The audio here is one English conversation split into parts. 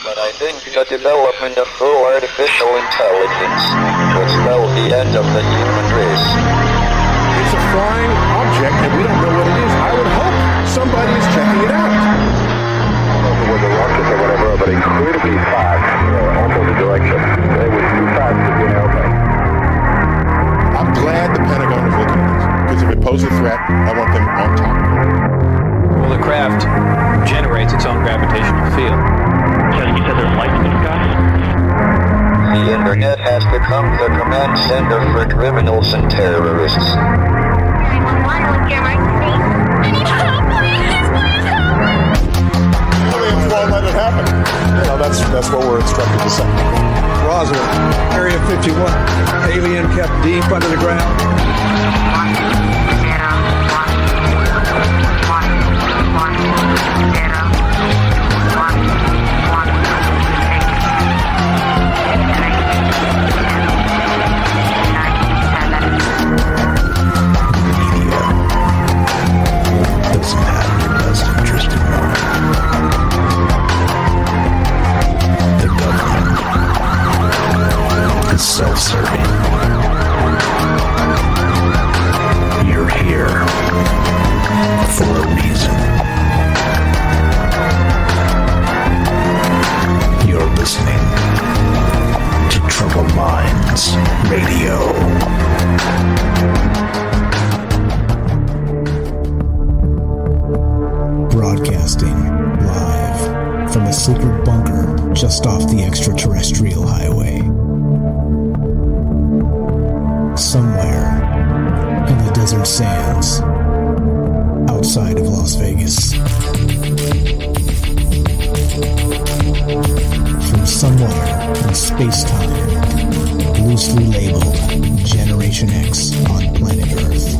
But I think the development of full artificial intelligence will spell the end of the human race. It's a flying object, and we don't know what it is. I would hope somebody is checking it out. With a rocket or whatever, but incredibly fast, opposite direction. It was too fast to be an airplane. I'm glad the Pentagon is looking at this, because if it poses a threat, I want them on top of it. Well, the craft generates its own gravitational field. So you said there's lights in the sky? The internet has become the command center for criminals and terrorists. 911, what's your emergency? I need help, please help me! Aliens won't let it happen. That's what we're instructed to say. Roswell, Area 51. Alien kept deep under the ground. 1, 0, 1, 1, 0. Doesn't have your best interest in mind. The government is self-serving. You're here for a reason. You're listening to Troubled Minds Radio. Broadcasting live from a secret bunker just off the extraterrestrial highway. Somewhere in the desert sands outside of Las Vegas. From somewhere in space-time, loosely labeled Generation X on planet Earth.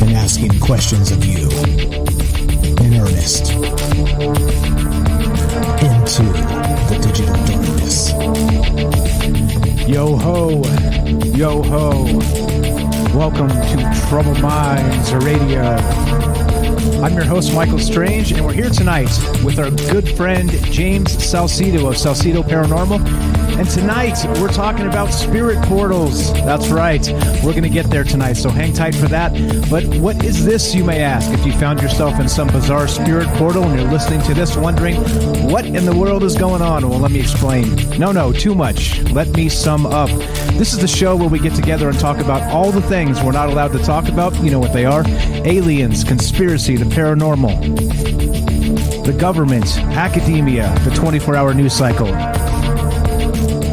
And asking questions of you in earnest into the digital darkness. Yo ho, yo ho. Welcome to Troubled Minds Radio. I'm your host, Michael Strange, and we're here tonight with our good friend James Salsido of SalsidoParanormal. And tonight, we're talking about spirit portals. That's right. We're going to get there tonight, so hang tight for that. But what is this, you may ask, if you found yourself in some bizarre spirit portal and you're listening to this wondering, what in the world is going on? Well, let me explain. No, too much. Let me sum up. This is the show where we get together and talk about all the things we're not allowed to talk about. You know what they are. Aliens, conspiracy, the paranormal, the government, academia, the 24-hour news cycle,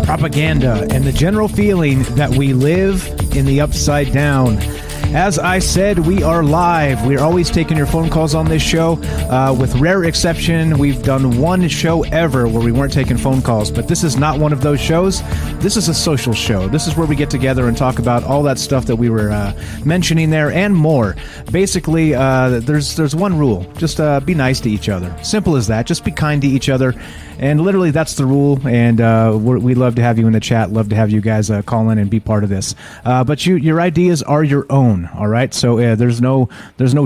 propaganda, and the general feeling that we live in the upside down. As I said, we are live. We're always taking your phone calls on this show. With rare exception, we've done one show ever where we weren't taking phone calls, but this is not one of those shows. This is a social show. This is where we get together and talk about all that stuff that we were mentioning there and more. Basically, there's one rule. Just be nice to each other. Simple as that. Just be kind to each other. And literally, that's the rule. And we love to have you in the chat. Love to have you guys call in and be part of this. But your ideas are your own. All right. So there's no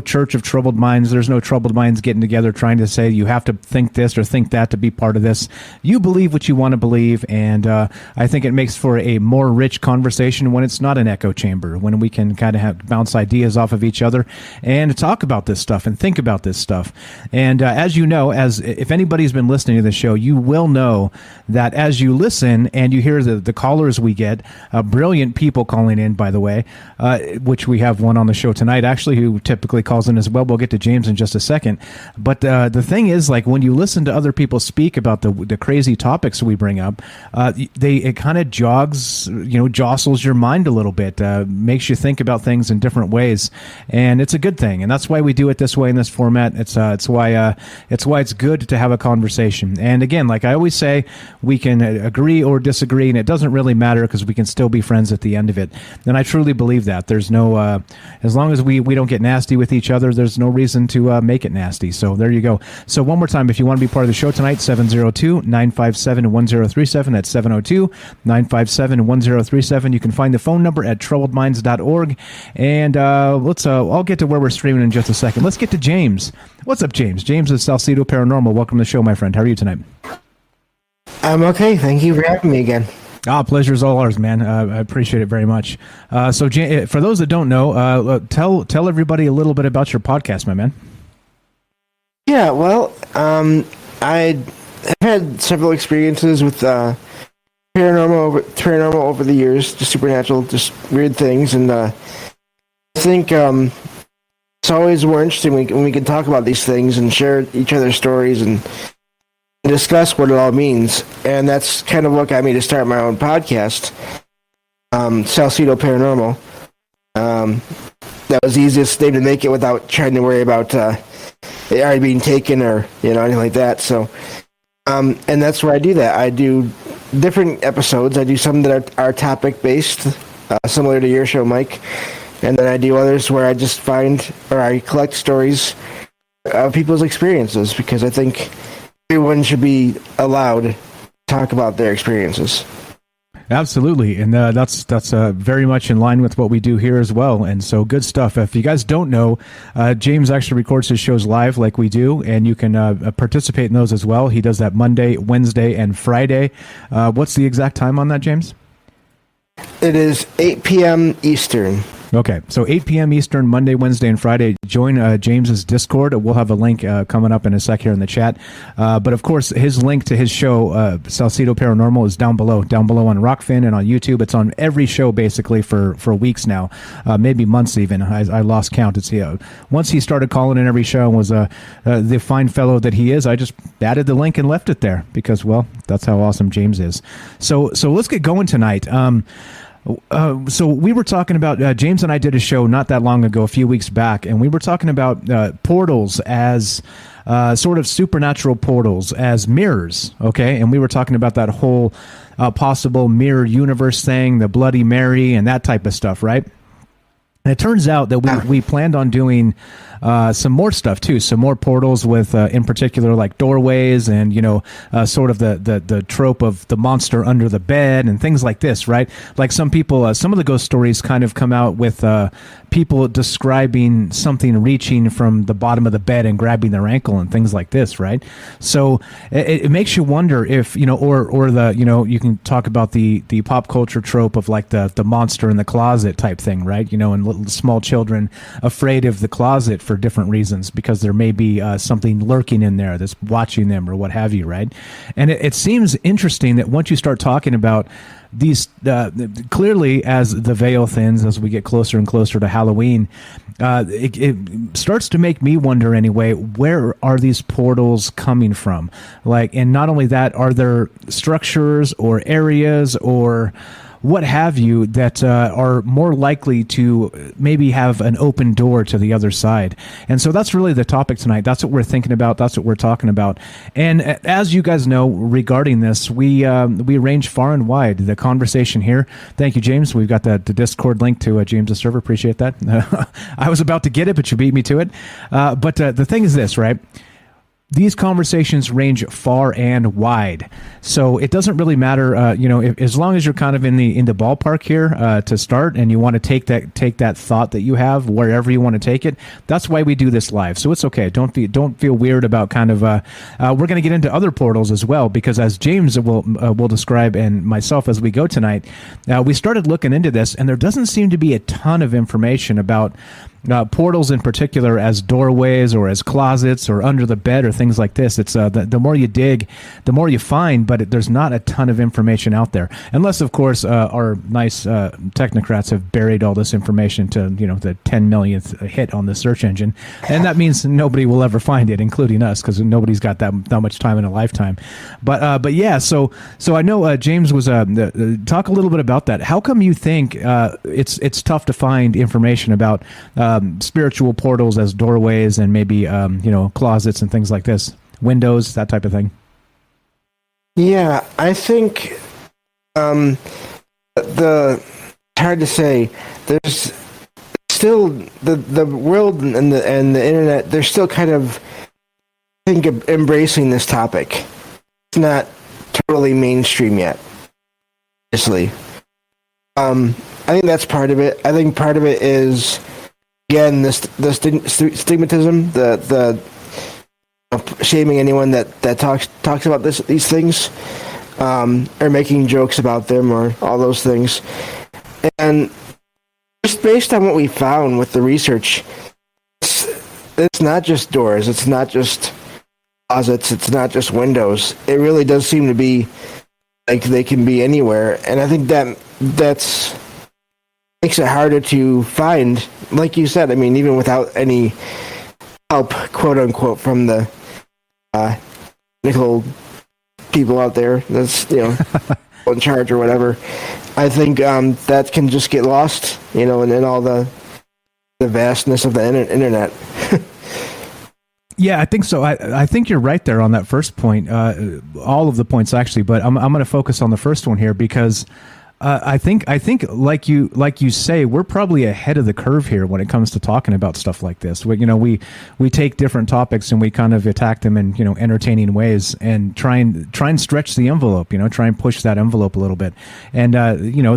Church of Troubled Minds. There's no troubled minds getting together trying to say you have to think this or think that to be part of this. You believe what you want to believe, and I think it makes for a more rich conversation when it's not an echo chamber, when we can kind of bounce ideas off of each other and talk about this stuff and think about this stuff. And as you know, if anybody's been listening to the show, you will know that as you listen and you hear the callers we get, brilliant people calling in, by the way, which we have one on the show tonight, actually, who typically calls in as well. We'll get to James in just a second. But the thing is, like, when you listen to other people speak about the crazy topics we bring up, it kind of jostles your mind a little bit, makes you think about things in different ways, and it's a good thing. And that's why we do it this way in this format. It's why it's good to have a conversation. And again, like I always say, we can agree or disagree, and it doesn't really matter because we can still be friends at the end of it. And I truly believe that there's no as long as we don't get nasty with each other, there's no reason to make it nasty. So there you go. So one more time, if you want to be part of the show tonight, 702-957-1037. That's 702-957-1037. You can find the phone number at troubledminds.org. And I'll get to where we're streaming in just a second. Let's get to James. What's up, James? James is Salsido Paranormal. Welcome to the show, my friend. How are you tonight? I'm okay. Thank you for having me again. Pleasure's all ours, man. I appreciate it very much. So, for those that don't know, tell everybody a little bit about your podcast, my man. Yeah, well, I have had several experiences with paranormal over the years, just supernatural, just weird things, and I think it's always more interesting when we can talk about these things and share each other's stories and discuss what it all means. And that's kind of what got me to start my own podcast, Salsido Paranormal. That was the easiest name to make it without trying to worry about it already being taken or anything like that. So and that's where I do that. I do different episodes. I do some that are topic based, similar to your show, Mike, and then I do others where I just I collect stories of people's experiences, because I think everyone should be allowed to talk about their experiences. Absolutely, and that's very much in line with what we do here as well. And so, good stuff. If you guys don't know, James actually records his shows live like we do, and you can participate in those as well. He does that Monday, Wednesday, and Friday. What's the exact time on that, James? It is 8 p.m. Eastern. Okay, so 8 p.m. Eastern, Monday, Wednesday, and Friday. Join James's Discord. We'll have a link coming up in a sec here in the chat. But of course, his link to his show, Salsido Paranormal, is down below on Rockfin and on YouTube. It's on every show basically for weeks now, maybe months even. I lost count. It's once he started calling in every show and was the fine fellow that he is, I just added the link and left it there because, well, that's how awesome James is. So let's get going tonight. So we were talking about, James and I did a show not that long ago, a few weeks back, and we were talking about portals as sort of supernatural portals, as mirrors, okay? And we were talking about that whole possible mirror universe thing, the Bloody Mary, and that type of stuff, right? And it turns out that we planned on doing some more stuff too, some more portals with, in particular, like doorways and sort of the trope of the monster under the bed and things like this, right? Like some people, some of the ghost stories kind of come out with people describing something reaching from the bottom of the bed and grabbing their ankle and things like this, right? So it makes you wonder if or the you can talk about the pop culture trope of like the monster in the closet type thing, right? And little small children afraid of the closet for different reasons because there may be something lurking in there that's watching them or what have you, right? And it seems interesting that once you start talking about these, clearly as the veil thins, as we get closer and closer to Halloween, it starts to make me wonder anyway, where are these portals coming from? Like, and not only that, are there structures or areas or what have you that are more likely to maybe have an open door to the other side? And so that's really the topic tonight. That's what we're thinking about. That's what we're talking about. And as you guys know, regarding this, we range far and wide the conversation here. Thank you, James. We've got the Discord link to James's server. Appreciate that. I was about to get it, but you beat me to it. But the thing is this, right? These conversations range far and wide, so it doesn't really matter, as long as you're kind of in the ballpark here to start, and you want to take that thought that you have wherever you want to take it. That's why we do this live, so it's okay. Don't feel weird about kind of. We're going to get into other portals as well, because as James will describe, and myself as we go tonight, we started looking into this, and there doesn't seem to be a ton of information about portals in particular as doorways or as closets or under the bed or things like this. It's the more you dig, the more you find, but there's not a ton of information out there, unless of course our nice technocrats have buried all this information to the 10 millionth hit on the search engine, and that means nobody will ever find it, including us, because nobody's got that much time in a lifetime. But yeah, so I know James was talk a little bit about that. How come you think it's tough to find information about spiritual portals as doorways and maybe closets and things like this, windows, that type of thing? Yeah, I think it's hard to say. There's still the world and the internet. They're still kind of, I think, embracing this topic. It's not totally mainstream yet. Obviously, I think that's part of it. I think part of it is, again, the stigmatism, the shaming anyone that talks about these things, or making jokes about them, or all those things. And just based on what we found with the research, it's not just doors, it's not just closets, it's not just windows. It really does seem to be like they can be anywhere, and I think that's makes it harder to find. Like you said, I mean, even without any help, quote unquote, from the technical people out there that's in charge or whatever, I think that can just get lost, in all the vastness of the internet. Yeah, I think so. I think you're right there on that first point. All of the points actually, but I'm going to focus on the first one here because I think like you say, we're probably ahead of the curve here when it comes to talking about stuff like this. We take different topics and we kind of attack them in entertaining ways and try and stretch the envelope. Try and push that envelope a little bit, and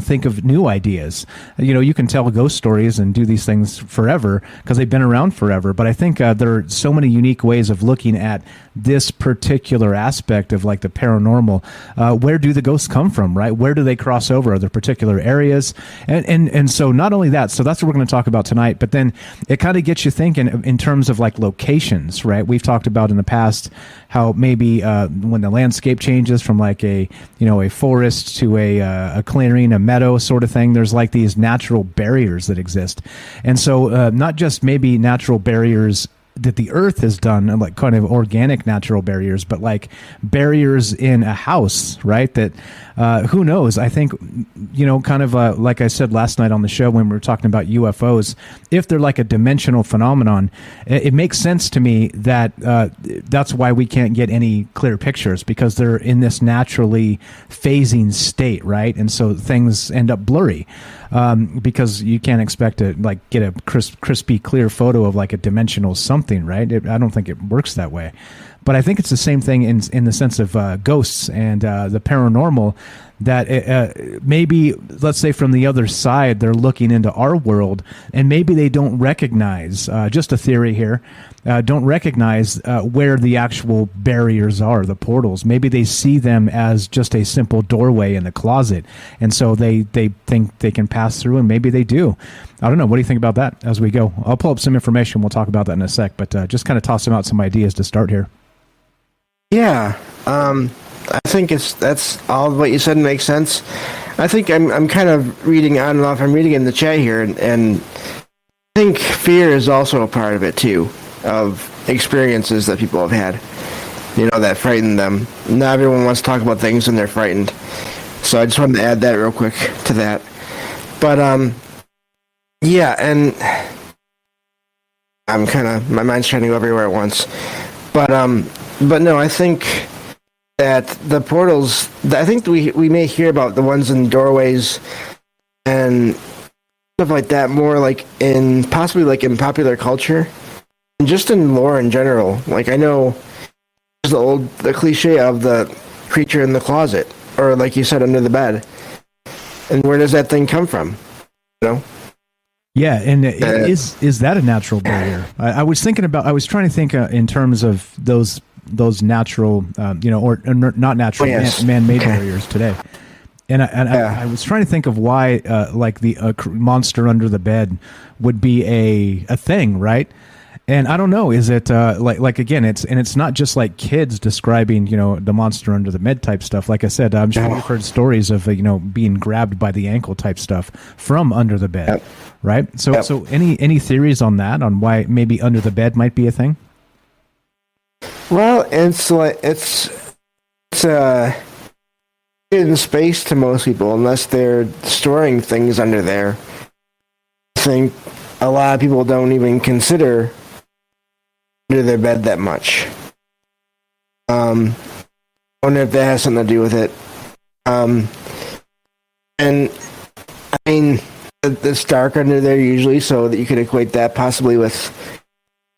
think of new ideas. You can tell ghost stories and do these things forever because they've been around forever. But I think there are so many unique ways of looking at this particular aspect of like the paranormal. Where do the ghosts come from, right? Where do they cross over? Are there particular areas? And so not only that, so that's what we're going to talk about tonight, but then it kind of gets you thinking in terms of like locations, right? We've talked about in the past how maybe when the landscape changes from like a forest to a clearing, a meadow sort of thing, there's like these natural barriers that exist. And so not just maybe natural barriers that the earth has done, like kind of organic natural barriers, but like barriers in a house, right? That who knows? I think, kind of like I said last night on the show when we were talking about UFOs, if they're like a dimensional phenomenon, it makes sense to me that that's why we can't get any clear pictures, because they're in this naturally phasing state, right? And so things end up blurry. Because you can't expect to like get a crispy, clear photo of like a dimensional something, right? I don't think it works that way. But I think it's the same thing in the sense of ghosts and the paranormal, that maybe, let's say from the other side, they're looking into our world and maybe they don't recognize, just a theory here, don't recognize where the actual barriers are, the portals. Maybe they see them as just a simple doorway in the closet. And so they think they can pass through, and maybe they do. I don't know. What do you think about that as we go? I'll pull up some information. We'll talk about that in a sec, but just kind of toss them out some ideas to start here. Yeah, I think that's all of what you said makes sense. I think I'm kind of reading on and off. I'm reading in the chat here, and I think fear is also a part of it too, of experiences that people have had, that frighten them. Not everyone wants to talk about things when they're frightened, so I just wanted to add that real quick to that. But yeah, and my mind's trying to go everywhere at once. But no, I think that the portals, I think we may hear about the ones in doorways and stuff like that more like possibly like in popular culture and just in lore in general. Like I know there's the cliche of the creature in the closet, or like you said, under the bed. And where does that thing come from? Yeah, and is that a natural barrier? I was trying to think in terms of those natural, or not natural, man-made barriers today. And I was trying to think of why, like the monster under the bed would be a thing, right? And I don't know, is it like again, it's not just like kids describing, the monster under the bed type stuff. Like I said, I'm sure you've heard stories of being grabbed by the ankle type stuff from under the bed, right? So any theories on that, on why maybe under the bed might be a thing? Well, it's in space to most people, unless they're storing things under there. I think a lot of people don't even consider under their bed that much. I wonder if that has something to do with it. And I mean, it's dark under there usually, so that you could equate that possibly with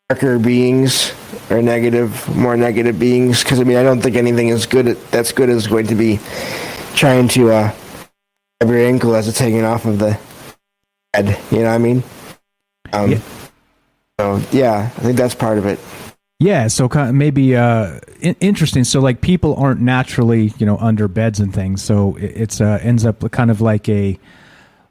darker beings or more negative beings. Because I mean, I don't think anything is that's good is going to be trying to grab your ankle as it's hanging off of the bed. You know what I mean? Yeah. So yeah, I think that's part of it. Yeah, so kind of maybe interesting. So like people aren't naturally, under beds and things. So it's ends up kind of like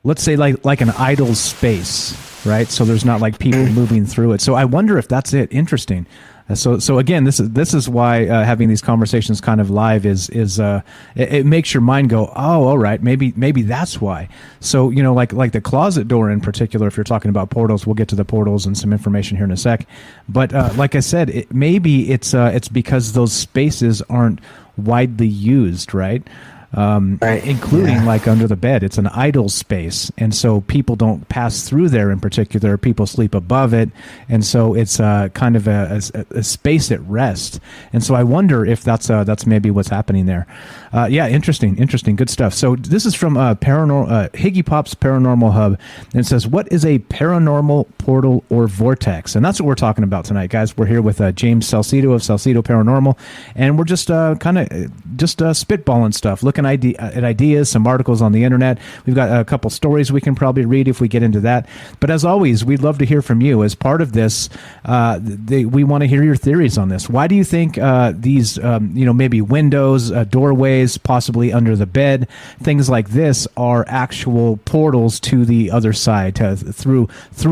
let's say like an idle space, right? So there's not like people moving through it. So I wonder if that's it. Interesting. So again, this is why having these conversations kind of live is it makes your mind go, oh, all right, maybe that's why. So like the closet door in particular, if you're talking about portals, we'll get to the portals and some information here in a sec. But like I said, maybe it's because those spaces aren't widely used, right? Including like under the bed. It's an idle space, and so people don't pass through there in particular. People sleep above it, and so it's kind of a space at rest. And so I wonder if that's maybe what's happening there. Yeah, interesting, good stuff. So this is from Higgy Pop's Paranormal Hub, and it says, "What is a paranormal portal or vortex?" And that's what we're talking about tonight, guys. We're here with James Salsido of Salsido Paranormal, and we're just kind of spitballing stuff, looking at ideas, some articles on the internet. We've got a couple stories we can probably read if we get into that. But as always, we'd love to hear from you. As part of this, we want to hear your theories on this. Why do you think these, maybe windows, doorways, possibly under the bed, things like this are actual portals to the other side, through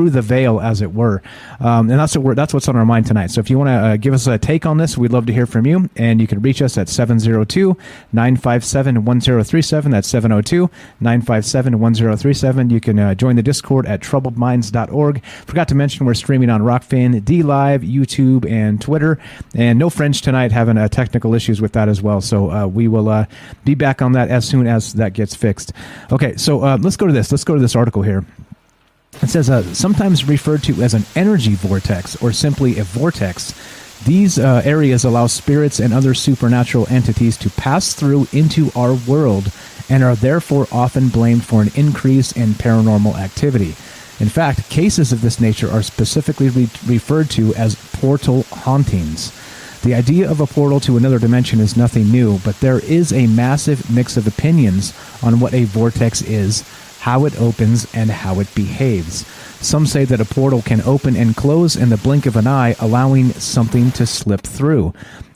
the veil, as it were? And that's what's on our mind tonight. So if you want to give us a take on this, we'd love to hear from you. And you can reach us at 702-957-1037. That's 702-957-1037. You can join the Discord at troubledminds.org. Forgot to mention we're streaming on Rockfin, DLive, YouTube, and Twitter. And no French tonight, having technical issues with that as well. So we will be back on that as soon as that gets fixed. Okay, so let's go to this. Let's go to this article here. It says, sometimes referred to as an energy vortex or simply a vortex, these areas allow spirits and other supernatural entities to pass through into our world and are therefore often blamed for an increase in paranormal activity. In fact, cases of this nature are specifically referred to as portal hauntings. The idea of a portal to another dimension is nothing new, but there is a massive mix of opinions on what a vortex is, how it opens, and how it behaves. Some say that a portal can open and close in the blink of an eye, allowing something to slip through.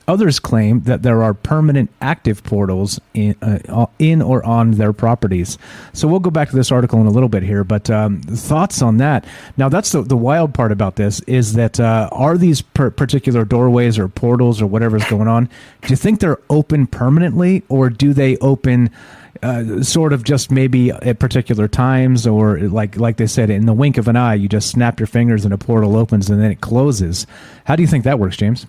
Others claim that there are permanent active portals in or on their properties. So we'll go back to this article in a little bit here, but thoughts on that? Now, that's the wild part about this, is that are these particular doorways or portals or whatever's going on, do you think they're open permanently, or do they open sort of just maybe at particular times, or like they said, in the wink of an eye, you just snap your fingers and a portal opens and then it closes? How do you think that works, James?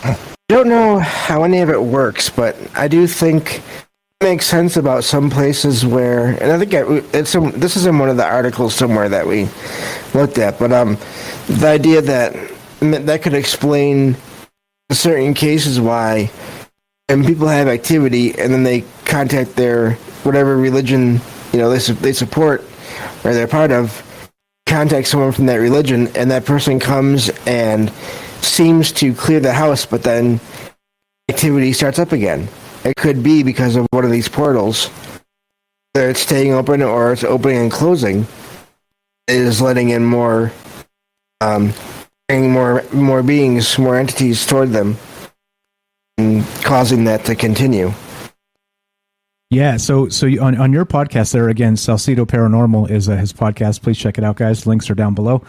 I don't know how any of it works, but I do think it makes sense about some places where, and I think this is in one of the articles somewhere that we looked at, but the idea that could explain in certain cases why, and people have activity and then they contact their whatever religion they support or they're part of, contact someone from that religion, and that person comes and seems to clear the house, but then activity starts up again. It could be because of one of these portals, whether it's staying open or it's opening and closing, is letting in more, bringing more beings, more entities toward them, and causing that to continue. Yeah, so on your podcast there, again, Salsido Paranormal is his podcast. Please check it out, guys. Links are down below.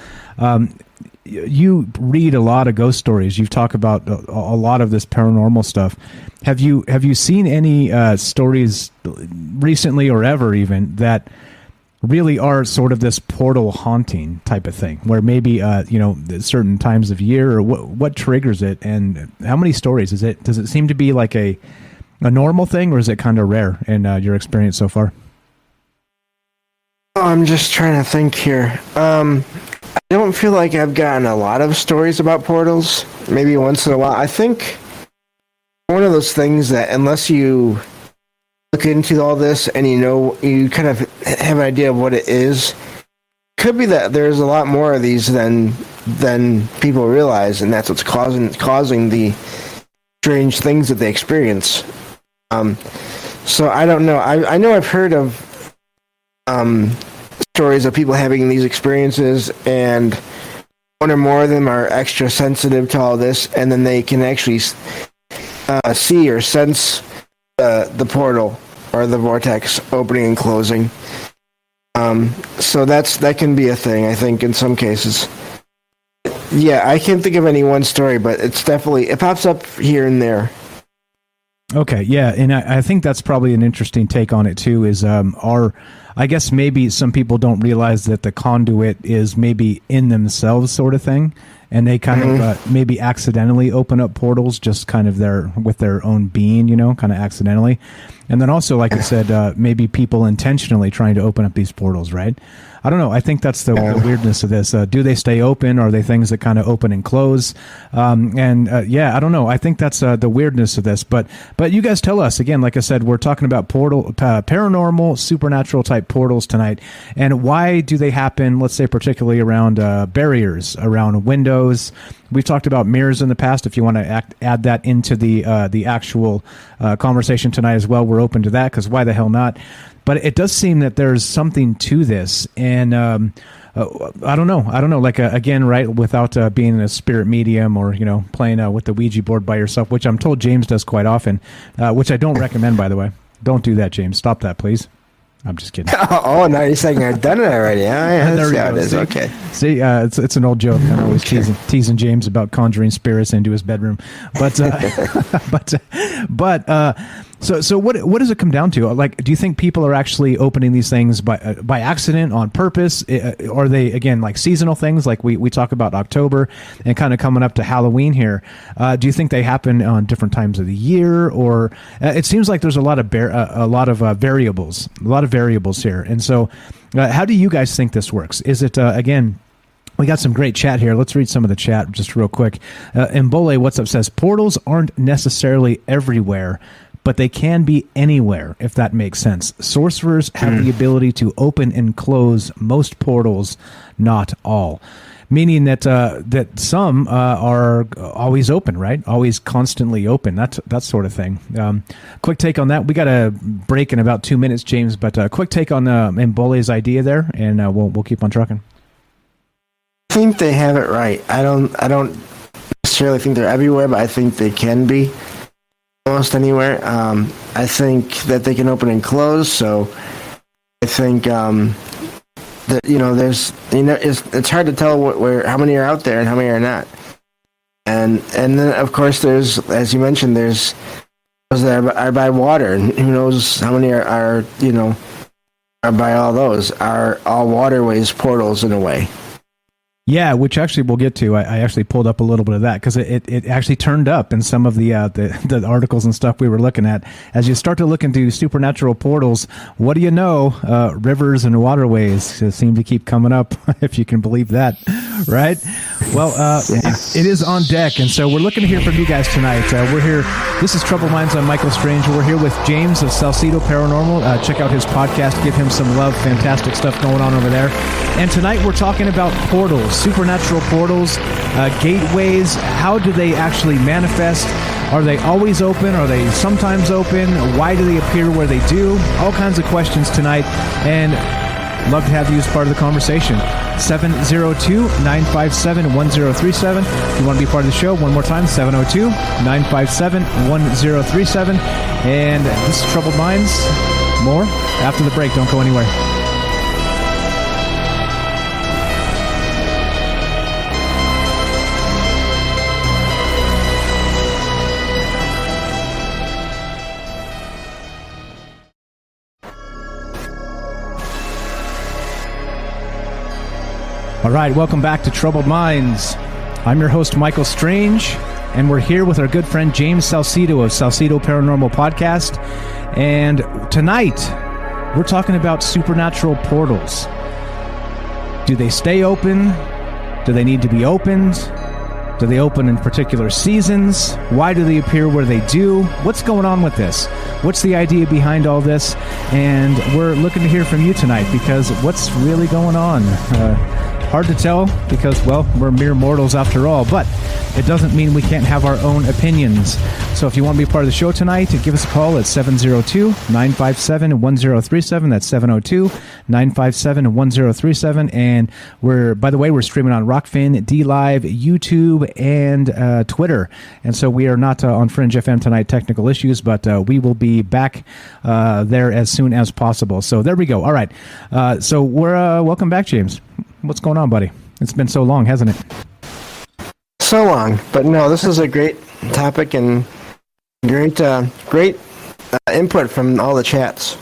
You read a lot of ghost stories. You've talked about a lot of this paranormal stuff. Have you seen any stories recently or ever even that really are sort of this portal haunting type of thing, where maybe certain times of year, or what triggers it, and how many stories is it? Does it seem to be like a normal thing, or is it kind of rare in your experience so far? I'm just trying to think here. I don't feel like I've gotten a lot of stories about portals. Maybe once in a while. I think one of those things that unless you look into all this and you kind of have an idea of what it is, could be that there's a lot more of these than people realize, and that's what's causing the strange things that they experience. So I don't know. I know I've heard of stories of people having these experiences, and one or more of them are extra sensitive to all this, and then they can actually see or sense the portal or the vortex opening and closing. So that can be a thing, I think, in some cases. Yeah, I can't think of any one story, but it pops up here and there. Okay, yeah, and I think that's probably an interesting take on it too. Is I guess maybe some people don't realize that the conduit is maybe in themselves, sort of thing, and they kind of maybe accidentally open up portals, just kind of with their own being, kind of accidentally. And then also, like I said, maybe people intentionally trying to open up these portals, right? I don't know. I think that's the weirdness of this. Do they stay open? Are they things that kind of open and close? I don't know. I think that's the weirdness of this. But you guys tell us. Again, like I said, we're talking about paranormal, supernatural type portals tonight. And why do they happen, let's say, particularly around barriers, around windows? We've talked about mirrors in the past. If you want to add that into the actual conversation tonight as well, we're open to that, because why the hell not? But it does seem that there's something to this, and I don't know. Like again, right? Without being a spirit medium or playing with the Ouija board by yourself, which I'm told James does quite often, which I don't recommend, by the way. Don't do that, James. Stop that, please. I'm just kidding. Oh, no, you're saying I've done it already. Yeah, there we how go. it is. See, okay. See, it's an old joke. I'm always teasing James about conjuring spirits into his bedroom. But so what does it come down to? Like, do you think people are actually opening these things by accident, on purpose? Are they, again, like seasonal things, like we talk about October and kind of coming up to Halloween here? Do you think they happen on different times of the year, or it seems like there's a lot of variables here? And so, how do you guys think this works? Is it again? We got some great chat here. Let's read some of the chat just real quick. Mbole, what's up, says portals aren't necessarily everywhere, but they can be anywhere, if that makes sense. Sorcerers have the ability to open and close most portals, not all. Meaning that some are always open, right? Always constantly open, that sort of thing. Quick take on that. We got a break in about 2 minutes, James, but quick take on Mbole's idea there, and we'll keep on trucking. I think they have it right. I don't necessarily think they're everywhere, but I think they can be almost anywhere. I think that they can open and close, so I think that there's it's hard to tell how many are out there and how many are not. And then of course there's, as you mentioned, there's those that are by water, and who knows how many are by all those. Are all waterways portals in a way? Yeah, which actually we'll get to. I actually pulled up a little bit of that because it actually turned up in some of the articles and stuff we were looking at. As you start to look into supernatural portals, what do you know? Rivers and waterways seem to keep coming up, if you can believe that, right? Well, it is on deck, and so we're looking to hear from you guys tonight. We're here. This is Troubled Minds. I'm Michael Strange. We're here with James of Salsido Paranormal. Check out his podcast. Give him some love. Fantastic stuff going on over there. And tonight we're talking about portals. Supernatural portals, gateways. How do they actually manifest? Are they always open? Are they sometimes open? Why do they appear where they do? All kinds of questions tonight, and love to have you as part of the conversation. 702-957-1037. If you want to be part of the show, one more time, 702-957-1037. And this is Troubled Minds. More after the break. Don't go anywhere. All right, welcome back to Troubled Minds. I'm your host, Michael Strange, and we're here with our good friend James Salsido of Salsido Paranormal Podcast. And tonight, we're talking about supernatural portals. Do they stay open? Do they need to be opened? Do they open in particular seasons? Why do they appear where they do? What's going on with this? What's the idea behind all this? And we're looking to hear from you tonight, because what's really going on? Hard to tell, because, well, we're mere mortals after all, but it doesn't mean we can't have our own opinions. So if you want to be part of the show tonight, give us a call at 702-957-1037. That's 702-957-1037. And by the way, we're streaming on Rockfin, DLive, YouTube, and Twitter. And so we are not on Fringe FM tonight, technical issues, but we will be back there as soon as possible. So there we go. All right. So we're welcome back, James. What's going on, buddy? It's been so long, hasn't it? So long, but no, this is a great topic and great input from all the chats.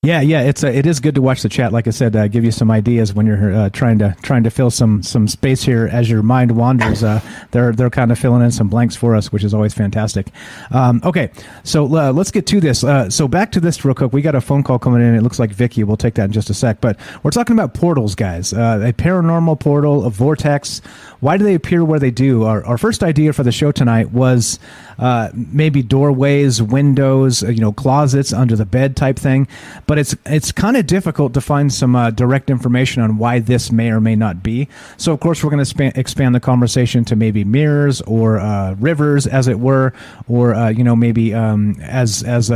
Yeah, it is good to watch the chat. Like I said, give you some ideas when you're trying to fill some space here as your mind wanders. They're kind of filling in some blanks for us, which is always fantastic. Okay, so let's get to this. So back to this real quick. We got a phone call coming in. It looks like Vicky. We'll take that in just a sec. But we're talking about portals, guys. A paranormal portal, a vortex. Why do they appear where they do? Our first idea for the show tonight was maybe doorways, windows, closets, under the bed type thing. But it's kind of difficult to find some direct information on why this may or may not be. So, of course, we're going to expand the conversation to maybe mirrors or rivers, as it were, or, maybe as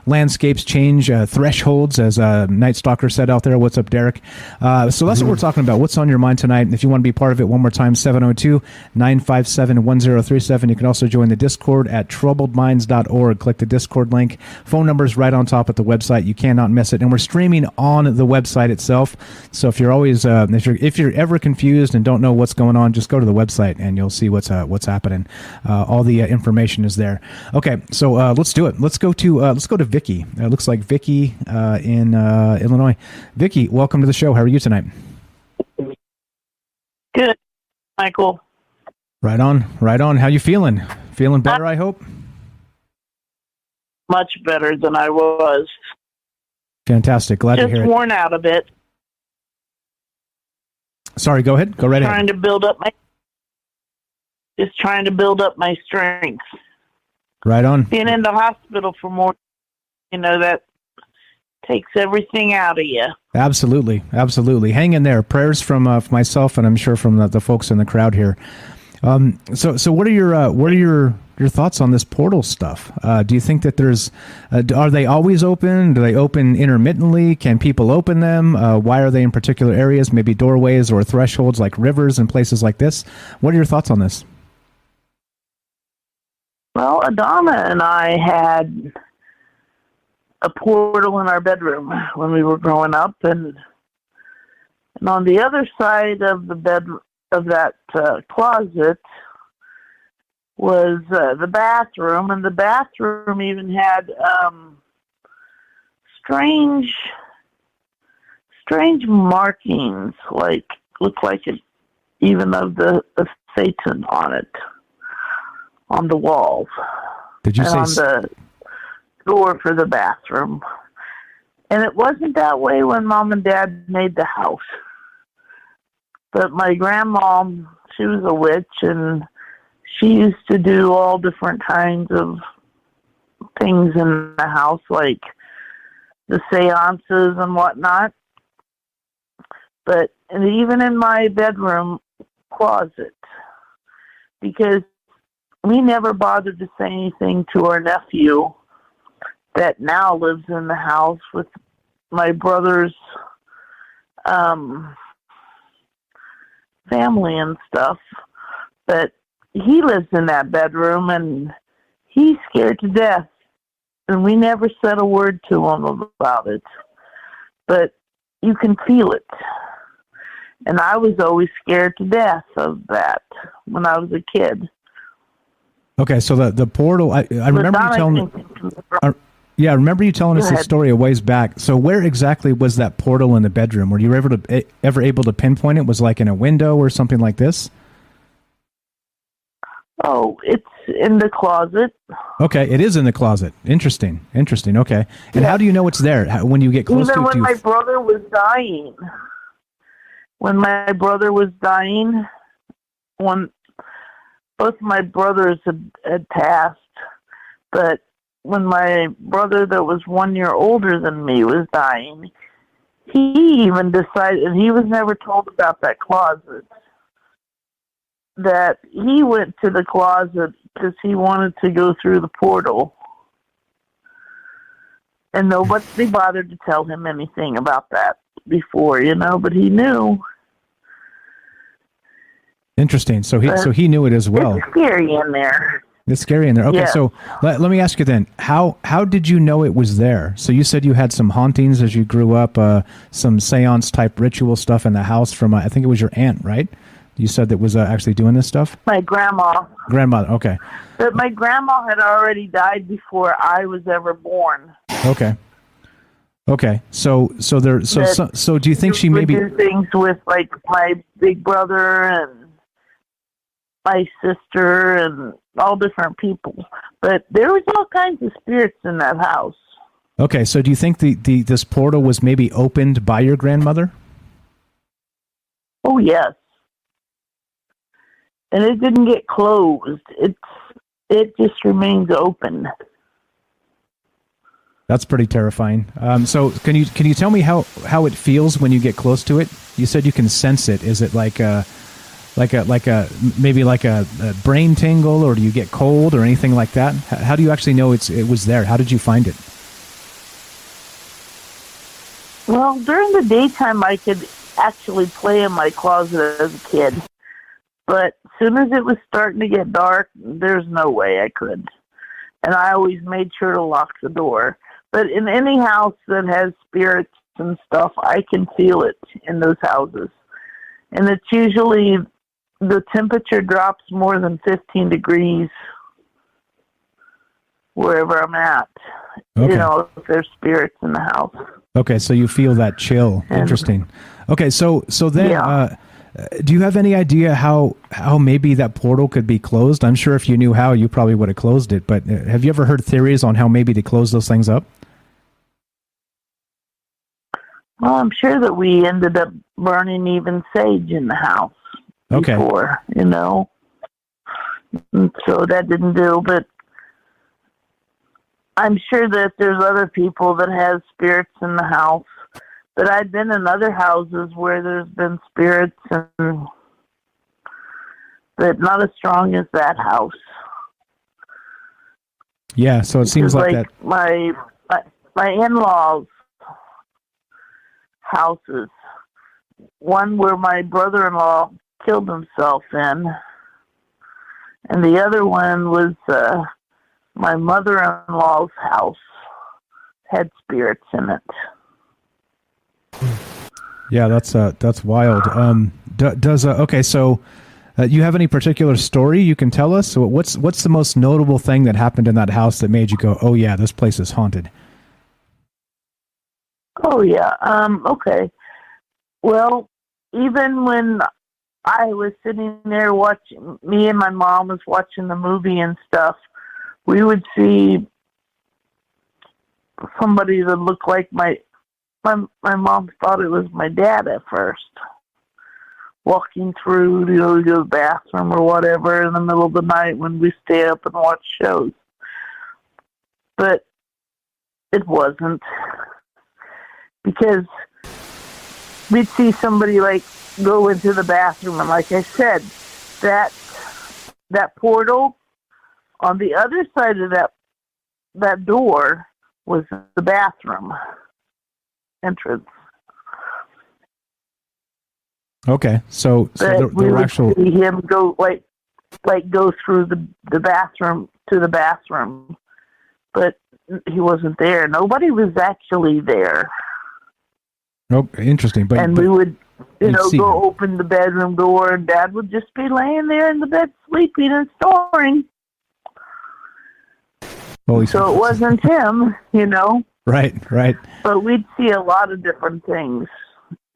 landscapes change, thresholds, as Night Stalker said out there. What's up, Derek? So that's what we're talking about. What's on your mind tonight? If you want to be part of it, one more time, 702-957-1037. You can also join the Discord at troubledminds.org. Click the Discord link. Phone number is right on top at the website. You cannot miss it. And we're streaming on the website itself. So if you're always if you're ever confused and don't know what's going on, just go to the website and you'll see what's happening. All the information is there. Okay, so let's do it. Let's go to Vicky. It looks like Vicky in Illinois. Vicky, welcome to the show. How are you tonight? Good, Michael. Right on. How you feeling? Feeling better, I hope? Much better than I was. Fantastic. Glad to hear it. Just worn out a bit. Sorry, go ahead. Go right ahead. Trying to build up my strength. Right on. Being in the hospital for more, that takes everything out of you. Absolutely. Hang in there. Prayers from myself, and I'm sure from the folks in the crowd here. So what are your thoughts on this portal stuff? Do you think that are they always open? Do they open intermittently? Can people open them? Why are they in particular areas, maybe doorways or thresholds like rivers and places like this? What are your thoughts on this? Well, Adana and I had a portal in our bedroom when we were growing up, and on the other side of the bed of that closet was the bathroom, and the bathroom even had strange markings, looked like it even of Satan on it, on the walls. Did you say on the door for the bathroom? And it wasn't that way when Mom and Dad made the house. But my grandma, she was a witch, and she used to do all different kinds of things in the house, like the seances and whatnot. But even in my bedroom closet, because we never bothered to say anything to our nephew that now lives in the house with my brother's family and stuff, but he lives in that bedroom and he's scared to death, and we never said a word to him about it, but you can feel it. And I was always scared to death of that when I was a kid. Okay, so the portal, I remember you telling I remember you telling us this story a ways back. So where exactly was that portal in the bedroom? Were you ever able to pinpoint it? Was it like in a window or something like this? Oh, it's in the closet. Okay, it is in the closet. Interesting. Okay. And how do you know it's there? When you get close to it? Even when my brother was dying. When both my brothers had passed, but when my brother that was 1 year older than me was dying, he even decided, and he was never told about that closet, that he went to the closet because he wanted to go through the portal. And nobody bothered to tell him anything about that before, but he knew. Interesting. So he knew it as well. It's scary in there. It's scary in there. Okay, Yeah. so let me ask you then, how did you know it was there? So you said you had some hauntings as you grew up, some seance type ritual stuff in the house from, I think it was your aunt, right? You said that was actually doing this stuff? My grandma. Grandmother, okay. But my grandma had already died before I was ever born. Okay. So do you think she would maybe do things with like my big brother and my sister and all different people, but there was all kinds of spirits in that house. Okay, so do you think this portal was maybe opened by your grandmother? Oh yes, and it didn't get closed. It just remains open. That's pretty terrifying. So can you tell me how it feels when you get close to it? You said you can sense it. Is it like a brain tingle, or do you get cold or anything like that? How do you actually know it was there? How did you find it? Well, during the daytime, I could actually play in my closet as a kid. But as soon as it was starting to get dark, there's no way I could. And I always made sure to lock the door. But in any house that has spirits and stuff, I can feel it in those houses. And it's usually the temperature drops more than 15 degrees wherever I'm at. Okay. If there's spirits in the house. Okay, so you feel that chill. Interesting. Okay, so then, yeah. Do you have any idea how maybe that portal could be closed? I'm sure if you knew how, you probably would have closed it. But have you ever heard theories on how maybe to close those things up? Well, I'm sure that we ended up burning even sage in the house before, And so that didn't do, but I'm sure that there's other people that have spirits in the house. But I've been in other houses where there's been spirits, and but not as strong as that house. Yeah, so it seems like that. My in-laws' houses, one where my brother-in-law killed himself in, and the other one was my mother-in-law's house, had spirits in it. Yeah, that's wild. Okay, so you have any particular story you can tell us? So what's the most notable thing that happened in that house that made you go, oh yeah, this place is haunted? Oh yeah. Okay. Well, even when I was sitting there watching, me and my mom was watching the movie and stuff, we would see somebody that looked like my mom thought it was my dad at first, walking through, to the bathroom or whatever in the middle of the night when we stay up and watch shows. But it wasn't, because we'd see somebody go into the bathroom, and like I said, that portal on the other side of that door was the bathroom entrance. Okay, so there were actual. See him go go through the bathroom to the bathroom, but he wasn't there. Nobody was actually there. Oh, interesting. But we would, go him. open the bedroom door, and Dad would just be laying there in the bed sleeping and snoring. So it wasn't him, Right. But we'd see a lot of different things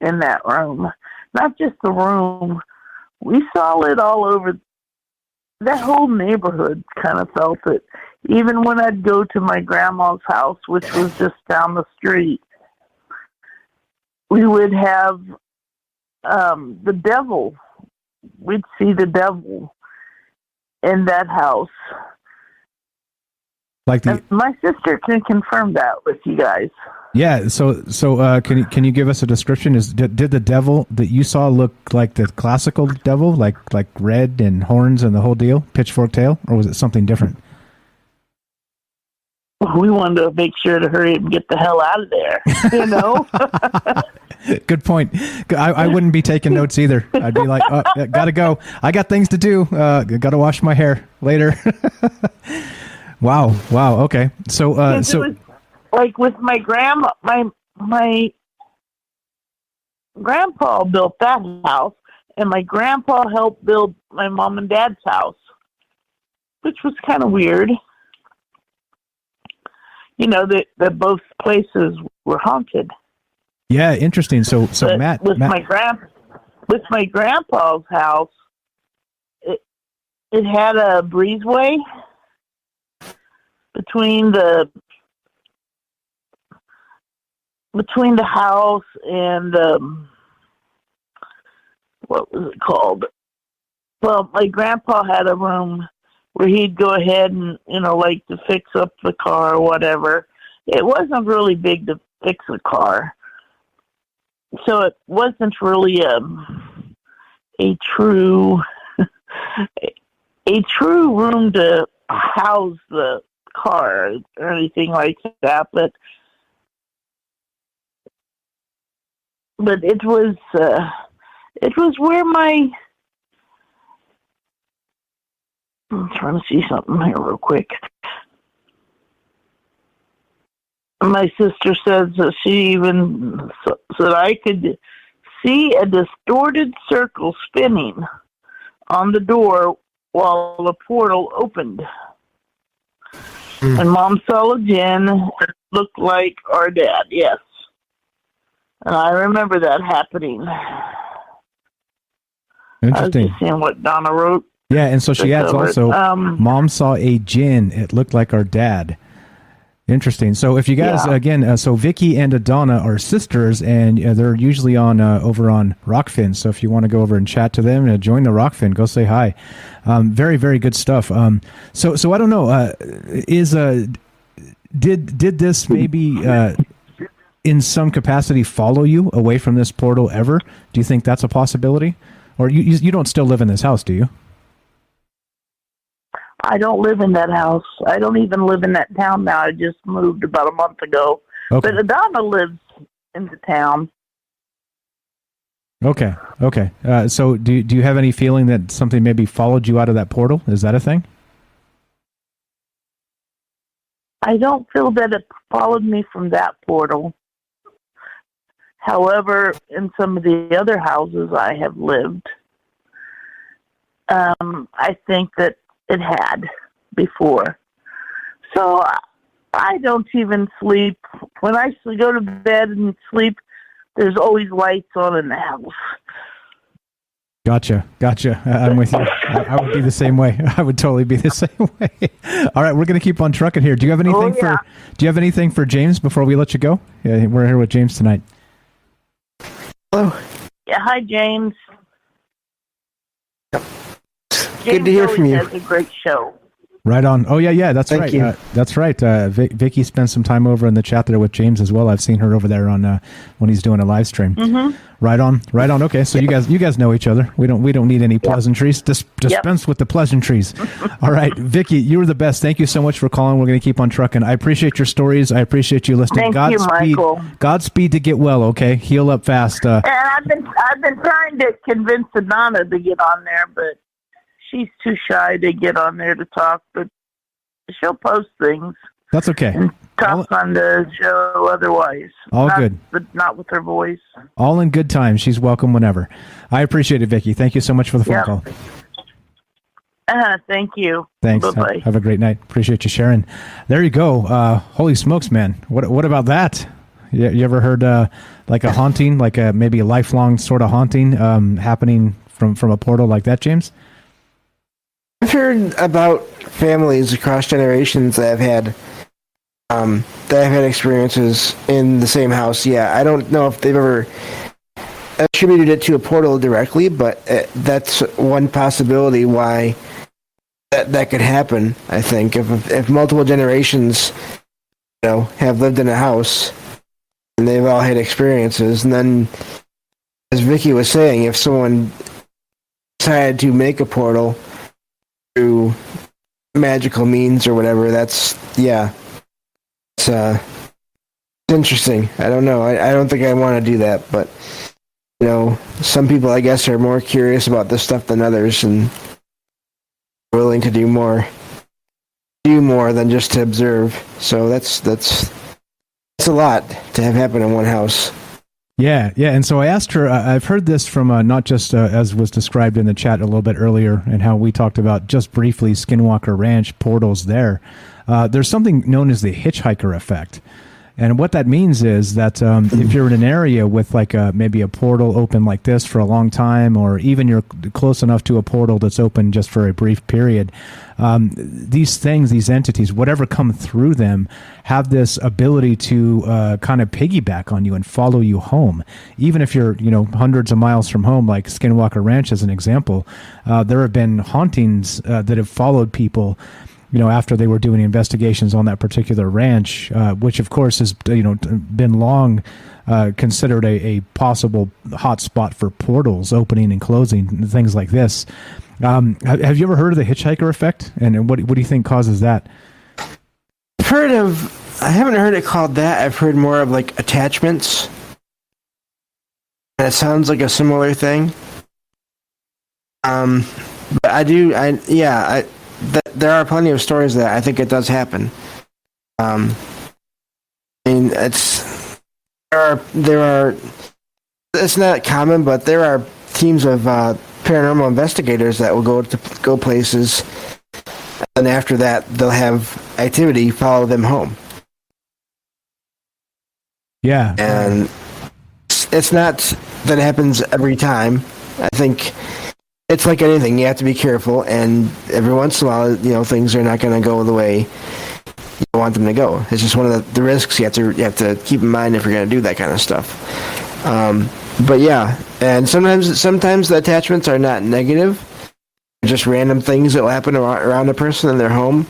in that room. Not just the room. We saw it all over. That whole neighborhood kind of felt it. Even when I'd go to my grandma's house, which was just down the street, we would have the devil. We'd see the devil in that house. Like the My sister can confirm that with you guys. yeah. So can you give us a description? Did the devil that you saw look like the classical devil, like red and horns and the whole deal, pitchfork tail, or was it something different? We wanted to make sure to hurry up and get the hell out of there, you know? Good point. I wouldn't be taking notes either. I'd be like, oh, gotta go. I got things to do. Gotta wash my hair later. Wow. Okay. So It was like with my grandma, my grandpa built that house, and my grandpa helped build my mom and dad's house, which was kind of weird. You know, that both places were haunted. yeah, interesting. So But Matt, with my grandpa's house, it had a breezeway between the house and what was it called? Well, my grandpa had a room where he'd go ahead and, like to fix up the car or whatever. It wasn't really big to fix a car. So it wasn't really a true room to house the car or anything like that, but it was where I'm trying to see something here real quick. My sister says that she even said I could see a distorted circle spinning on the door while the portal opened. And Mom saw again, it looked like our dad, yes. And I remember that happening. interesting. I was just seeing what Donna wrote. Yeah, and so she adds also, Mom saw a djinn. It looked like our dad. Interesting. So if you guys, again, so Vicky and Adonna are sisters, and they're usually on over on Rockfin. So if you want to go over and chat to them and join the Rockfin, go say hi. Very, very good stuff. So I don't know, did this maybe in some capacity follow you away from this portal ever? Do you think that's a possibility? Or you don't still live in this house, do you? I don't live in that house. I don't even live in that town now. I just moved about a month ago. Okay. But Adonna lives in the town. Okay. So do you have any feeling that something maybe followed you out of that portal? Is that a thing? I don't feel that it followed me from that portal. However, in some of the other houses I have lived, I think that it had before. So I don't even sleep. When I go to bed and sleep, there's always lights on in the house. Gotcha. I'm with you. I would be the same way. I would totally be the same way. All right, we're going to keep on trucking here. Do you have anything for James before we let you go? Yeah, we're here with James tonight. Hello. Yeah, hi, James. Good to hear from you. Has a great show. Right on. Oh, yeah, that's Thank right. you. That's right. Vicky spent some time over in the chat there with James as well. I've seen her over there on when he's doing a live stream. Mm-hmm. Right on. Okay, so you guys know each other. We don't need any pleasantries. Dispense with the pleasantries. All right, Vicky, you were the best. Thank you so much for calling. We're going to keep on trucking. I appreciate your stories. I appreciate you listening. Thank you, Michael. Godspeed to get well. Okay, heal up fast. And I've been trying to convince Adonna to get on there, but she's too shy to get on there to talk, but she'll post things. That's okay. And talk on the show otherwise. Good. But not with her voice. All in good time. She's welcome whenever. I appreciate it, Vicky. Thank you so much for the phone call. Thank you. Thanks. Bye-bye. Have a great night. Appreciate you sharing. There you go. Holy smokes, man. What about that? You ever heard like a haunting, like maybe a lifelong sort of haunting happening from a portal like that, James? I've heard about families across generations that have had experiences in the same house. Yeah, I don't know if they've ever attributed it to a portal directly, but that's one possibility why that that could happen. I think if multiple generations, have lived in a house and they've all had experiences, and then, as Vicky was saying, if someone decided to make a portal through magical means or whatever, it's interesting. I don't know. I don't think I want to do that, but some people, I guess, are more curious about this stuff than others and willing to do more than just to observe. So that's a lot to have happen in one house. Yeah. And so I asked her, I've heard this from not just as was described in the chat a little bit earlier and how we talked about just briefly Skinwalker Ranch portals there. There's something known as the hitchhiker effect. And what that means is that if you're in an area with like maybe a portal open like this for a long time, or even you're close enough to a portal that's open just for a brief period, these things, these entities, whatever come through them, have this ability to kind of piggyback on you and follow you home. Even if you're, hundreds of miles from home, like Skinwalker Ranch as an example, there have been hauntings that have followed people after they were doing investigations on that particular ranch, which of course has, been long considered a possible hot spot for portals opening and closing and things like this. Have you ever heard of the hitchhiker effect? And what do you think causes that? I haven't heard it called that. I've heard more of like attachments. And it sounds like a similar thing. But there are plenty of stories that I think it does happen. It's not common, but there are teams of paranormal investigators that will go places, and after that they'll have activity follow them home. Yeah, and it's not that it happens every time. I think it's like anything. You have to be careful, and every once in a while, things are not going to go the way you want them to go. It's just one of the risks you have to keep in mind if you're going to do that kind of stuff. But yeah, and sometimes the attachments are not negative. They're just random things that will happen around a person in their home.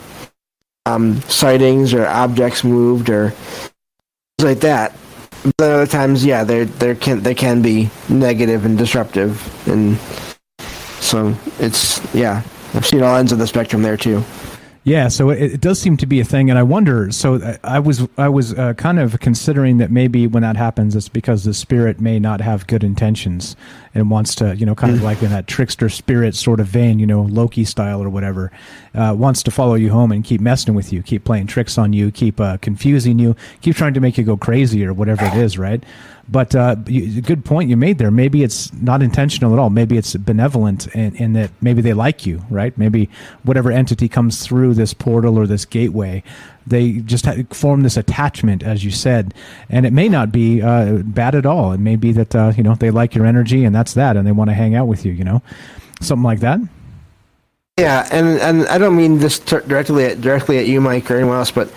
Sightings or objects moved or things like that. But other times, they can be negative and disruptive, and so I've seen all ends of the spectrum there too. Yeah, so it does seem to be a thing, and I wonder. So I was kind of considering that maybe when that happens, it's because the spirit may not have good intentions and wants to, kind of like in that trickster spirit sort of vein, Loki style or whatever, wants to follow you home and keep messing with you, keep playing tricks on you, keep confusing you, keep trying to make you go crazy or whatever it is, right? But good point you made there. Maybe it's not intentional at all. Maybe it's benevolent in that maybe they like you, right? Maybe whatever entity comes through this portal or this gateway, they just form this attachment, as you said. And it may not be bad at all. It may be that, they like your energy and that's that, and they want to hang out with you, something like that. Yeah, and I don't mean this directly at you, Mike, or anyone else, but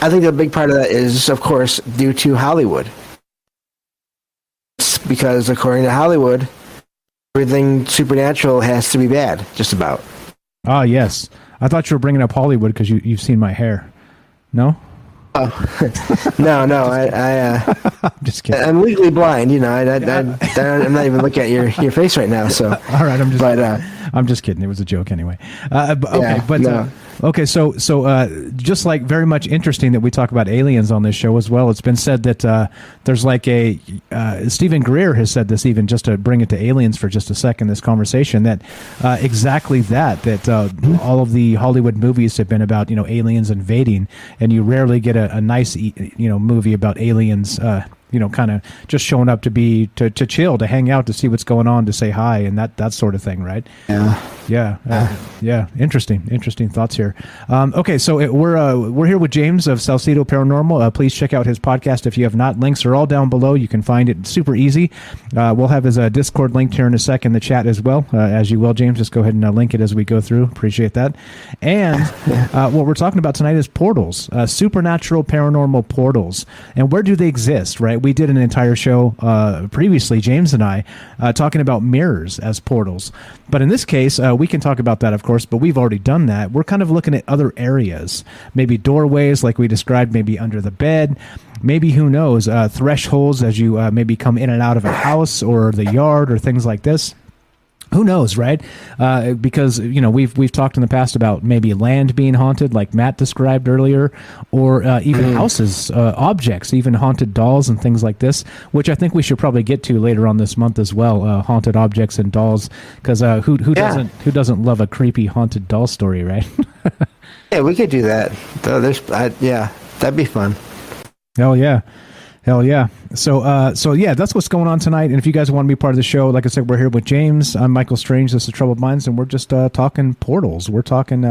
I think a big part of that is, of course, due to Hollywood. Because according to Hollywood, everything supernatural has to be bad, just about. Ah, yes. I thought you were bringing up Hollywood because you've seen my hair. No? Oh. No, I'm just kidding. I'm legally blind, I'm not even looking at your face right now, so. All right, I'm just kidding. It was a joke anyway. So just like very much interesting that we talk about aliens on this show as well. It's been said that there's like Stephen Greer has said this, even just to bring it to aliens for just a second, this conversation, that exactly that all of the Hollywood movies have been about, aliens invading, and you rarely get a nice, movie about aliens, kind of just showing up to chill, to hang out, to see what's going on, to say hi, and that sort of thing, right? Yeah. Interesting thoughts here. Okay, so we're here with James of Salsido Paranormal. Please check out his podcast if you have not. Links are all down below. You can find it super easy. We'll have his Discord linked here in a sec in the chat as well. As you will, James, just go ahead and link it as we go through. Appreciate that. And what we're talking about tonight is portals, supernatural paranormal portals. And where do they exist, right? right? We did an entire show previously, James and I, talking about mirrors as portals. But in this case, we can talk about that, of course, but we've already done that. We're kind of looking at other areas, maybe doorways like we described, maybe under the bed, maybe, who knows, thresholds as you maybe come in and out of a house or the yard or things like this. Who knows, right? Because, you know, we've talked in the past about maybe land being haunted, like Matt described earlier, or even houses, objects, even haunted dolls and things like this, which I think we should probably get to later on this month as well. Haunted objects and dolls, because who doesn't love a creepy haunted doll story, right? Yeah, we could do that. Yeah, that'd be fun. Hell yeah. So yeah, that's what's going on tonight. And if you guys want to be part of the show, like I said, we're here with James. I'm Michael Strange. This is Troubled Minds, and we're just talking portals. We're talking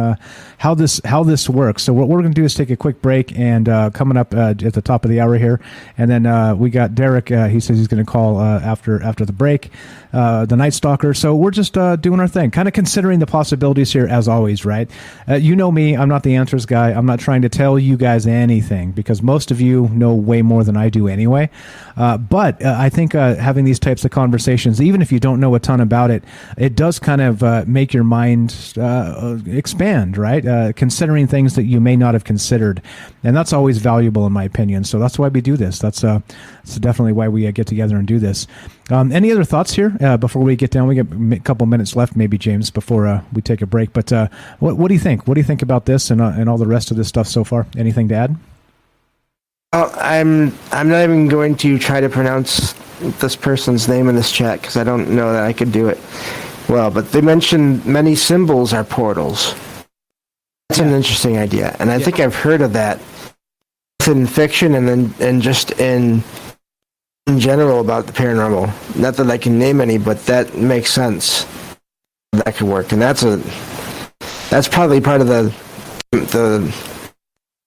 how this works. So what we're going to do is take a quick break, and coming up at the top of the hour here, and then we got Derek. He says he's going to call after the break, the Night Stalker. So we're just doing our thing, kind of considering the possibilities here as always, right? You know me, I'm not the answers guy. I'm not trying to tell you guys anything, because most of you know way more than I do anyway. But I think having these types of conversations, even if you don't know a ton about it, it does kind of make your mind expand, right? Considering things that you may not have considered. And that's always valuable in my opinion. So that's why we do this. That's definitely why we get together and do this. Any other thoughts here before we get down? We got a couple minutes left, maybe, James, before we take a break. But what do you think? What do you think about this and all the rest of this stuff so far? Anything to add? I'm not even going to try to pronounce this person's name in this chat because I don't know that I could do it well. But they mentioned many symbols are portals. That's an interesting idea, and I think I've heard of that in fiction and just in general about the paranormal. Not that I can name any, but that makes sense. That could work, and that's probably part of the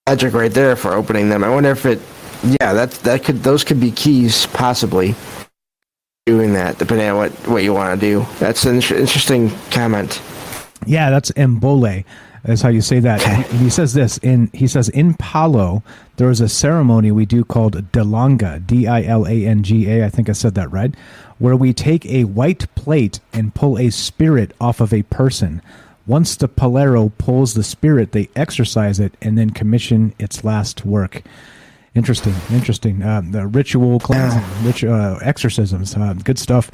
magic right there for opening them. I wonder if those could be keys possibly doing that, depending on what you want to do. That's an interesting comment. Yeah, that's Mbole. That's how you say that. Okay. He says this in Palo, there is a ceremony we do called Dilanga, Dilanga. I think I said that right, where we take a white plate and pull a spirit off of a person. Once the Palero pulls the spirit, they exorcise it and then commission its last work. Interesting. The ritual cleansing, exorcisms. Good stuff.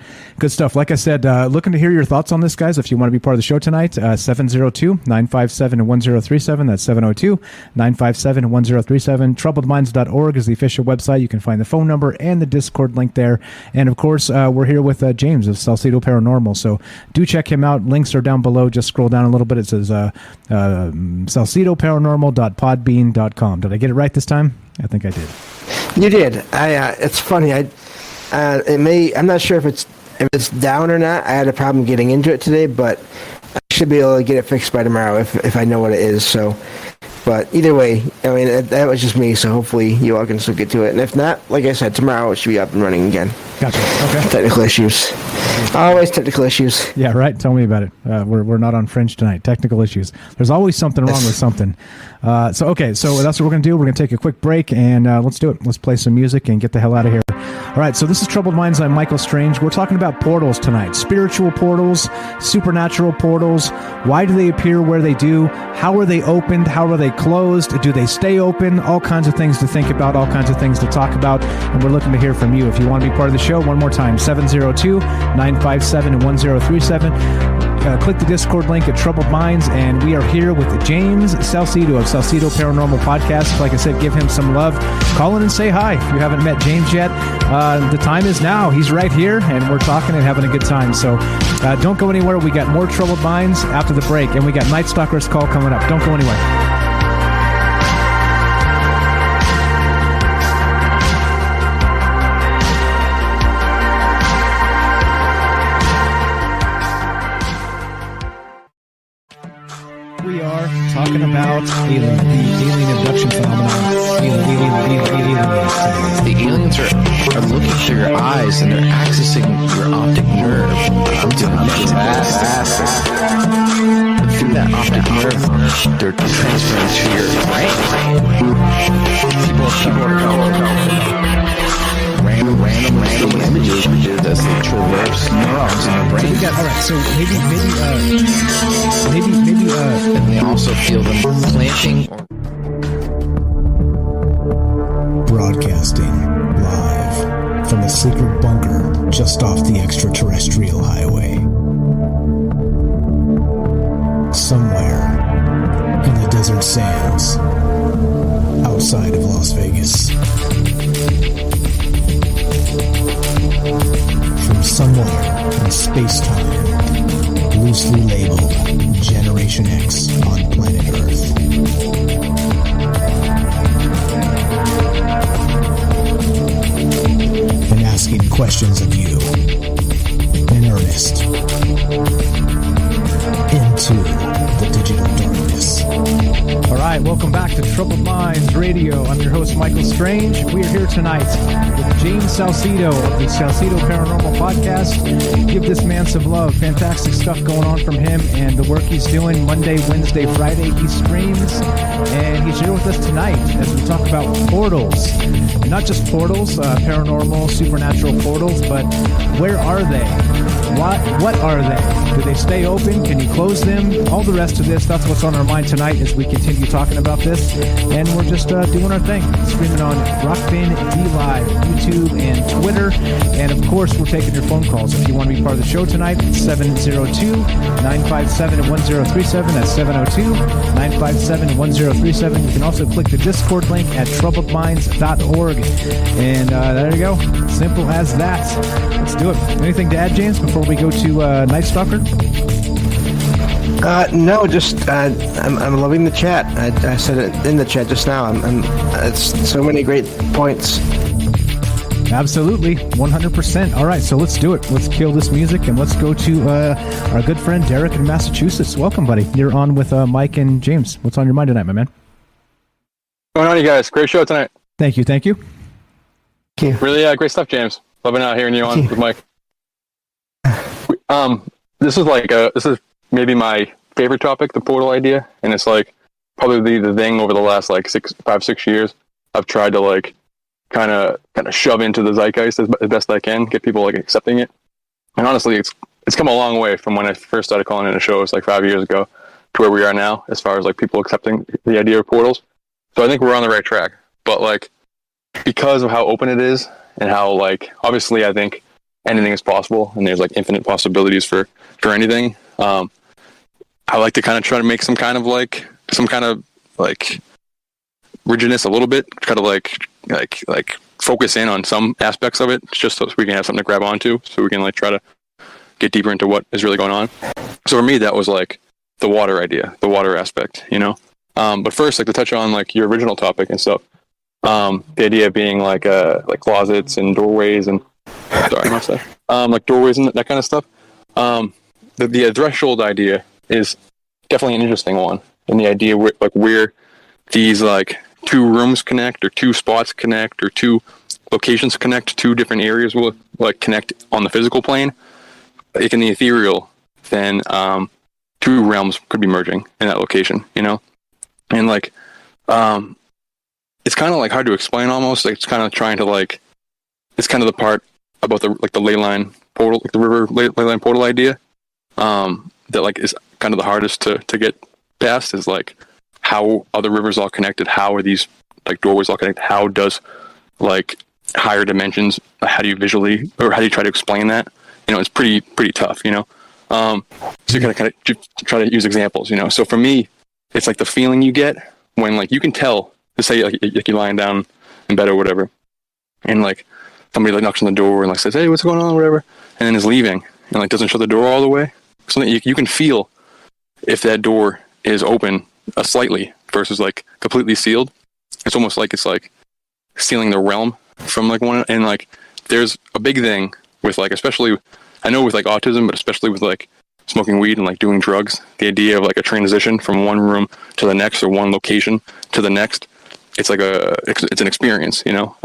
Like I said, looking to hear your thoughts on this, guys. If you want to be part of the show tonight, 702-957-1037. That's 702-957-1037. Troubledminds.org is the official website. You can find the phone number and the Discord link there. And, of course, we're here with James of Salsido Paranormal. So do check him out. Links are down below. Just scroll down a little bit. It says salsidoparanormal.podbean.com. Did I get it right this time? I think I did. You did. It's funny. I'm not sure if it's down or not. I had a problem getting into it today, but I should be able to get it fixed by tomorrow if I know what it is. So, but either way, I mean that was just me. So hopefully you all can still get to it. And if not, like I said, tomorrow it should be up and running again. Gotcha. Okay. Technical issues. Always technical issues. Yeah, right. Tell me about it. We're not on Fringe tonight. Technical issues. There's always something wrong with something. So that's what we're going to do. We're going to take a quick break, and let's do it. Let's play some music and get the hell out of here. All right, so this is Troubled Minds. I'm Michael Strange. We're talking about portals tonight. Spiritual portals, supernatural portals. Why do they appear where they do? How are they opened? How are they closed? Do they stay open? All kinds of things to think about, all kinds of things to talk about, and we're looking to hear from you. If you want to be part of the show, one more time, 702-957-1037. Click the Discord link at Troubled Minds, and we are here with James Salsido of Salsido Paranormal Podcast. Like I said, give him some love. Call in and say hi if you haven't met James yet. The time is now. He's right here, and we're talking and having a good time. So don't go anywhere. We got more Troubled Minds after the break, and we got Night Stalker's call coming up. Don't go anywhere. We are talking about the alien abduction phenomenon. The aliens are looking through your eyes and they're accessing your optic nerve. I'm doing that. Through that optic nerve, they're transferring to your brain. People are because they traverse neurons in the So brain. we got, all right. So maybe, And they also feel them planting or Broadcasting live from a secret bunker just off the extraterrestrial highway. Somewhere in the desert sands outside of Las Vegas. From somewhere in space-time, loosely labeled Generation X on planet Earth. And asking questions of you in earnest into the digital darkness. all right. Welcome back to Troubled Minds Radio. I'm your host, Michael Strange. We are here tonight with James Salsido of the Salsido Paranormal Podcast. Give this man some love. Fantastic stuff going on from him and the work he's doing Monday, Wednesday, Friday. He streams, and he's here with us tonight as we talk about portals. And not just portals, paranormal, supernatural portals, but where are they? What are they? Do they stay open? Can you close them? All the rest of this, that's what's on our mind tonight as we continue talking about this. And we're just doing our thing. Streaming on Rockfin, D-Live, YouTube, and Twitter. And of course, we're taking your phone calls. If you want to be part of the show tonight, it's 702-957-1037. That's 702-957-1037. You can also click the Discord link at troubledminds.org. And there you go. Simple as that. Let's do it. Anything to add, James, before we go to Night Stalker? No, just I'm loving the chat. I said it in the chat just now. It's so many great points. Absolutely, 100%. All right, so let's do it. Let's kill this music and let's go to our good friend Derek in Massachusetts. Welcome, buddy. You're on with Mike and James. What's on your mind tonight, my man? What's going on, you guys? Great show tonight. Thank you. Thank you. Really great stuff, James. Loving hearing you on with Mike. This is maybe my favorite topic, the portal idea, and it's like probably the thing over the last like 5-6 years I've tried to like kind of shove into the zeitgeist as best I can, get people like accepting it. And honestly, it's come a long way from when I first started calling in a show. It's like 5 years ago to where we are now, as far as like people accepting the idea of portals. So I think we're on the right track. But like, because of how open it is and how like, obviously I think anything is possible and there's like infinite possibilities for anything. I like to kind of try to make some kind of rigidness a little bit, try to like focus in on some aspects of it, just so we can have something to grab onto, so we can like try to get deeper into what is really going on. So for me, that was like the water idea, the water aspect, you know. But first, like to touch on like your original topic and stuff, the idea of being like closets and doorways and like doorways and that kind of stuff. The threshold idea is definitely an interesting one, and the idea where these like two rooms connect, or two spots connect, or two locations connect, two different areas will like connect on the physical plane. Like in the ethereal, then two realms could be merging in that location, you know, and like it's kind of like hard to explain almost. Like it's kind of trying to like, it's kind of the part about the ley line portal, like the river ley line portal idea. That like is kind of the hardest to get past, is like how are the rivers all connected? How are these like doorways all connected? How does like higher dimensions, how do you visually, or how do you try to explain that? You know, it's pretty tough, you know? So you kind of try to use examples, you know? So for me, it's like the feeling you get when like you can tell, let's say like you're lying down in bed or whatever, and like somebody like knocks on the door and like says, "Hey, what's going on?" or whatever, and then is leaving and like doesn't shut the door all the way. So you can feel if that door is open slightly versus like completely sealed. It's almost like it's like sealing the realm from like one. And like there's a big thing with like, especially I know with like autism, but especially with like smoking weed and like doing drugs, the idea of like a transition from one room to the next, or one location to the next. It's like it's an experience, you know?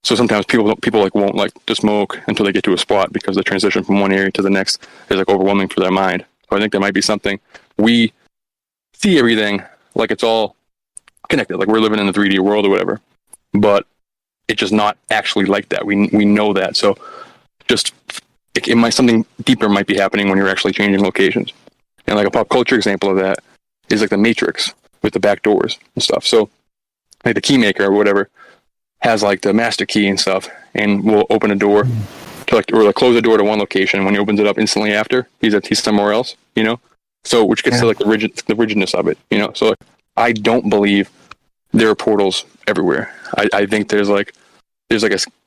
So sometimes people like won't like to smoke until they get to a spot, because the transition from one area to the next is like overwhelming for their mind. So I think there might be something, we see everything like it's all connected, like we're living in the 3D world or whatever, but it's just not actually like that. We know that. So just something deeper might be happening when you're actually changing locations. And like a pop culture example of that is like the Matrix with the back doors and stuff. So like the key maker or whatever has like the master key and stuff, and will open a door to like, or like close a door to one location. When he opens it up instantly after, he's somewhere else, you know? So which gets to like the rigidness of it, you know? So like, I don't believe there are portals everywhere. I think there's like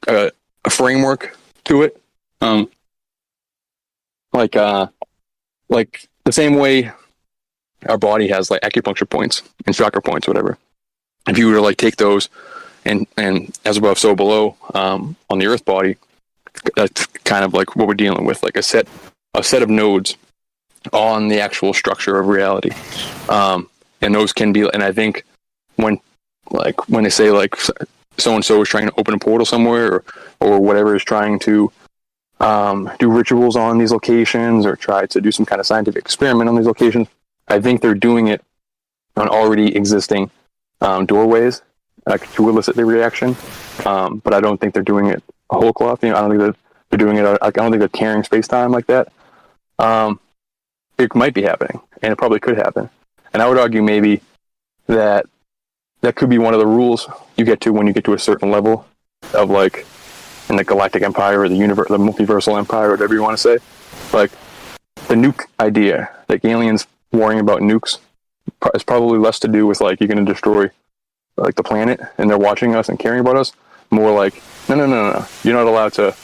a framework to it. Like the same way our body has like acupuncture points and chakra points, whatever. If you were to like take those and as above, so below, on the earth body, that's kind of like what we're dealing with, like a set of nodes on the actual structure of reality. And those can be, and I think when they say like so-and-so is trying to open a portal somewhere or whatever is trying to do rituals on these locations or try to do some kind of scientific experiment on these locations, I think they're doing it on already existing doorways to elicit the reaction. But I don't think they're doing it a whole cloth. You know, I don't think that they're doing it. I don't think they're tearing space-time like that. It might be happening, and it probably could happen. And I would argue maybe that could be one of the rules you get to when you get to a certain level of like in the galactic empire or the universe, the multiversal empire, whatever you want to say. Like the nuke idea, like aliens worrying about nukes, is probably less to do with like you're going to destroy like the planet and they're watching us and caring about us. More like no, you're not allowed to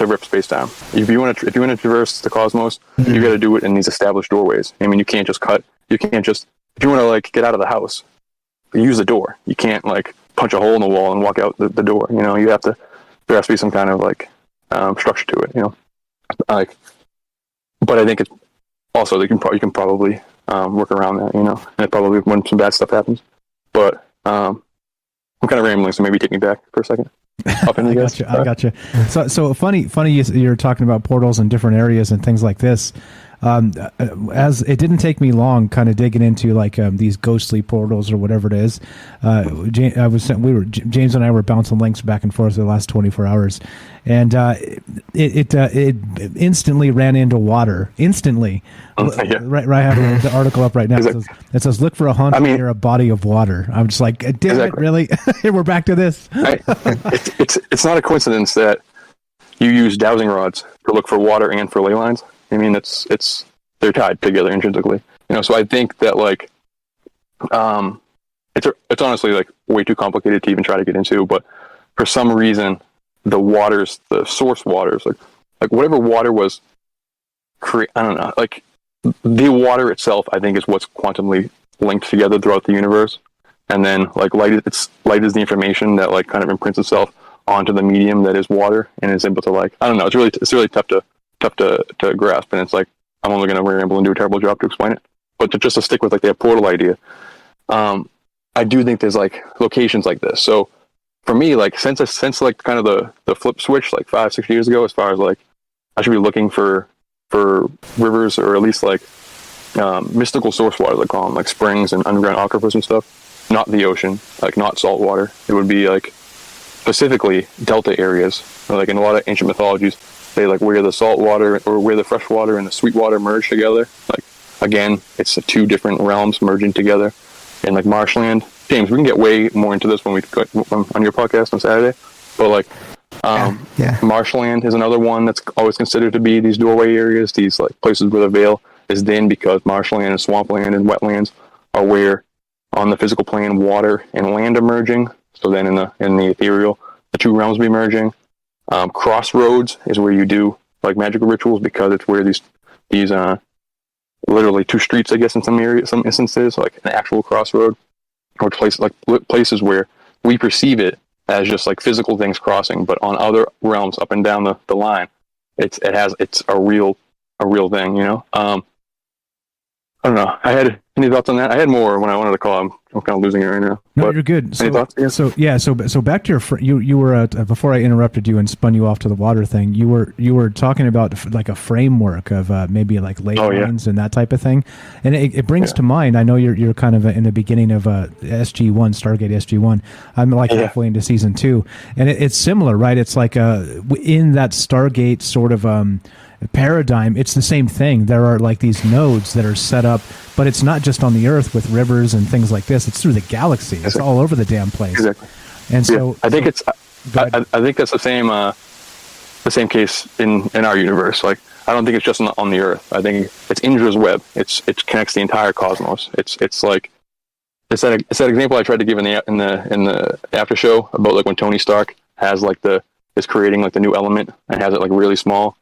rip space time. If you want to traverse the cosmos, you got to do it in these established doorways. I mean, you can't just cut. You can't just, if you want to like get out of the house, use the door. You can't like punch a hole in the wall and walk out the door. You know, there has to be some kind of like structure to it. You know, like, but I think it's also you can probably work around that. You know, and probably when some bad stuff happens. But I'm kind of rambling, so maybe take me back for a second. Up in I got you. So funny. You're talking about portals in different areas and things like this. As it didn't take me long, kind of digging into like these ghostly portals or whatever it is. James and I were bouncing links back and forth the last 24 hours, and it instantly ran into water. Instantly, yeah. Right. I have the article up right now. It says look for a haunt near a body of water. I'm just like, damn it, really? We're back to this. It's not a coincidence that you use dowsing rods to look for water and for ley lines. I mean, they're tied together intrinsically, you know. So I think that like, it's honestly like way too complicated to even try to get into. But for some reason, the source waters, like whatever water was, I don't know, like the water itself, I think is what's quantumly linked together throughout the universe. And then like light is the information that like kind of imprints itself onto the medium that is water and is able to like, I don't know, it's really tough to grasp, and it's like I'm only going to ramble and do a terrible job to explain it. But just to stick with like that portal idea, I do think there's like locations like this. So for me, like since like kind of the flip switch like 5-6 years ago, as far as like I should be looking for rivers or at least like mystical source water, they call them, like springs and underground aquifers and stuff, not the ocean, like not salt water. It would be like specifically delta areas, or like in a lot of ancient mythologies. They like where the salt water or where the fresh water and the sweet water merge together. Like again, it's the two different realms merging together. And like marshland. James, we can get way more into this when we go on your podcast on Saturday. But like marshland is another one that's always considered to be these doorway areas, these like places where the veil is thin, because marshland and swampland and wetlands are where on the physical plane water and land are merging. So then in the ethereal, the two realms be merging. Crossroads is where you do like magical rituals, because it's where these literally two streets, I guess, in some instances, like an actual crossroad, or places where we perceive it as just like physical things crossing, but on other realms up and down the line, it's a real thing, you know. I don't know. I had Any thoughts on that? I had more when I wanted to call. I'm kind of losing it right now. No, But you're good. any thoughts? Yeah. So back to your you were before I interrupted you and spun you off to the water thing. You were talking about like a framework of maybe like ley lines and that type of thing, and it brings to mind. I know you're kind of in the beginning of SG1, Stargate SG1. I'm like halfway into season 2, and it's similar, right? It's like in that Stargate sort of paradigm, it's the same thing. There are like these nodes that are set up, but it's not just on the Earth with rivers and things like this. It's through the galaxy. It's all over the damn place. Exactly. And so I think I think that's the same case in our universe. Like, I don't think it's just on the Earth. I think it's Indra's web. It connects the entire cosmos. It's like it's that example I tried to give in the after show about like when Tony Stark has like is creating like the new element and has it like really small.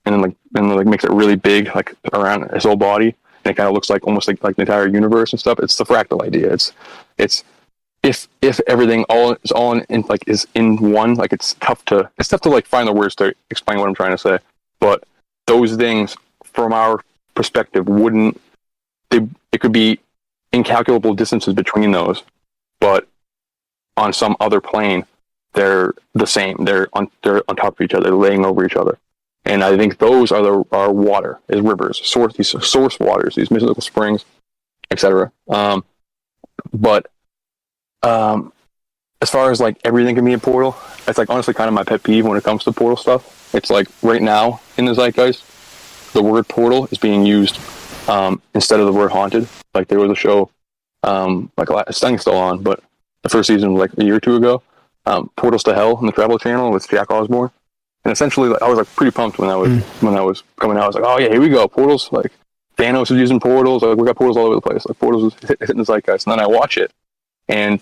And then makes it really big, like around his whole body, and it kind of looks like almost like the entire universe and stuff. It's the fractal idea. It's if everything is in one, like it's tough to like find the words to explain what I'm trying to say. But those things, from our perspective, it could be incalculable distances between those, but on some other plane, they're the same. They're on top of each other, laying over each other. And I think those are our water, is rivers, these source waters, these mystical springs, etc. But as far as like everything can be a portal, it's like honestly kind of my pet peeve when it comes to portal stuff. It's like right now in the zeitgeist, the word portal is being used instead of the word haunted. Like there was a show, it's still on, but the first season was like a year or two ago, Portals to Hell on the Travel Channel with Jack Osborne. And essentially, like, I was like pretty pumped when that was coming out. I was like, "Oh yeah, here we go, portals!" Like Thanos was using portals. Like we got portals all over the place. Like portals was hitting the zeitgeist. And then I watch it, and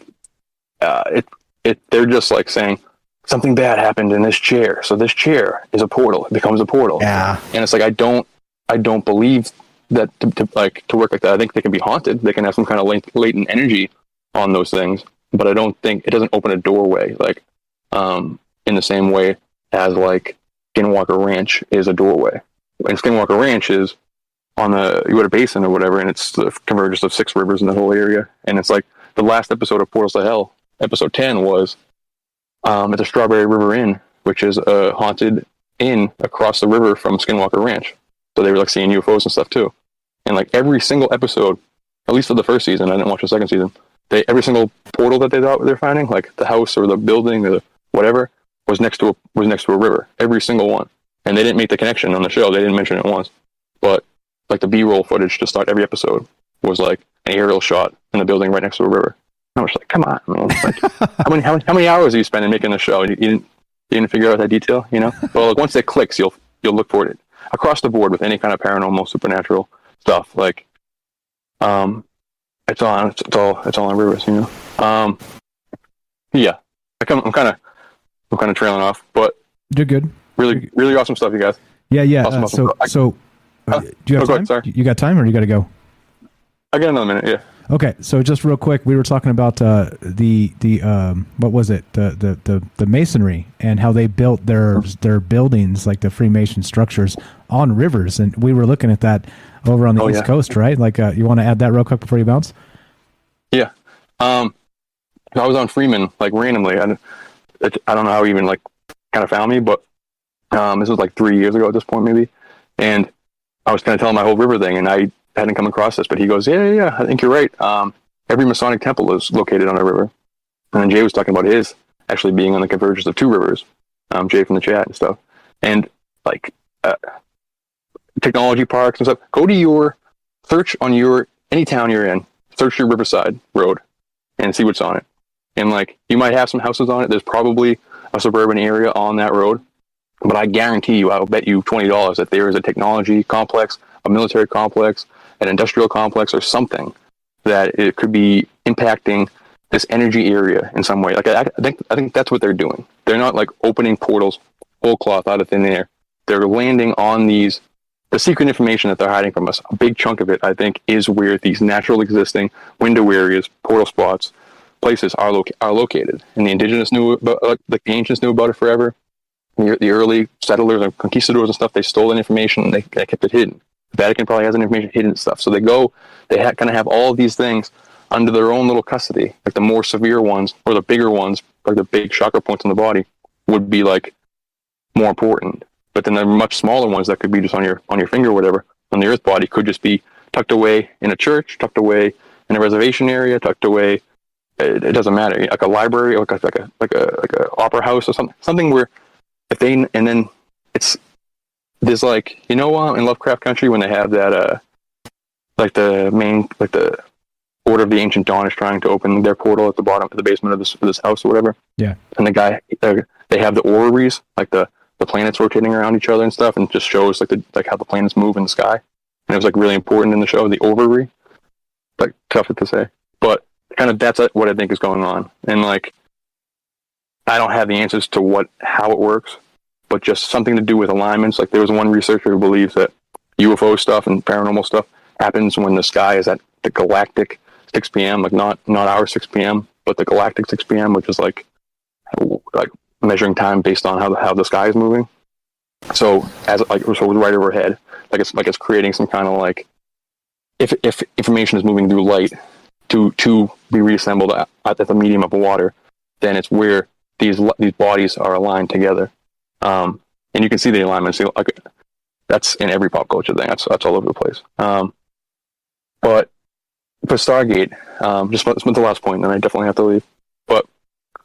they're just like saying something bad happened in this chair, so this chair is a portal. It becomes a portal. Yeah. And it's like I don't believe that to work like that. I think they can be haunted. They can have some kind of latent energy on those things, but I don't think it doesn't open a doorway like in the same way as like Skinwalker Ranch is a doorway. And Skinwalker Ranch is on the Uinta Basin or whatever, and it's the convergence of 6 rivers in the whole area. And it's like the last episode of Portals to Hell, episode 10, was at the Strawberry River Inn, which is a haunted inn across the river from Skinwalker Ranch. So they were like seeing UFOs and stuff too. And like every single episode, at least for the first season, I didn't watch the second season, every single portal that they thought they're finding, like the house or the building or the whatever, was next to a river. Every single one. And they didn't make the connection on the show. They didn't mention it once. But like the B-roll footage to start every episode was like an aerial shot in the building right next to a river. And I was like, come on, man. Like, how many hours are you spending making the show? You didn't figure out that detail, you know? Well, like once it clicks, you'll look for it across the board with any kind of paranormal, supernatural stuff. Like, it's all on rivers, you know? Yeah. I'm kind of trailing off, but you're good. Really, really awesome stuff, you guys. Yeah. Awesome. Do you have time? Sorry. You got time, or you got to go? I got another minute. Yeah. Okay, so just real quick, we were talking about the what was it, the masonry and how they built their buildings, like the Freemason structures, on rivers, and we were looking at that over on the East Coast, right? Like, you want to add that real quick before you bounce? Yeah. I was on Freeman like randomly. I don't know how he even like kind of found me, but this was like 3 years ago at this point maybe, and I was kind of telling my whole river thing, and I hadn't come across this, but he goes, yeah, I think you're right. Every Masonic temple is located on a river. And then Jay was talking about his actually being on the convergence of 2 rivers. Jay from the chat and stuff. And like technology parks and stuff. Go to search on any town you're in, search your Riverside Road and see what's on it. And like, you might have some houses on it. There's probably a suburban area on that road, but I guarantee you, I'll bet you $20 that there is a technology complex, a military complex, an industrial complex, or something that it could be impacting this energy area in some way. Like I think that's what they're doing. They're not like opening portals whole cloth out of thin air. They're landing on the secret information that they're hiding from us. A big chunk of it, I think, is where these natural existing window areas, portal spots, places are located. And the indigenous knew about, like the ancients knew about it forever. The early settlers and conquistadors and stuff, they stole that information and they kept it hidden. Vatican probably has information hidden stuff. So they kind of have all of these things under their own little custody. Like the more severe ones or the bigger ones, like the big chakra points in the body, would be like more important. But then the much smaller ones that could be just on your finger or whatever on the earth body could just be tucked away in a church, tucked away in a reservation area, tucked away. It doesn't matter. Like a library, like a opera house or something where if they, and then there's like, in Lovecraft Country when they have that, like the Order of the Ancient Dawn is trying to open their portal at the basement of this house or whatever. Yeah. And the guy, they have the orreries, like the planets rotating around each other and stuff, and it just shows like how the planets move in the sky. And it was like really important in the show, the orrery. Like tough to say, but kind of that's what I think is going on. And like, I don't have the answers to how it works, but just something to do with alignments. Like there was one researcher who believes that UFO stuff and paranormal stuff happens when the sky is at the galactic 6 p.m., like not our 6 p.m., but the galactic 6 p.m., which is like measuring time based on how the sky is moving. So right overhead, like it's creating some kind of like, if information is moving through light to be reassembled at the medium of water, then it's where these bodies are aligned together. And you can see the alignment. So like that's in every pop culture thing. That's all over the place. But for Stargate, just the last point, and then I definitely have to leave. But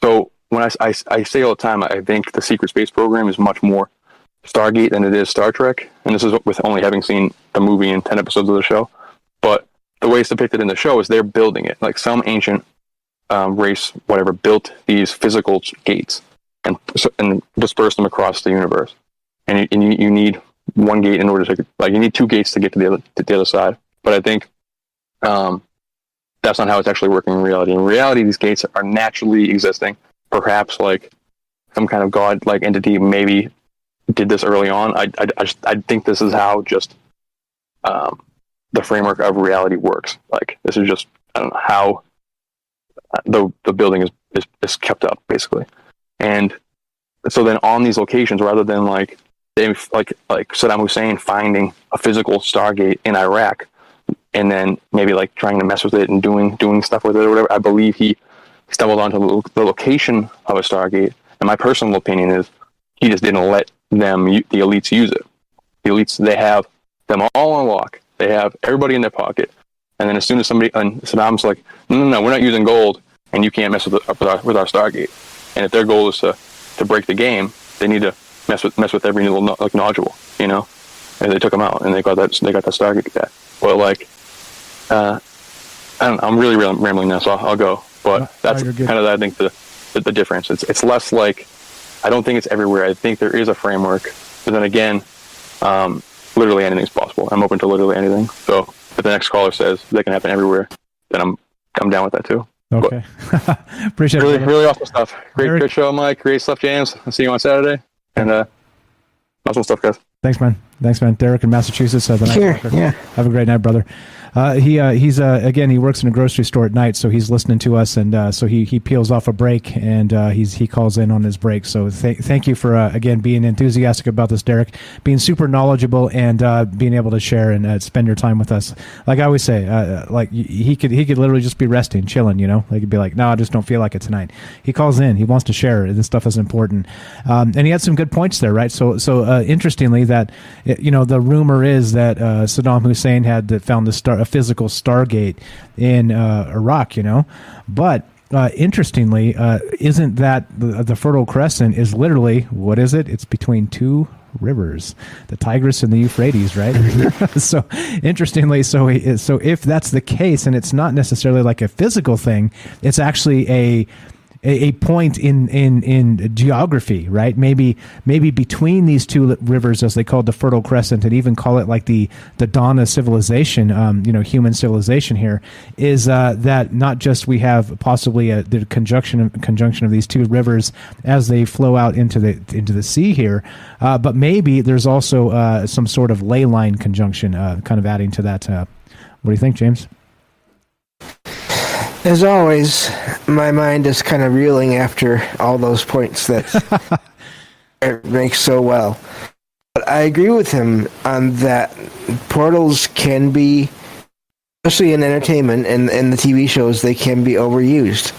so when I say all the time, I think the secret space program is much more Stargate than it is Star Trek. And this is with only having seen the movie and 10 episodes of the show. But the way it's depicted in the show is they're building it. Like some ancient race, whatever, built these physical gates and dispersed them across the universe. And you need one gate in order to, like, you need two gates to get to the other side. But I think that's not how it's actually working in reality. In reality, these gates are naturally existing. Perhaps like some kind of god-like entity maybe did this early on. I think this is how just the framework of reality works. Like this is just, I don't know how the building is kept up, basically. And so then on these locations, rather than like Saddam Hussein finding a physical Stargate in Iraq and then maybe like trying to mess with it and doing stuff with it or whatever, I believe he stumbled onto the location of a Stargate. And my personal opinion is he just didn't let them, the elites, use it. The elites, they have them all on lock. They have everybody in their pocket. And then as soon as Saddam's like, no, we're not using gold, and you can't mess with our Stargate. And if their goal is to break the game, they need to mess with every little nodule, And they took them out, and they got that Stargate back. But like, I don't know, I'm really rambling now, so I'll go. But that's kind of I think the difference. It's less like, I don't think it's everywhere. I think there is a framework. But then again, literally anything's possible. I'm open to literally anything. So if the next caller says that can happen everywhere, then I'm down with that too. Okay. Appreciate it. Really, really awesome stuff. Great show, Mike. Great stuff, James. I'll see you on Saturday. And awesome stuff, guys. Thanks, man. Derek in Massachusetts. Sure. Yeah. Have a great night, brother. He's again, he works in a grocery store at night, so he's listening to us, and so he peels off a break, and he calls in on his break. So thank you for again being enthusiastic about this, Derek, being super knowledgeable, and being able to share and spend your time with us. Like I always say, like he could literally just be resting, chilling, Like he'd be like, no, I just don't feel like it tonight. He calls in, he wants to share. This stuff is important, and he had some good points there, right? So interestingly, that the rumor is that Saddam Hussein had found a physical Stargate in Iraq, but interestingly, isn't that the Fertile Crescent is literally, what is it? It's between two rivers, the Tigris and the Euphrates, right? So interestingly, so if that's the case, and it's not necessarily like a physical thing, it's actually a point in geography, right? Maybe between these two rivers, as they call it, the Fertile Crescent, and even call it like the dawn of civilization, human civilization here, is that not just we have possibly the conjunction of these two rivers as they flow out into the sea here, but maybe there's also some sort of ley line conjunction, kind of adding to that. What do you think, James? As always, my mind is kind of reeling after all those points that Eric makes so well. But I agree with him on that. Portals can be, especially in entertainment and the TV shows, they can be overused.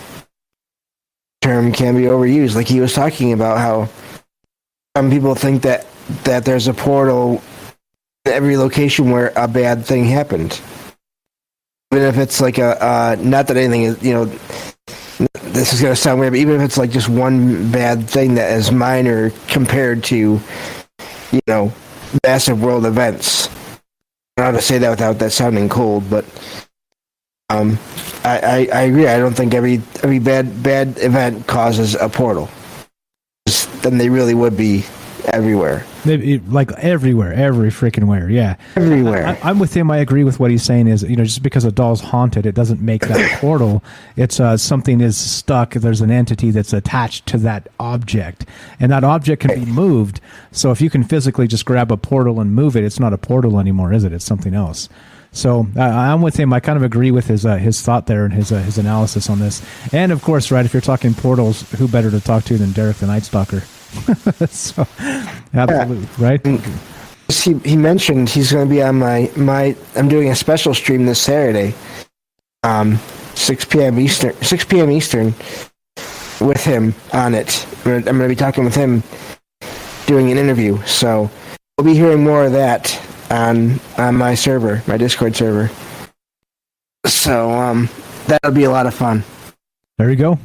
The term can be overused. Like he was talking about how some people think that there's a portal in every location where a bad thing happened. Even if it's like not that anything is, this is going to sound weird, but even if it's like just one bad thing that is minor compared to, massive world events. I don't know how to say that without that sounding cold, but I agree. I don't think every bad event causes a portal. Then they really would be everywhere. Like everywhere, every freaking where, yeah. Everywhere. I'm with him. I agree with what he's saying is, just because a doll's haunted, it doesn't make that portal. It's something is stuck. There's an entity that's attached to that object, and that object can be moved. So if you can physically just grab a portal and move it, it's not a portal anymore, is it? It's something else. So I'm with him. I kind of agree with his thought there and his analysis on this. And of course, right, if you're talking portals, who better to talk to than Derek the Night Stalker? So, absolutely, right? He mentioned he's going to be on my. I'm doing a special stream this Saturday, 6 p.m. Eastern, with him on it. I'm going to be talking with him, doing an interview. So we'll be hearing more of that on my server, my Discord server. So that'll be a lot of fun. There you go.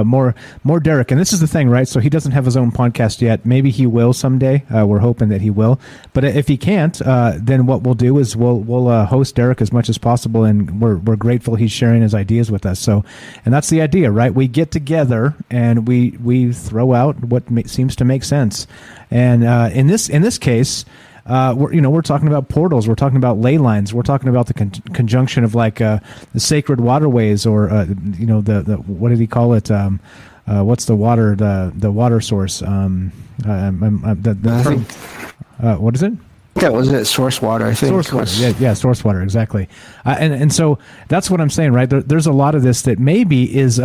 More Derek. And this is the thing, right? So he doesn't have his own podcast yet. Maybe he will someday. We're hoping that he will. But if he can't, then what we'll do is we'll host Derek as much as possible, and we're grateful he's sharing his ideas with us. So, and that's the idea, right? We get together and we throw out what seems to make sense. And in this case, we're talking about portals. We're talking about ley lines. We're talking about the conjunction of like the sacred waterways, or the what did he call it? What's the water? The water source. What is it? That was it. Source water, I think. Source water. Yeah, source water, exactly. And so that's what I'm saying, right? There's a lot of this that maybe is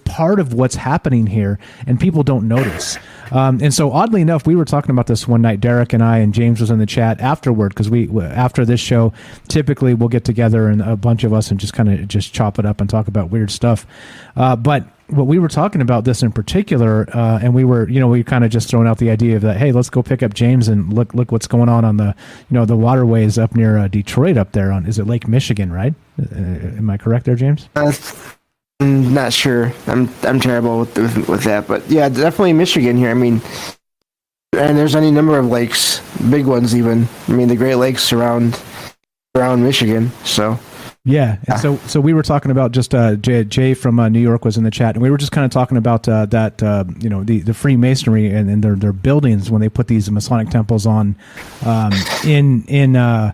part of what's happening here, and people don't notice. And so, oddly enough, we were talking about this one night, Derek and I, and James was in the chat afterward, because after this show, typically we'll get together and a bunch of us and just kind of just chop it up and talk about weird stuff. But what we were talking about this in particular, and we were, we kind of just throwing out the idea of that, hey, let's go pick up James and look what's going on the, the waterways up near Detroit up there is it Lake Michigan, right? Am I correct there, James? I'm not sure. I'm terrible with that, but yeah, definitely Michigan here. I mean, and there's any number of lakes, big ones even. I mean, the Great Lakes surround Michigan, so. Yeah, and so we were talking about just Jay from New York was in the chat, and we were just kind of talking about that the Freemasonry and their buildings when they put these Masonic temples on in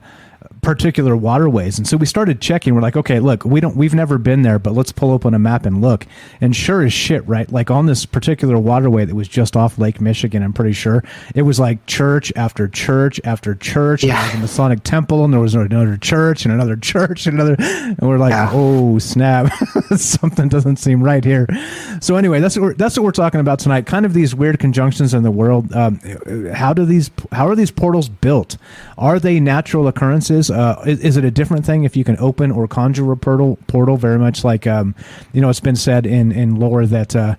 particular waterways. And so we started checking. We're like, okay, look, we've never been there, but let's pull open a map and look. And sure as shit, right? Like on this particular waterway that was just off Lake Michigan, I'm pretty sure it was like church after church after church. Yeah. And there was a Masonic temple, and there was another church and another church and another. And we're like, oh snap, something doesn't seem right here. So anyway, that's what we're talking about tonight. Kind of these weird conjunctions in the world. How are these portals built? Are they natural occurrences? Is it a different thing if you can open or conjure a portal? Very much like it's been said in lore that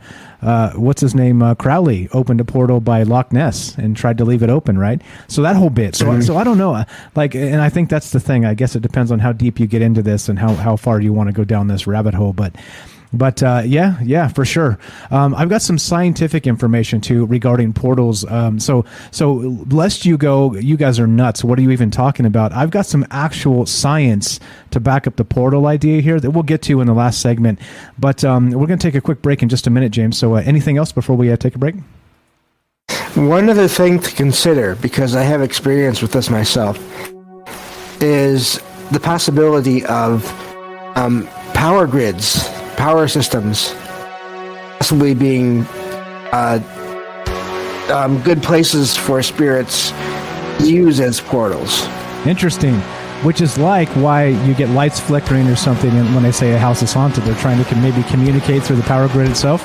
what's his name, Crowley opened a portal by Loch Ness and tried to leave it open, right? So that whole bit. So I don't know. And I think that's the thing. I guess it depends on how deep you get into this and how far you want to go down this rabbit hole. But yeah, for sure. I've got some scientific information too regarding portals. So lest you go, you guys are nuts. What are you even talking about? I've got some actual science to back up the portal idea here that we'll get to in the last segment. But we're going to take a quick break in just a minute, James. So anything else before we take a break? One other thing to consider, because I have experience with this myself, is the possibility of power grids. Power systems possibly being good places for spirits to use as portals. Interesting. Which is like why you get lights flickering or something, and when they say a house is haunted, they're trying to maybe communicate through the power grid itself.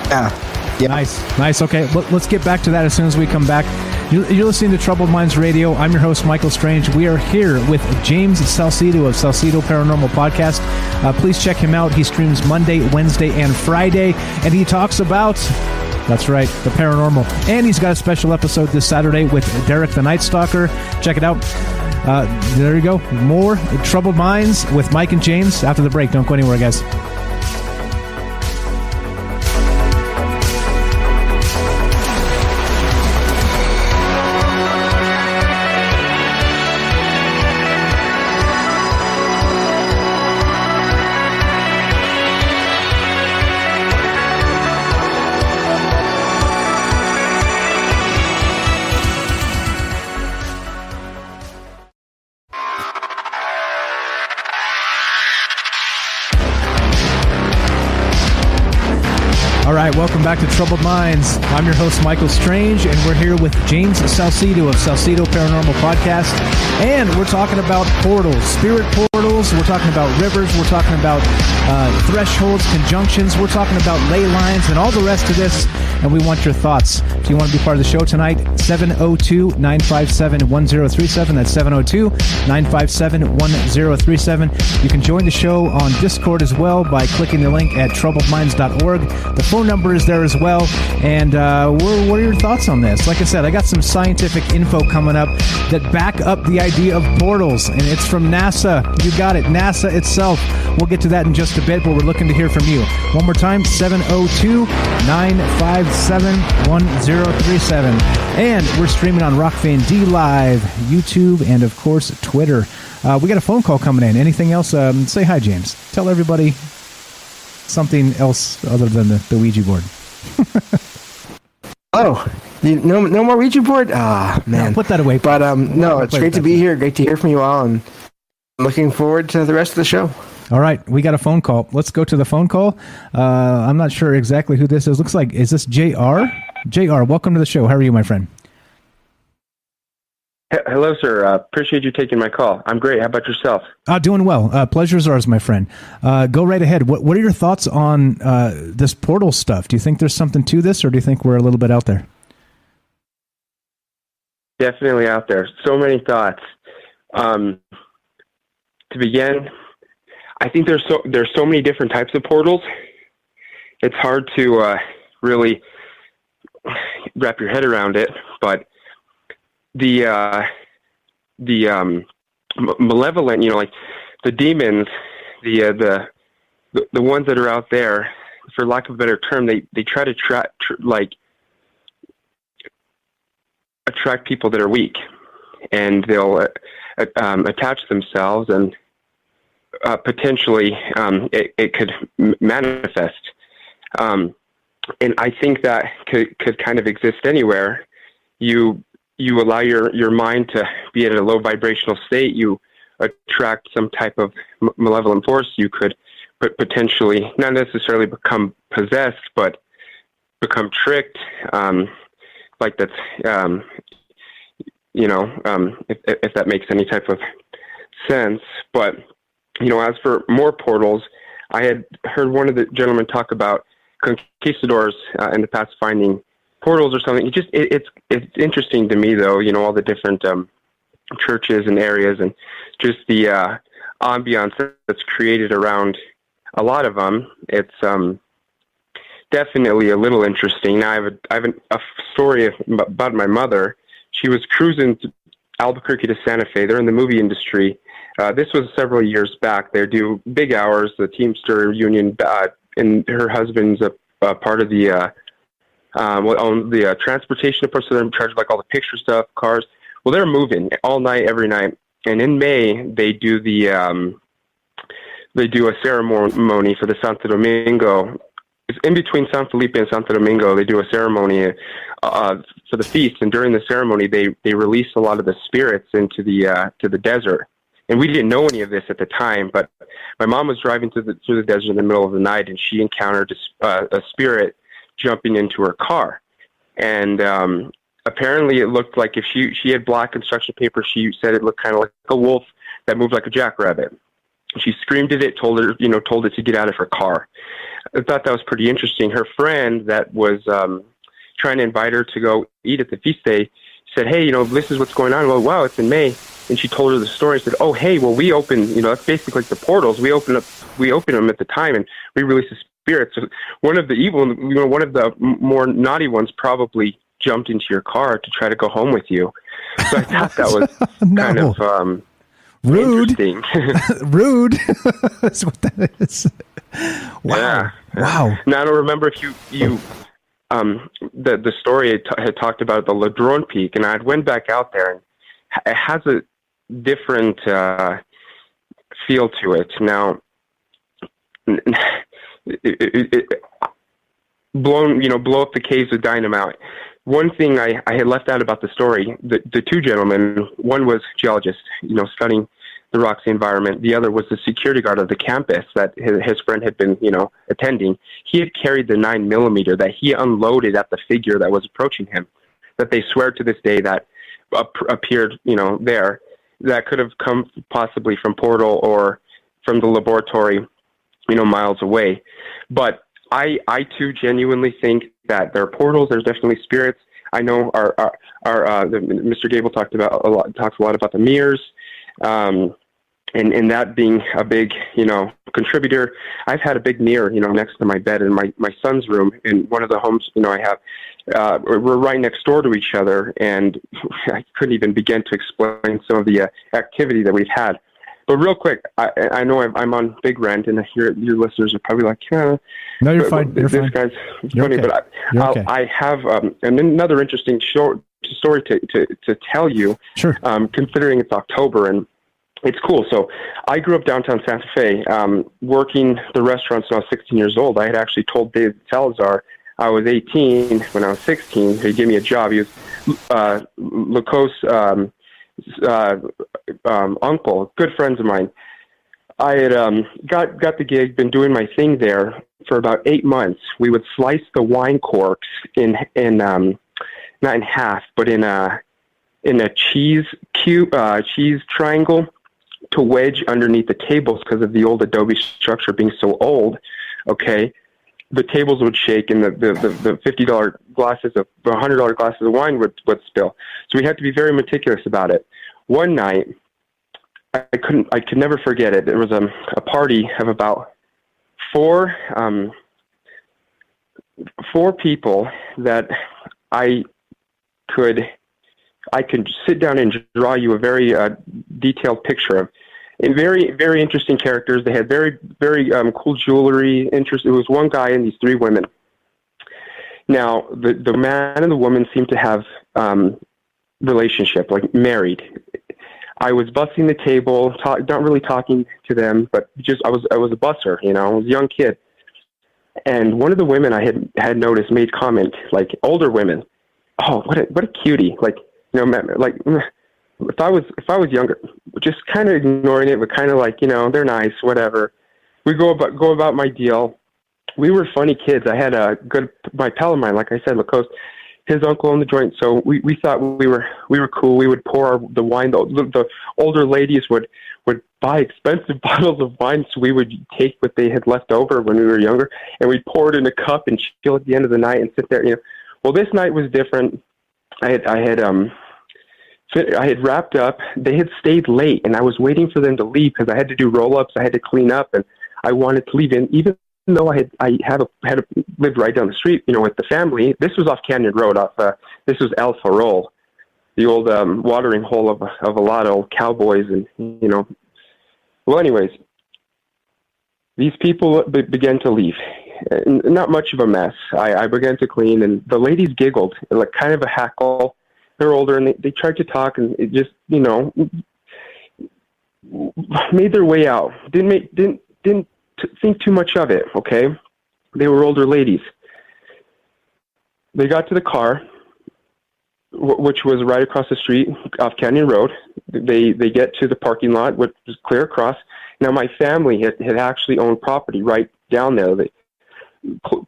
Yeah. Nice. Okay, let's get back to that as soon as we come back. You're listening to Troubled Minds Radio. I'm your host, Michael Strange. We are here with James Salsido of Salsido Paranormal Podcast. Please check him out. He streams Monday, Wednesday, and Friday, and he talks about, that's right, the paranormal. And he's got a special episode this Saturday with Derek the Night Stalker. Check it out. There you go. More Troubled Minds with Mike and James after the break. Don't go anywhere, guys. All right, welcome back to Troubled Minds. I'm your host, Michael Strange, and we're here with James Salsido of Salsido Paranormal Podcast, and we're talking about portals, spirit portals, we're talking about rivers, we're talking about thresholds, conjunctions, we're talking about ley lines, and all the rest of this, and we want your thoughts. If you want to be part of the show tonight, 702-957-1037, that's 702-957-1037. You can join the show on Discord as well by clicking the link at troubledminds.org. The phone number is there as well. And what are your thoughts on this? Like I said, I got some scientific info coming up that back up the idea of portals, and it's from NASA. You got it, NASA itself. We'll get to that in just a bit, but we're looking to hear from you. One more time, 702-957-1037. And we're streaming on Rock Fan D Live, YouTube, and of course, Twitter. We got a phone call coming in. Anything else? Say hi, James. Tell everybody something else other than the Ouija board. Oh, no more Ouija board? Ah, man. No, put that away. But no, it's great to be here. Great to hear from you all, and I'm looking forward to the rest of the show. All right, we got a phone call. Let's go to the phone call. I'm not sure exactly who this is. Looks like, is this JR? JR, welcome to the show. How are you, my friend? Hello, sir. Appreciate you taking my call. I'm great. How about yourself? Doing well. Pleasure's ours, my friend. Go right ahead. What are your thoughts on this portal stuff? Do you think there's something to this, or do you think we're a little bit out there? Definitely out there. So many thoughts. To begin, I think there's so many different types of portals. It's hard to really wrap your head around it, but the malevolent, like the demons, the ones that are out there, for lack of a better term, they try to attract people that are weak, and they'll attach themselves, and potentially it could manifest. And I think that could kind of exist anywhere. You allow your mind to be at a low vibrational state. You attract some type of malevolent force. You could potentially not necessarily become possessed, but become tricked. Like that's, if that makes any type of sense. But, as for more portals, I had heard one of the gentlemen talk about conquistadors in the past finding portals or something. It's interesting to me, though, all the different churches and areas, and just the ambiance that's created around a lot of them. It's definitely a little interesting. Now, I have a story about my mother. She was cruising to Albuquerque to Santa Fe. They're in the movie industry. This was several years back. They do big hours, the Teamster Union, and her husband's a part of the own the transportation department, so they're in charge of all the picture stuff, cars. Well, they're moving all night, every night. And in May, they do a ceremony for the Santo Domingo. It's in between San Felipe and Santo Domingo. They do a ceremony for the feast, and during the ceremony, they release a lot of the spirits into the desert. And we didn't know any of this at the time, but my mom was driving through the desert in the middle of the night, and she encountered a spirit jumping into her car. And apparently it looked like, if she had black construction paper, she said it looked kind of like a wolf that moved like a jackrabbit. She screamed at it, told it to get out of her car. I thought that was pretty interesting. Her friend that was trying to invite her to go eat at the feast day, said, hey, this is what's going on. Well, wow, it's in May. And she told her the story. Said, oh, hey, well, we open, that's basically like the portals. We open them at the time, and we release the spirits. So one of the evil, one of the more naughty ones probably jumped into your car to try to go home with you. So I thought that was kind of rude. Interesting. Rude. That's what that is. Wow. Yeah. Wow. Now, I don't remember if you the story had talked about the Ladrone Peak, and I went back out there, and it has a different feel to it. Now, blow up the caves with dynamite. One thing I had left out about the story, the two gentlemen, one was geologist, studying the Roxy environment. The other was the security guard of the campus that his friend had been, attending. He had carried the 9mm that he unloaded at the figure that was approaching him, that they swear to this day that appeared, there, that could have come possibly from Portal or from the laboratory, miles away. But I too genuinely think that there are portals. There's definitely spirits. I know Mr. Gable talks a lot about the mirrors, and that being a big, contributor. I've had a big mirror, next to my bed in my son's room in one of the homes, I have. We're right next door to each other, and I couldn't even begin to explain some of the activity that we've had. But real quick, I know I'm on big rant, and your listeners are probably like, no, you're fine. You're this fine. guy's You're funny. okay. But I have another interesting short story to tell you. Sure. Considering it's October, and it's cool. So I grew up downtown Santa Fe, working the restaurants when I was 16 years old. I had actually told David Salazar I was 18 when I was 16. He gave me a job. He was Lacoste uncle, good friends of mine. I had got the gig, been doing my thing there for about 8 months. We would slice the wine corks in not in half, but in a cheese triangle to wedge underneath the tables because of the old adobe structure being so old. Okay, the tables would shake, and the $50 glasses of $100 glasses of wine would spill. So we had to be very meticulous about it. One night, I could never forget it. There was a party of about four people that I could sit down and draw you a very detailed picture of. And very, very interesting characters. They had very, very cool jewelry. It was one guy and these three women. Now, the man and the woman seemed to have relationship, like married. I was bussing the table, not really talking to them, but just I was a busser, I was a young kid. And one of the women I had noticed made comment, like older women, oh, what a cutie, like if I was younger, just kind of ignoring it, but kind of like, they're nice, whatever. We go about my deal. We were funny kids. I had my pal of mine, like I said, Lacoste, his uncle owned the joint. So we thought we were cool. We would pour the wine. The older ladies would buy expensive bottles of wine. So we would take what they had left over when we were younger, and we'd pour it in a cup and chill at the end of the night and sit there, Well, this night was different. I had wrapped up. They had stayed late, and I was waiting for them to leave because I had to do roll-ups. I had to clean up, and I wanted to leave. And even though I had lived right down the street, with the family, this was off Canyon Road. This was El Farol, the old watering hole of a lot of old cowboys, and Well, anyways, these people began to leave. Not much of a mess. I began to clean, and the ladies giggled, like kind of a hackle. They're older, and they tried to talk, and it just, made their way out. Didn't think too much of it, okay? They were older ladies. They got to the car, which was right across the street off Canyon Road. They get to the parking lot, which was clear across. Now, my family had actually owned property right down there,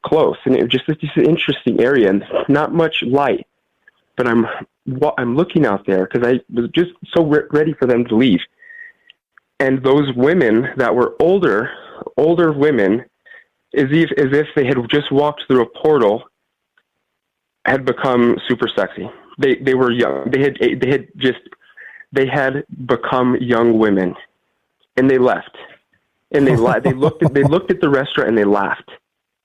close, and it was just an interesting area, and not much light. But I'm looking out there because I was just so ready for them to leave. And those women that were older women, as if they had just walked through a portal, had become super sexy. they were young. They had become young women, and they left. And they looked at the restaurant and they laughed.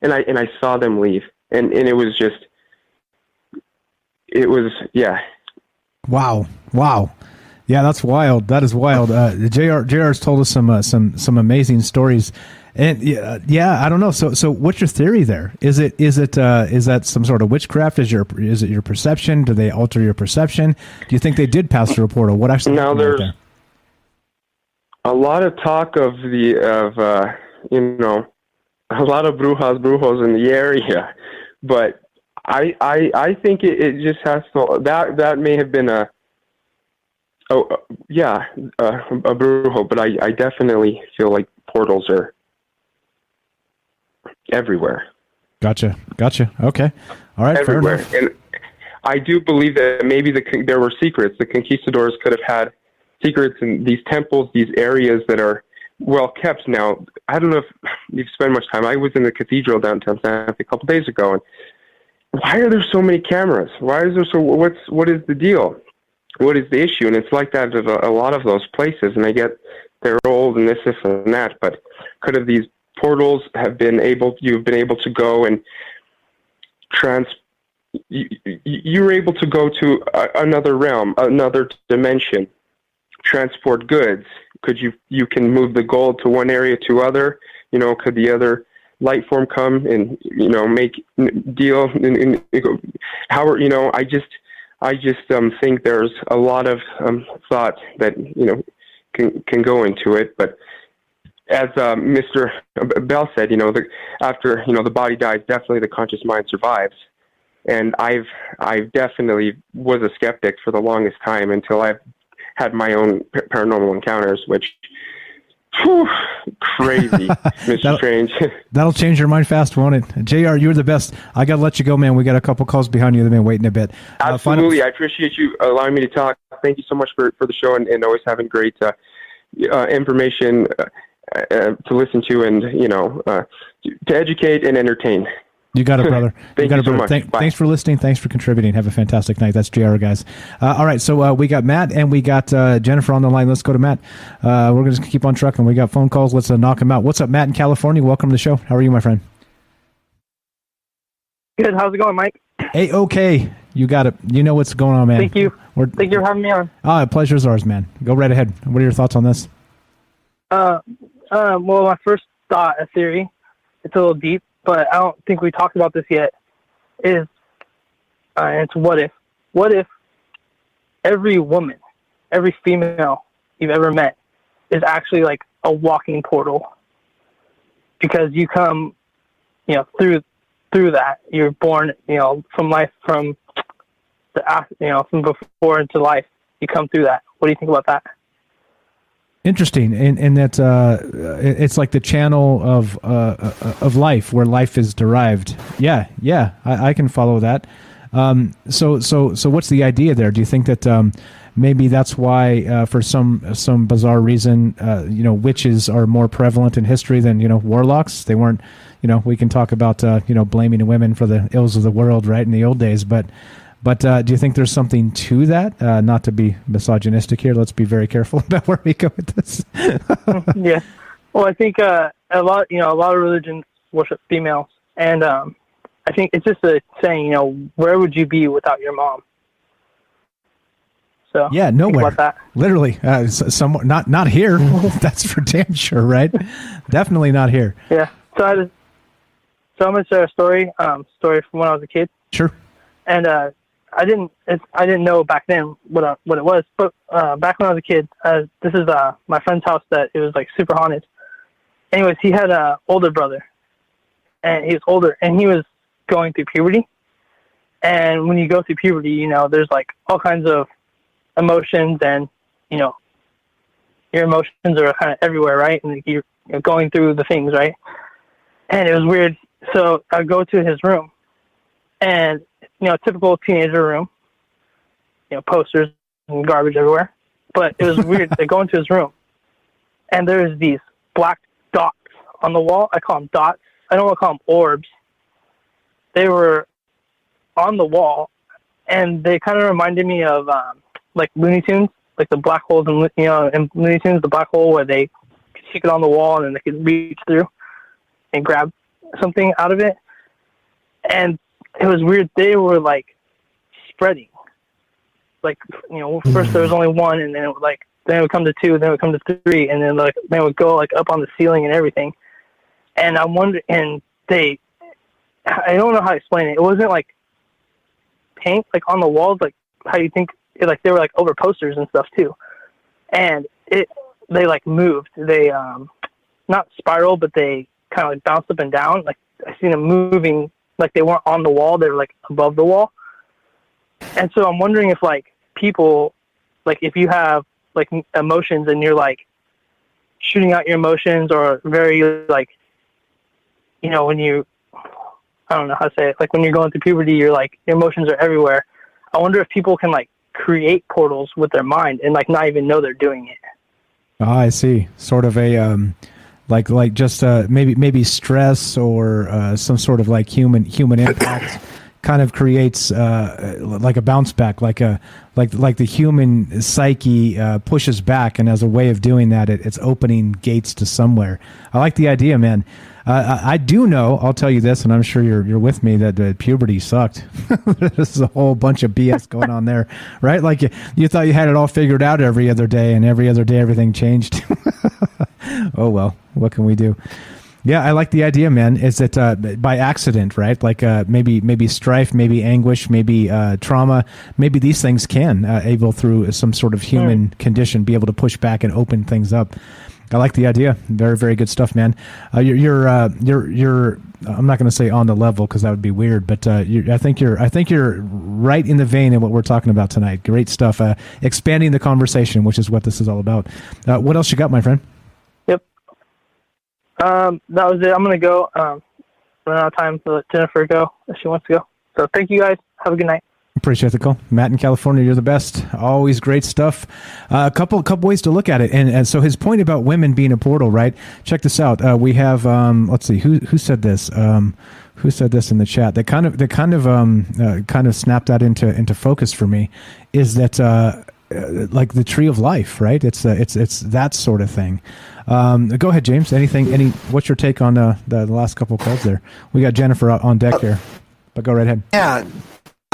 And I saw them leave. And it was yeah. Wow. Yeah, that's wild. That is wild. JR's told us some amazing stories. And yeah, I don't know. So what's your theory there? Is that some sort of witchcraft? Is it your perception? Do they alter your perception? Do you think they did pass through a portal? What actually now happened there's right there? a lot of talk of a lot of brujos in the area, but I think it just has to, that may have been a brujo, but I definitely feel like portals are everywhere. Gotcha. Okay. All right. Everywhere. Fair enough. And I do believe that maybe there were secrets. The conquistadors could have had secrets in these temples, these areas that are well kept. Now, I don't know if you've spent much time. I was in the cathedral downtown Santa Fe a couple days ago, and why are there so many cameras? Why is there what is the deal? What is the issue? And it's like that at a lot of those places, and I get they're old and this and that, but could have these portals you've been able to go and you were able to go to another realm, another dimension, transport goods. Could you can move the gold to one area to other, could the other light form come and, make deal and how, I just think there's a lot of thought that, can go into it. But as Mr. Bell said, after, the body dies, definitely the conscious mind survives. And I definitely was a skeptic for the longest time until I've had my own paranormal encounters, which, crazy, Mr. Strange. That'll change your mind fast, won't it? JR, you're the best. I got to let you go, man. We got a couple calls behind you. They've been waiting a bit. Absolutely. I appreciate you allowing me to talk. Thank you so much for the show and always having great information to listen to and, to educate and entertain. You got it, brother. Thank you so much. Thanks for listening. Thanks for contributing. Have a fantastic night. That's JR, guys. All right, so we got Matt and we got Jennifer on the line. Let's go to Matt. We're going to keep on trucking. We got phone calls. Let's knock them out. What's up, Matt in California? Welcome to the show. How are you, my friend? Good. How's it going, Mike? Okay. You got it. You know what's going on, man. Thank you. Thank you for having me on. Pleasure's ours, man. Go right ahead. What are your thoughts on this? Well, my first thought, a theory, it's a little deep, but I don't think we talked about this yet, is it's what if every woman, every female you've ever met is actually like a walking portal, because you come, through that, you're born, from life, from from before into life, you come through that. What do you think about that? Interesting, and that it's like the channel of life, where life is derived. Yeah, I can follow that. So what's the idea there? Do you think that maybe that's why, for some bizarre reason, witches are more prevalent in history than warlocks? They weren't. We can talk about blaming women for the ills of the world, right, in the old days, but do you think there's something to that? Not to be misogynistic here, let's be very careful about where we go with this. Yeah. Well, I think a lot of religions worship females, and I think it's just a saying, where would you be without your mom? So yeah, nowhere. Think about that. Literally, somewhere, not here. That's for damn sure, right? Definitely not here. Yeah. So I'm gonna share a story from when I was a kid. Sure. And I didn't know back then what it was, but back when I was a kid, this is my friend's house that it was like super haunted. Anyways, he had an older brother, and he was older, and he was going through puberty. And when you go through puberty, there's like all kinds of emotions, and your emotions are kind of everywhere, right? And you're going through the things, right? And it was weird. So I go to his room, and typical teenager room, posters and garbage everywhere. But it was weird. I go into his room, and there's these black dots on the wall. I call them dots. I don't want to call them orbs. They were on the wall, and they kind of reminded me of like Looney Tunes, like the black holes in in Looney Tunes, the black hole where they could stick it on the wall and then they could reach through and grab something out of it. And it was weird. They were like spreading. Like, first there was only one, and then then it would come to two, then it would come to three, and then they would go like up on the ceiling and everything. And I wonder, and I don't know how to explain it. It wasn't like paint like on the walls, like how you think it, like they were like over posters and stuff too. And they like moved. They not spiral, but they kind of like bounced up and down. Like I seen them moving, like they weren't on the wall, they were like above the wall. And so I'm wondering if like people, like if you have like emotions and you're like shooting out your emotions, or very like, when you, I don't know how to say it, like when you're going through puberty, you're like, your emotions are everywhere. I wonder if people can like create portals with their mind and like not even know they're doing it. Oh, I see. Sort of a like just maybe stress or some sort of like human impact kind of creates like a bounce back, like the human psyche pushes back, and as a way of doing that, it's opening gates to somewhere. I like the idea, man. I do know, I'll tell you this, and I'm sure you're with me, that puberty sucked. This is a whole bunch of BS going on there, right? Like you thought you had it all figured out every other day, and every other day everything changed. Oh well, what can we do? Yeah, I like the idea, man. Is that by accident, right? Like maybe strife, maybe anguish, maybe trauma, maybe these things can able through some sort of human condition be able to push back and open things up. I like the idea. Very, very good stuff, man. You're I'm not going to say on the level because that would be weird, but I think you're right in the vein of what we're talking about tonight. Great stuff. Expanding the conversation, which is what this is all about. What else you got, my friend? Yep. That was it. I'm going to go. Run out of time to let Jennifer go if she wants to go. So thank you guys. Have a good night. Appreciate the call. Matt in California, you're the best. Always great stuff. A couple ways to look at it. And so his point about women being a portal, right? Check this out. We have, let's see, who said this? Who said this in the chat? That kind of snapped that into focus for me, is that like the tree of life, right? It's that sort of thing. Go ahead, James. What's your take on the last couple of calls there? We got Jennifer on deck here, but go right ahead. Yeah.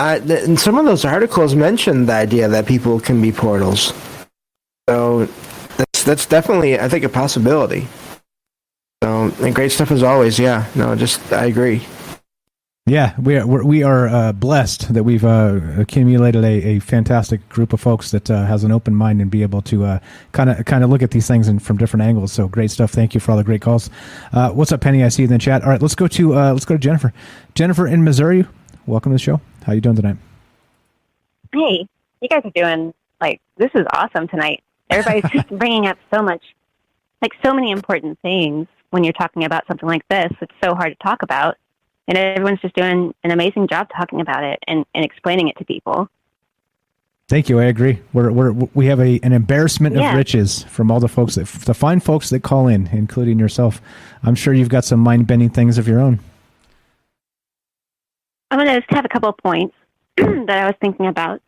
And some of those articles mentioned the idea that people can be portals. So that's definitely, I think, a possibility. So, and great stuff as always. Yeah, no, I agree. Yeah, we are blessed that we've accumulated a fantastic group of folks that has an open mind and be able to kind of look at these things from different angles. So great stuff. Thank you for all the great calls. What's up, Penny? I see you in the chat. All right, let's go to Jennifer. Jennifer in Missouri. Welcome to the show. How you doing tonight? Hey, you guys are doing, this is awesome tonight. Everybody's just bringing up so many important things when you're talking about something like this. It's so hard to talk about. And everyone's just doing an amazing job talking about it and explaining it to people. Thank you. I agree. We have an embarrassment of riches from all the fine folks that call in, including yourself. I'm sure you've got some mind-bending things of your own. I'm going to just have a couple of points that I was thinking about.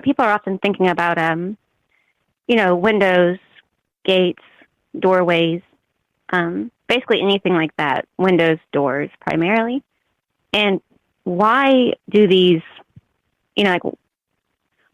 People are often thinking about, windows, gates, doorways, basically anything like that. Windows, doors, primarily. And why do these,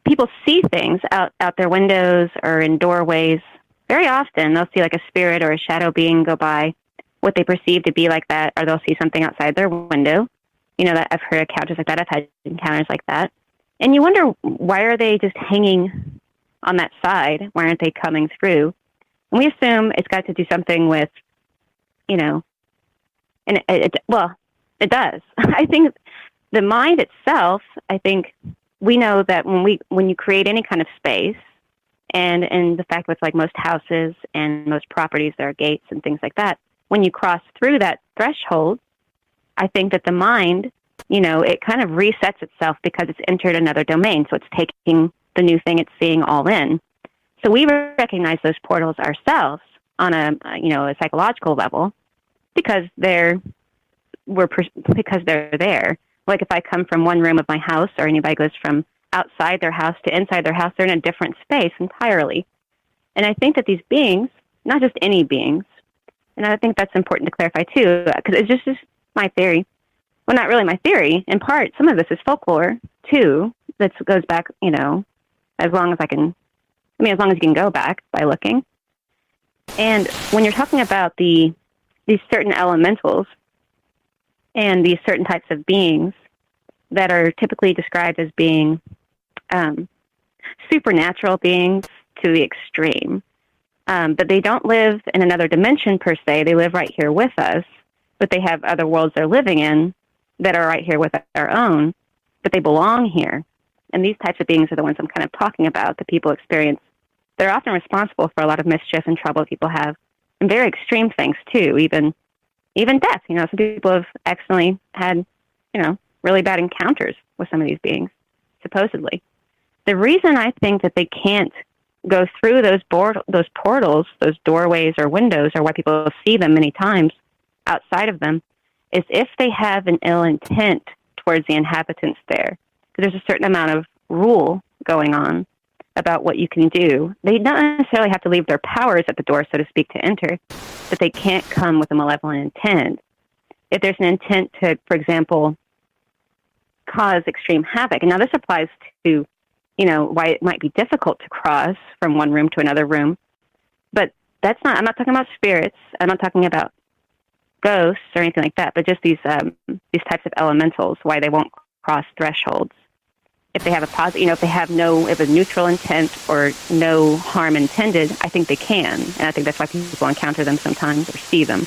people see things out their windows or in doorways. Very often they'll see like a spirit or a shadow being go by, what they perceive to be like that, or they'll see something outside their window. That I've heard encounters like that. I've had encounters like that. And you wonder, why are they just hanging on that side? Why aren't they coming through? And we assume it's got to do something with, and it does. I think the mind itself, I think we know that when you create any kind of space, and the fact with like most houses and most properties, there are gates and things like that. When you cross through that threshold, I think that the mind, it kind of resets itself because it's entered another domain. So it's taking the new thing it's seeing all in. So we recognize those portals ourselves on a psychological level because they're there. Like if I come from one room of my house, or anybody goes from outside their house to inside their house, they're in a different space entirely. And I think that these beings, not just any beings, and I think that's important to clarify too, because it's just my theory. Well, not really my theory. In part, some of this is folklore too. That goes back, as long as as long as you can go back by looking. And when you're talking about these certain elementals and these certain types of beings that are typically described as being supernatural beings to the extreme, but they don't live in another dimension per se. They live right here with us, but they have other worlds they're living in that are right here with our own, but they belong here. And these types of beings are the ones I'm kind of talking about that people experience. They're often responsible for a lot of mischief and trouble people have, and very extreme things too, even death. Some people have accidentally had, really bad encounters with some of these beings, supposedly. The reason I think that they can't go through those portals, those doorways or windows, or why people see them many times outside of them, is if they have an ill intent towards the inhabitants there. There's a certain amount of rule going on about what you can do. They don't necessarily have to leave their powers at the door, so to speak, to enter, but they can't come with a malevolent intent. If there's an intent to, for example, cause extreme havoc, and now this applies to, why it might be difficult to cross from one room to another room, but I'm not talking about spirits, I'm not talking about ghosts or anything like that, but just these types of elementals, why they won't cross thresholds. If they have if they have a neutral intent or no harm intended, I think they can. And I think that's why people encounter them sometimes or see them.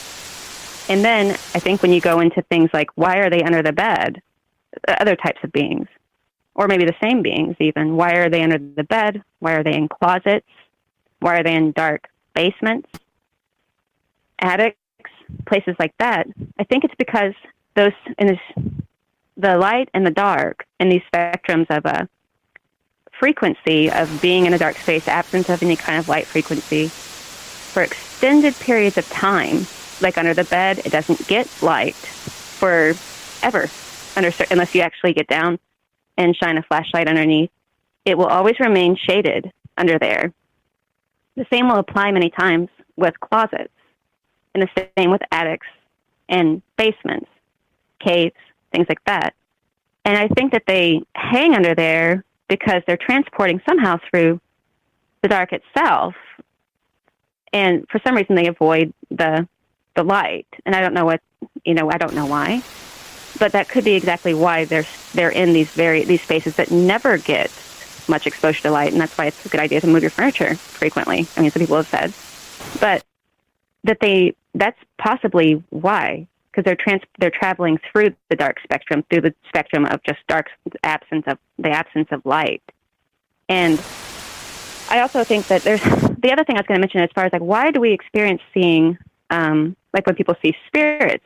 And then I think when you go into things like, why are they under the bed? Other types of beings, or maybe the same beings even. Why are they under the bed? Why are they in closets? Why are they in dark basements, attics, places like that? I think it's because the light and the dark and these spectrums of a frequency of being in a dark space, absence of any kind of light frequency, for extended periods of time, like under the bed, it doesn't get light forever, unless you actually get down and shine a flashlight underneath. It will always remain shaded under there. The same will apply many times with closets, and the same with attics and basements, caves, things like that. And I think that they hang under there because they're transporting somehow through the dark itself. And for some reason they avoid the light. And I don't know I don't know why. But that could be exactly why they're in these spaces that never get much exposure to light, and that's why it's a good idea to move your furniture frequently. I mean, some people have said. But that's possibly why. Because they're traveling through the dark spectrum, through the spectrum of just the absence of light. And I also think that there's the other thing I was going to mention as far as why do we experience seeing when people see spirits?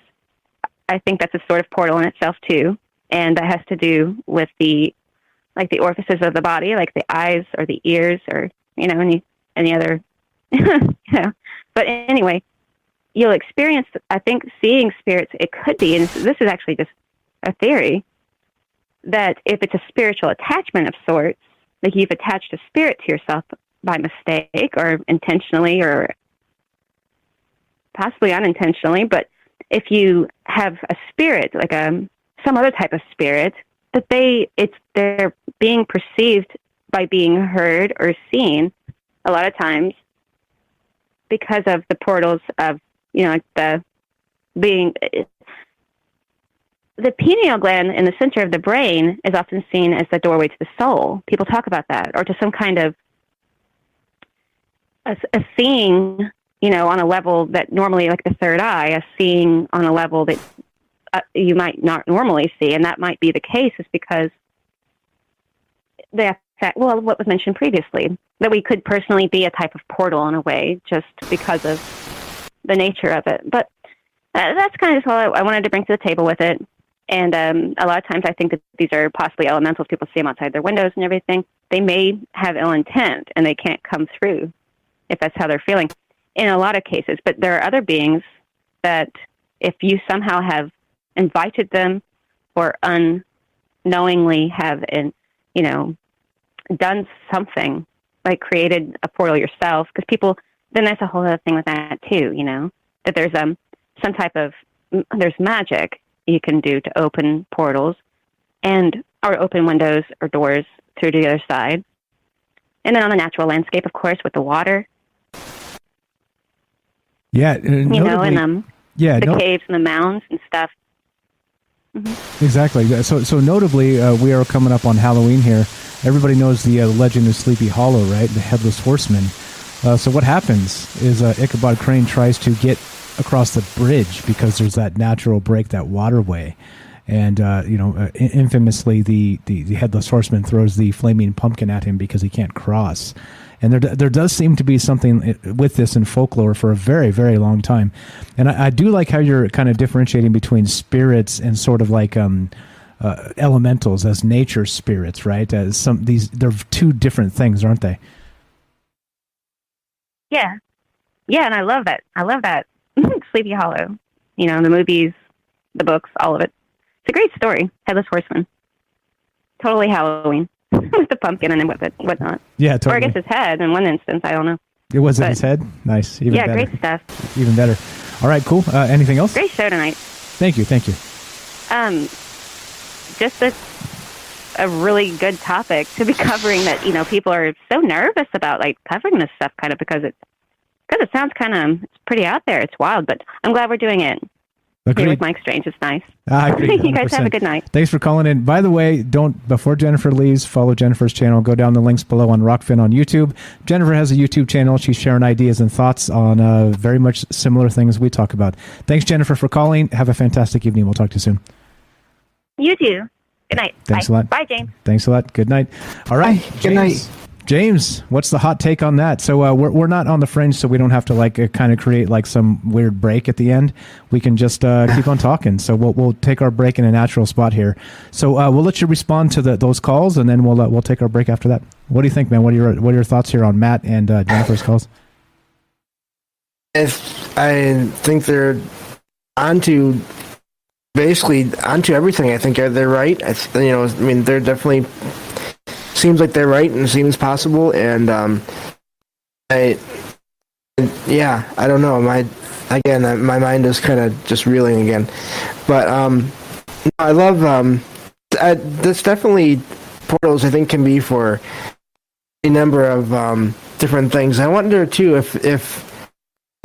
I think that's a sort of portal in itself too, and that has to do with the orifices of the body, like the eyes or the ears or any other. But anyway. You'll experience, I think, seeing spirits, it could be, and this is actually just a theory, that if it's a spiritual attachment of sorts, like you've attached a spirit to yourself by mistake or intentionally or possibly unintentionally, but if you have a spirit, like some other type of spirit, that they're being perceived by being heard or seen a lot of times because of the portals of the pineal gland in the center of the brain is often seen as the doorway to the soul. People talk about that, or to some kind of a seeing, on a level that normally, like the third eye, a seeing on a level that you might not normally see, and that might be the case is because what was mentioned previously, that we could personally be a type of portal in a way, just because of the nature of it. But that's kind of just all I wanted to bring to the table with it. And a lot of times I think that these are possibly elementals. People see them outside their windows and everything. They may have ill intent and they can't come through if that's how they're feeling in a lot of cases. But there are other beings that if you somehow have invited them or unknowingly have, done something, like created a portal yourself. Because people, then that's a whole other thing with that too, that there's some type of, there's magic you can do to open portals or open windows or doors through to the other side. And then on the natural landscape, of course, with the water. Yeah. And the caves and the mounds and stuff. Mm-hmm. Exactly. So notably, we are coming up on Halloween here. Everybody knows the legend of Sleepy Hollow, right? The Headless Horseman. So what happens is Ichabod Crane tries to get across the bridge because there's that natural break, that waterway. And, infamously, the Headless Horseman throws the flaming pumpkin at him because he can't cross. And there does seem to be something with this in folklore for a very, very long time. And I do like how you're kind of differentiating between spirits and sort of like elementals as nature spirits, right? They're two different things, aren't they? Yeah. Yeah, and I love that. Sleepy Hollow. The movies, the books, all of it. It's a great story. Headless Horseman. Totally Halloween. With the pumpkin and whatnot. Yeah, totally. Or I guess his head in one instance. I don't know. It was in his head? Nice. Even better. Great stuff. Even better. All right, cool. Anything else? Great show tonight. Thank you. Just a really good topic to be covering that, people are so nervous about, like, covering this stuff kind of because it sounds kind of, it's pretty out there. It's wild, but I'm glad we're doing it. Here with Mike Strange. It's nice. I agree. You guys have a good night. Thanks for calling in. By the way, before Jennifer leaves, follow Jennifer's channel. Go down the links below on Rockfin on YouTube. Jennifer has a YouTube channel. She's sharing ideas and thoughts on very much similar things we talk about. Thanks, Jennifer, for calling. Have a fantastic evening. We'll talk to you soon. You too. Good night. Thanks Bye. a lot. Bye, James. Thanks a lot. Good night. All right. Good night. James, what's the hot take on that? So we're not on the fringe, so we don't have to kind of create like some weird break at the end. We can just keep on talking. So we'll take our break in a natural spot here. So we'll let you respond to those calls, and then we'll take our break after that. What do you think, man? What are your thoughts here on Matt and Jennifer's calls? I think they're onto everything. I think they're right. They're definitely. Seems like they're right and seems possible, and I don't know. My mind is kind of just reeling again, but I love this. Definitely, portals I think can be for a number of different things. I wonder too if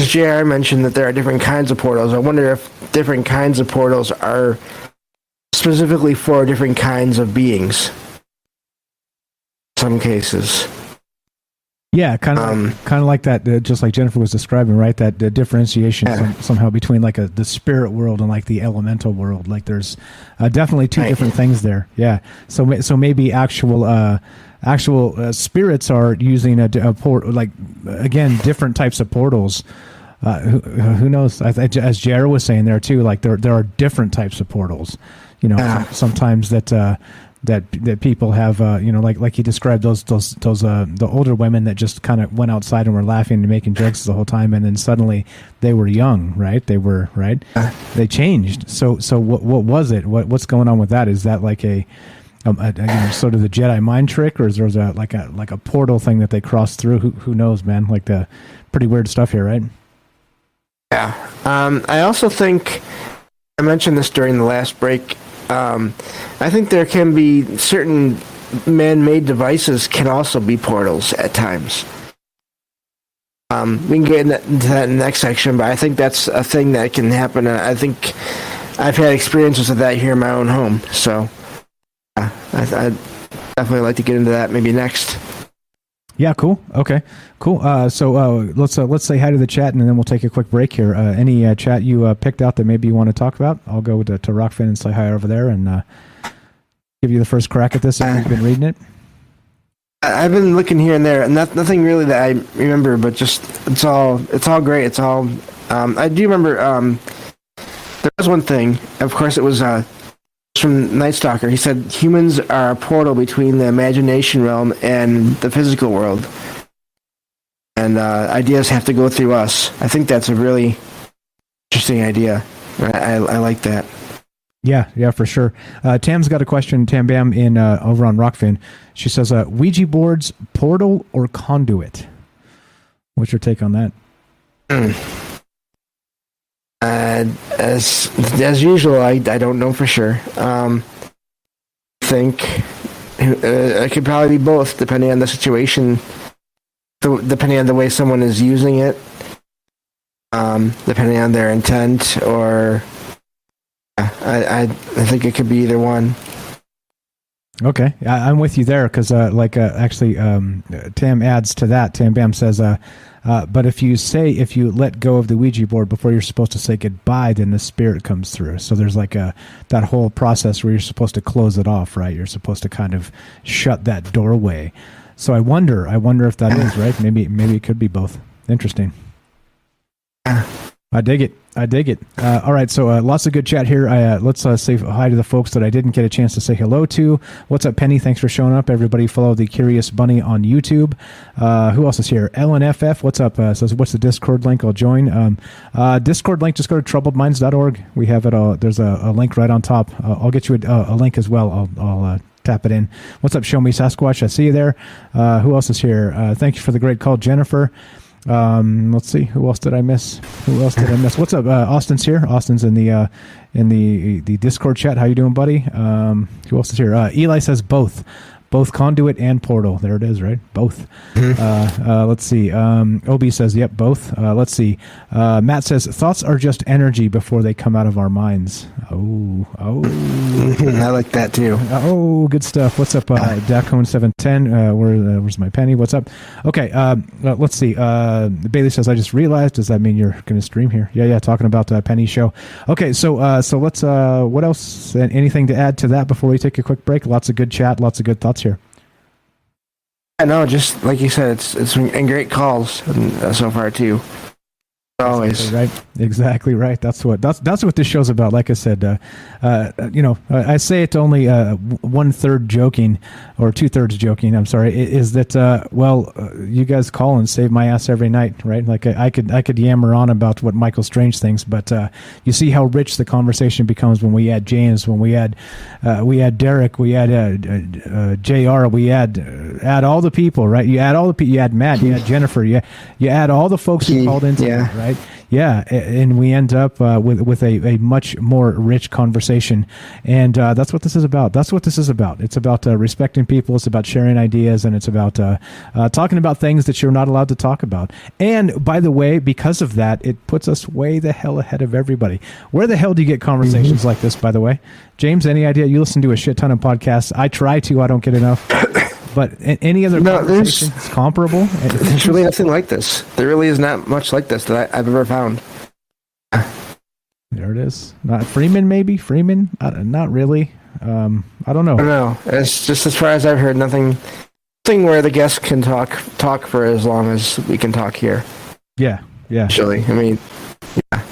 JR mentioned that there are different kinds of portals. I wonder if different kinds of portals are specifically for different kinds of beings. Some cases. Yeah, kind of like that, just like Jennifer was describing, right? That differentiation somehow between like the spirit world and like the elemental world. Like there's definitely two different things there. Yeah. So maybe actual spirits are using a port, like again, different types of portals. Who knows? As Jared was saying there too, like there are different types of portals. Sometimes that people have, like he described those the older women that just kind of went outside and were laughing and making jokes the whole time, and then suddenly they were young, right? They were right. They changed. So what was it? What's going on with that? Is that like a sort of the Jedi mind trick, or is there like a portal thing that they crossed through? Who knows, man? Like the pretty weird stuff here, right? Yeah. I also think I mentioned this during the last break. I think there can be certain man-made devices can also be portals at times. We can get into that in the next section, but I think that's a thing that can happen. I think I've had experiences of that here in my own home, so I'd definitely like to get into that maybe next. Yeah, cool. Okay, cool. So let's say hi to the chat, and then we'll take a quick break here. Any chat you picked out that maybe you want to talk about? I'll go to Rockfin and say hi over there, and give you the first crack at this if you've been reading it. I've been looking here and there, nothing really that I remember, but just it's all great. It's all. I do remember. There was one thing. Of course, it was from Night Stalker. He said humans are a portal between the imagination realm and the physical world, and ideas have to go through us. I think that's a really interesting idea. I like that. Yeah, for sure. Tam's got a question, Tam Bam, in over on Rockfin. She says, Ouija boards, portal, or conduit? What's your take on that? As usual, I don't know for sure. I think it could probably be both, depending on the situation, depending on the way someone is using it, depending on their intent, or I think it could be either one. Okay, I'm with you there because, actually, Tam adds to that. Tam Bam says, but if you let go of the Ouija board before you're supposed to say goodbye, then the spirit comes through. So there's that whole process where you're supposed to close it off, right? You're supposed to kind of shut that doorway. So I wonder if that is right. Maybe it could be both. Interesting. I dig it. All right, so lots of good chat here. Let's say hi to the folks that I didn't get a chance to say hello to. What's up, Penny? Thanks for showing up. Everybody follow the Curious Bunny on YouTube. Who else is here? LNFF, what's up? Says, what's the Discord link? I'll join. Discord link, just go to troubledminds.org. We have it all. There's a link right on top. I'll get you a link as well. I'll tap it in. What's up, Show Me Sasquatch? I see you there. Who else is here? Thank you for the great call, Jennifer. Let's see. Who else did I miss? What's up? Austin's here. Austin's in the Discord chat. How you doing, buddy? Who else is here? Eli says both conduit and portal. There it is, right? Both. Let's see. Obi says, yep, both. Let's see. Matt says, thoughts are just energy before they come out of our minds. Oh. I like that too. Oh, good stuff. What's up, Dacone710? Where's my penny? What's up? Okay, let's see. Bailey says, I just realized. Does that mean you're going to stream here? Yeah, talking about the Penny show. Okay, so let's, what else? Anything to add to that before we take a quick break? Lots of good chat, lots of good thoughts here. I know, just like you said, it's been great calls so far too. Always exactly right. That's what this show's about. Like I said, I say it only 1/3 joking or 2/3 joking. I'm sorry. Is that you guys call and save my ass every night, right? Like I could yammer on about what Michael Strange thinks, but you see how rich the conversation becomes when we add James, when we add Derek, we add JR, we add all the people, right? You add all the people. You add Matt, you add Jennifer, you add all the folks who called into it, right? Yeah, and we end up with a much more rich conversation, and that's what this is about. It's about respecting people. It's about sharing ideas, and it's about talking about things that you're not allowed to talk about. And by the way, because of that, it puts us way the hell ahead of everybody. Where the hell do you get conversations like this, by the way? James, any idea? You listen to a shit ton of podcasts. I try to. I don't get enough. But any other conversations comparable? There's really nothing like this. There really is not much like this that I've ever found. There it is. Not Freeman, maybe? Freeman? Not really. I don't know. I don't know. It's just as far as I've heard, nothing where the guests can talk for as long as we can talk here. Yeah. Actually, I mean, yeah.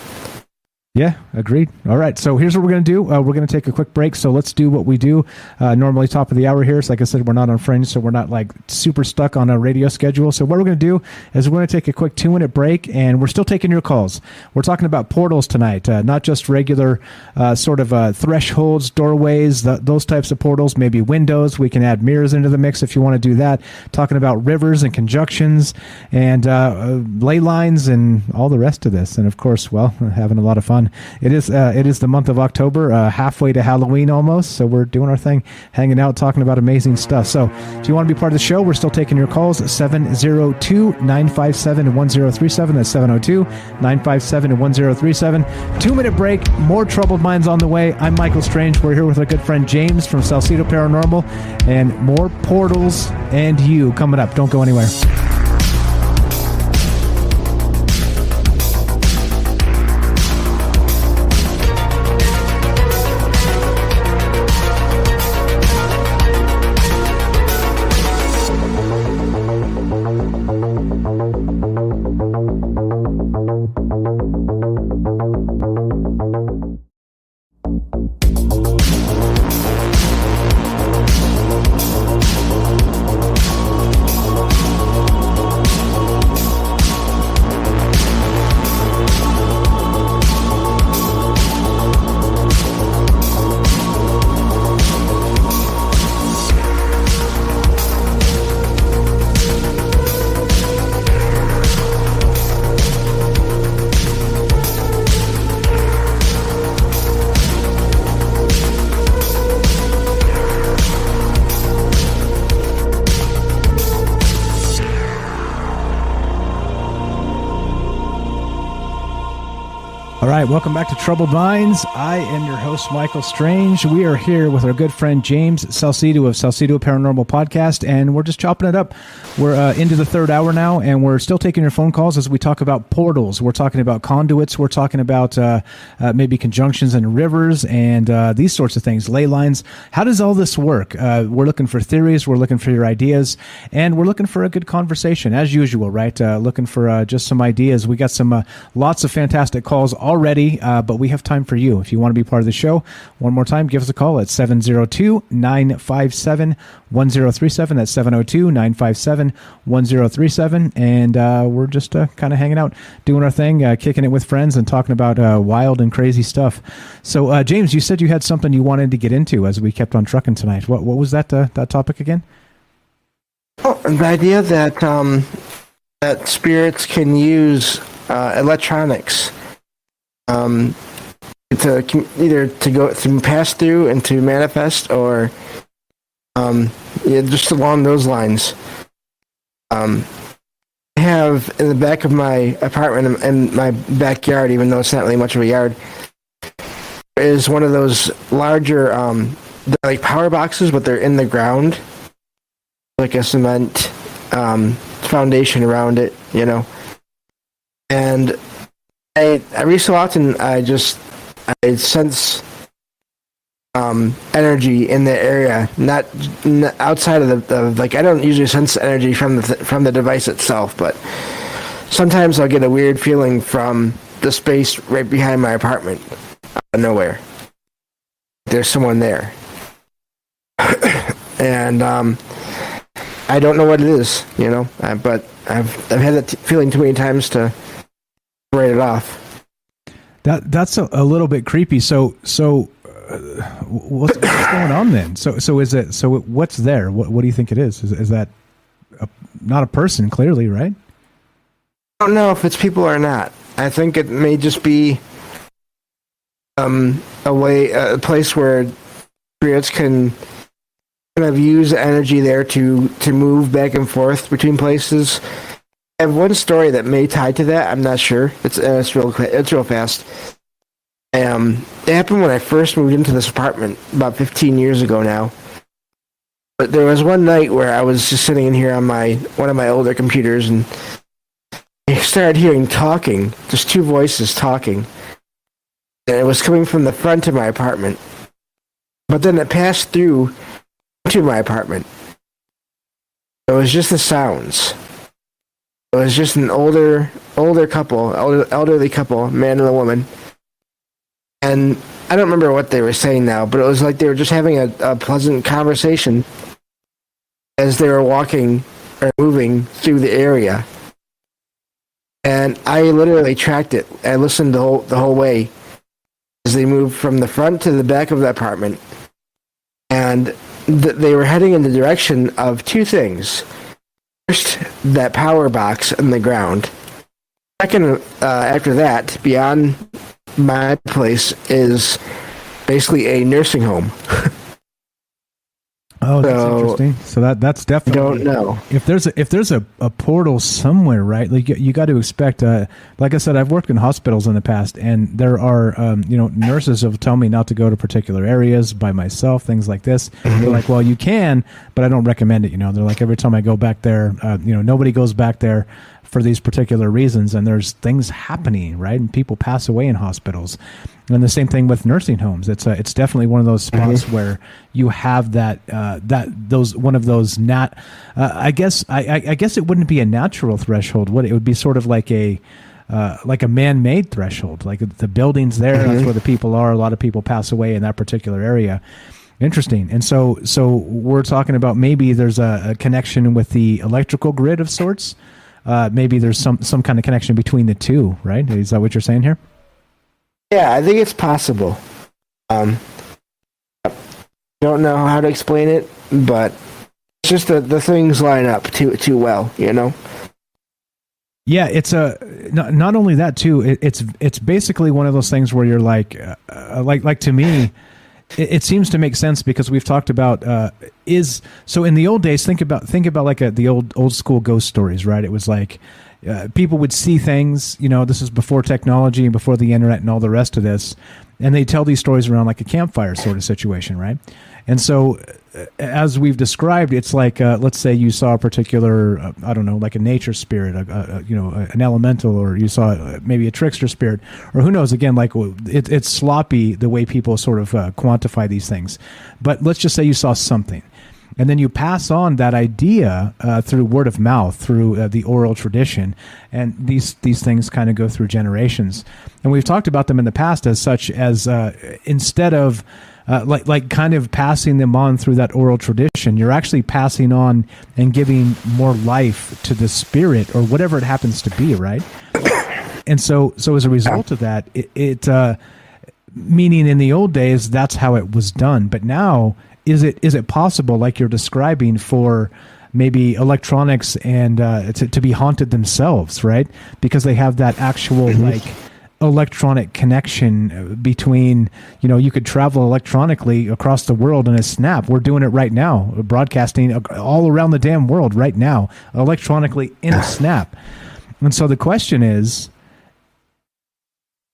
Yeah, agreed. All right, so here's what we're going to do. We're going to take a quick break, so let's do what we do normally top of the hour here. So like I said, we're not on Fringe, so we're not like super stuck on a radio schedule. So what we're going to do is we're going to take a quick 2-minute break, and we're still taking your calls. We're talking about portals tonight, not just regular sort of thresholds, doorways, those types of portals, maybe windows. We can add mirrors into the mix if you want to do that. Talking about rivers and conjunctions and ley lines and all the rest of this. And of course, well, having a lot of fun. It is the month of October, halfway to Halloween almost, so we're doing our thing, hanging out, talking about amazing stuff. So if you want to be part of the show, we're still taking your calls at 702-957-1037. That's 702-957-1037. 2-minute break, more Troubled Minds on the way. I'm Michael Strange. We're here with our good friend James from Salsido Paranormal, and more portals and you coming up. Don't go anywhere. All right, welcome back to Troubled Minds. I am your host, Michael Strange. We are here with our good friend James Salsido of SalsidoParanormal Podcast, and we're just chopping it up. We're into the third hour now, and we're still taking your phone calls as we talk about portals. We're talking about conduits. We're talking about maybe conjunctions in rivers and these sorts of things, ley lines. How does all this work? We're looking for theories. We're looking for your ideas, and we're looking for a good conversation, as usual, right? Looking for just some ideas. We got some lots of fantastic calls already, but we have time for you. If you want to be part of the show, one more time, give us a call at 702-957-1037. That's 702-957-1037. And we're just kind of hanging out, doing our thing, kicking it with friends and talking about wild and crazy stuff. So, James, you said you had something you wanted to get into as we kept on trucking tonight. What was that topic again? Oh, the idea that that spirits can use electronics to either to go to pass through and to manifest, or just along those lines. I have in the back of my apartment in my backyard, even though it's not really much of a yard, is one of those larger they're like power boxes, but they're in the ground, like a cement foundation around it, and every so often I sense energy in the area, not outside of the like I don't usually sense energy from the device itself, but sometimes I'll get a weird feeling from the space right behind my apartment, out of nowhere. There's someone there, and I don't know what it is, but I've had that feeling too many times to write it off. That's a little bit creepy. So what's going on then? So is it? So what's there? What do you think it is? Is that not a person? Clearly, right? I don't know if it's people or not. I think it may just be a place where spirits can kind of use energy there to move back and forth between places. I have one story that may tie to that. I'm not sure. It's real fast. It happened when I first moved into this apartment about 15 years ago now. But there was one night where I was just sitting in here on one of my older computers, and I started hearing talking, just two voices talking. And it was coming from the front of my apartment. But then it passed through to my apartment. It was just the sounds. It was just an elderly couple, man and a woman. And I don't remember what they were saying now, but it was like they were just having a pleasant conversation as they were walking or moving through the area. And I literally tracked it. I listened the whole way as they moved from the front to the back of the apartment. And they were heading in the direction of two things. First, that power box in the ground. Second, after that, beyond my place is basically a nursing home. Oh, that's interesting. So that's definitely. Don't know if there's a portal somewhere, right? Like you got to expect. Like I said, I've worked in hospitals in the past, and there are nurses who tell me not to go to particular areas by myself, things like this. Mm-hmm. They're like, well, you can, but I don't recommend it. They're like, every time I go back there, nobody goes back there for these particular reasons, and there's things happening, right? And people pass away in hospitals. And the same thing with nursing homes. It's definitely one of those spots where you have that one of those I guess it wouldn't be a natural threshold. It would be sort of like a man-made threshold. Like the building's there, that's where the people are. A lot of people pass away in that particular area. Interesting. And so we're talking about maybe there's a connection with the electrical grid of sorts. Maybe there's some kind of connection between the two, right? Is that what you're saying here? Yeah, I think it's possible. Don't know how to explain it, but it's just the things line up too well, Yeah, it's not only that too. It's basically one of those things where you're like to me, it seems to make sense because we've talked about so in the old days. Think about like the old school ghost stories, right? It was like people would see things. This is before technology and before the internet and all the rest of this, and they tell these stories around like a campfire sort of situation, right? And so, as we've described, it's like, let's say you saw a particular, I don't know, like a nature spirit, an elemental, or you saw maybe a trickster spirit, or who knows, again, like it's sloppy the way people sort of quantify these things. But let's just say you saw something. And then you pass on that idea through word of mouth, through the oral tradition, and these things kind of go through generations. And we've talked about them in the past as such as instead of like kind of passing them on through that oral tradition, you're actually passing on and giving more life to the spirit or whatever it happens to be, right? And so as a result of that, it meaning in the old days that's how it was done, but now. Is it possible, like you're describing, for maybe electronics and to be haunted themselves, right? Because they have that actual like electronic connection between, you could travel electronically across the world in a snap. We're doing it right now, broadcasting all around the damn world right now, electronically in a snap. And so the question is,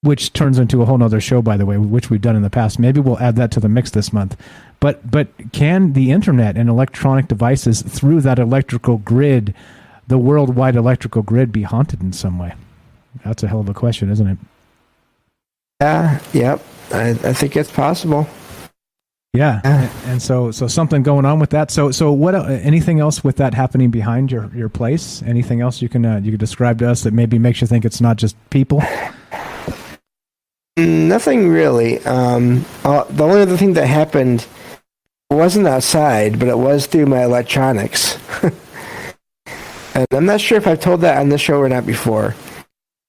which turns into a whole nother show, by the way, which we've done in the past. Maybe we'll add that to the mix this month. But can the internet and electronic devices through that electrical grid, the worldwide electrical grid, be haunted in some way? That's a hell of a question, isn't it? Yep. I think it's possible. Yeah. And so something going on with that. So what? Anything else with that happening behind your place? Anything else you can describe to us that maybe makes you think it's not just people? Nothing really. The only other thing that happened wasn't outside, but it was through my electronics. And I'm not sure if I've told that on the show or not before.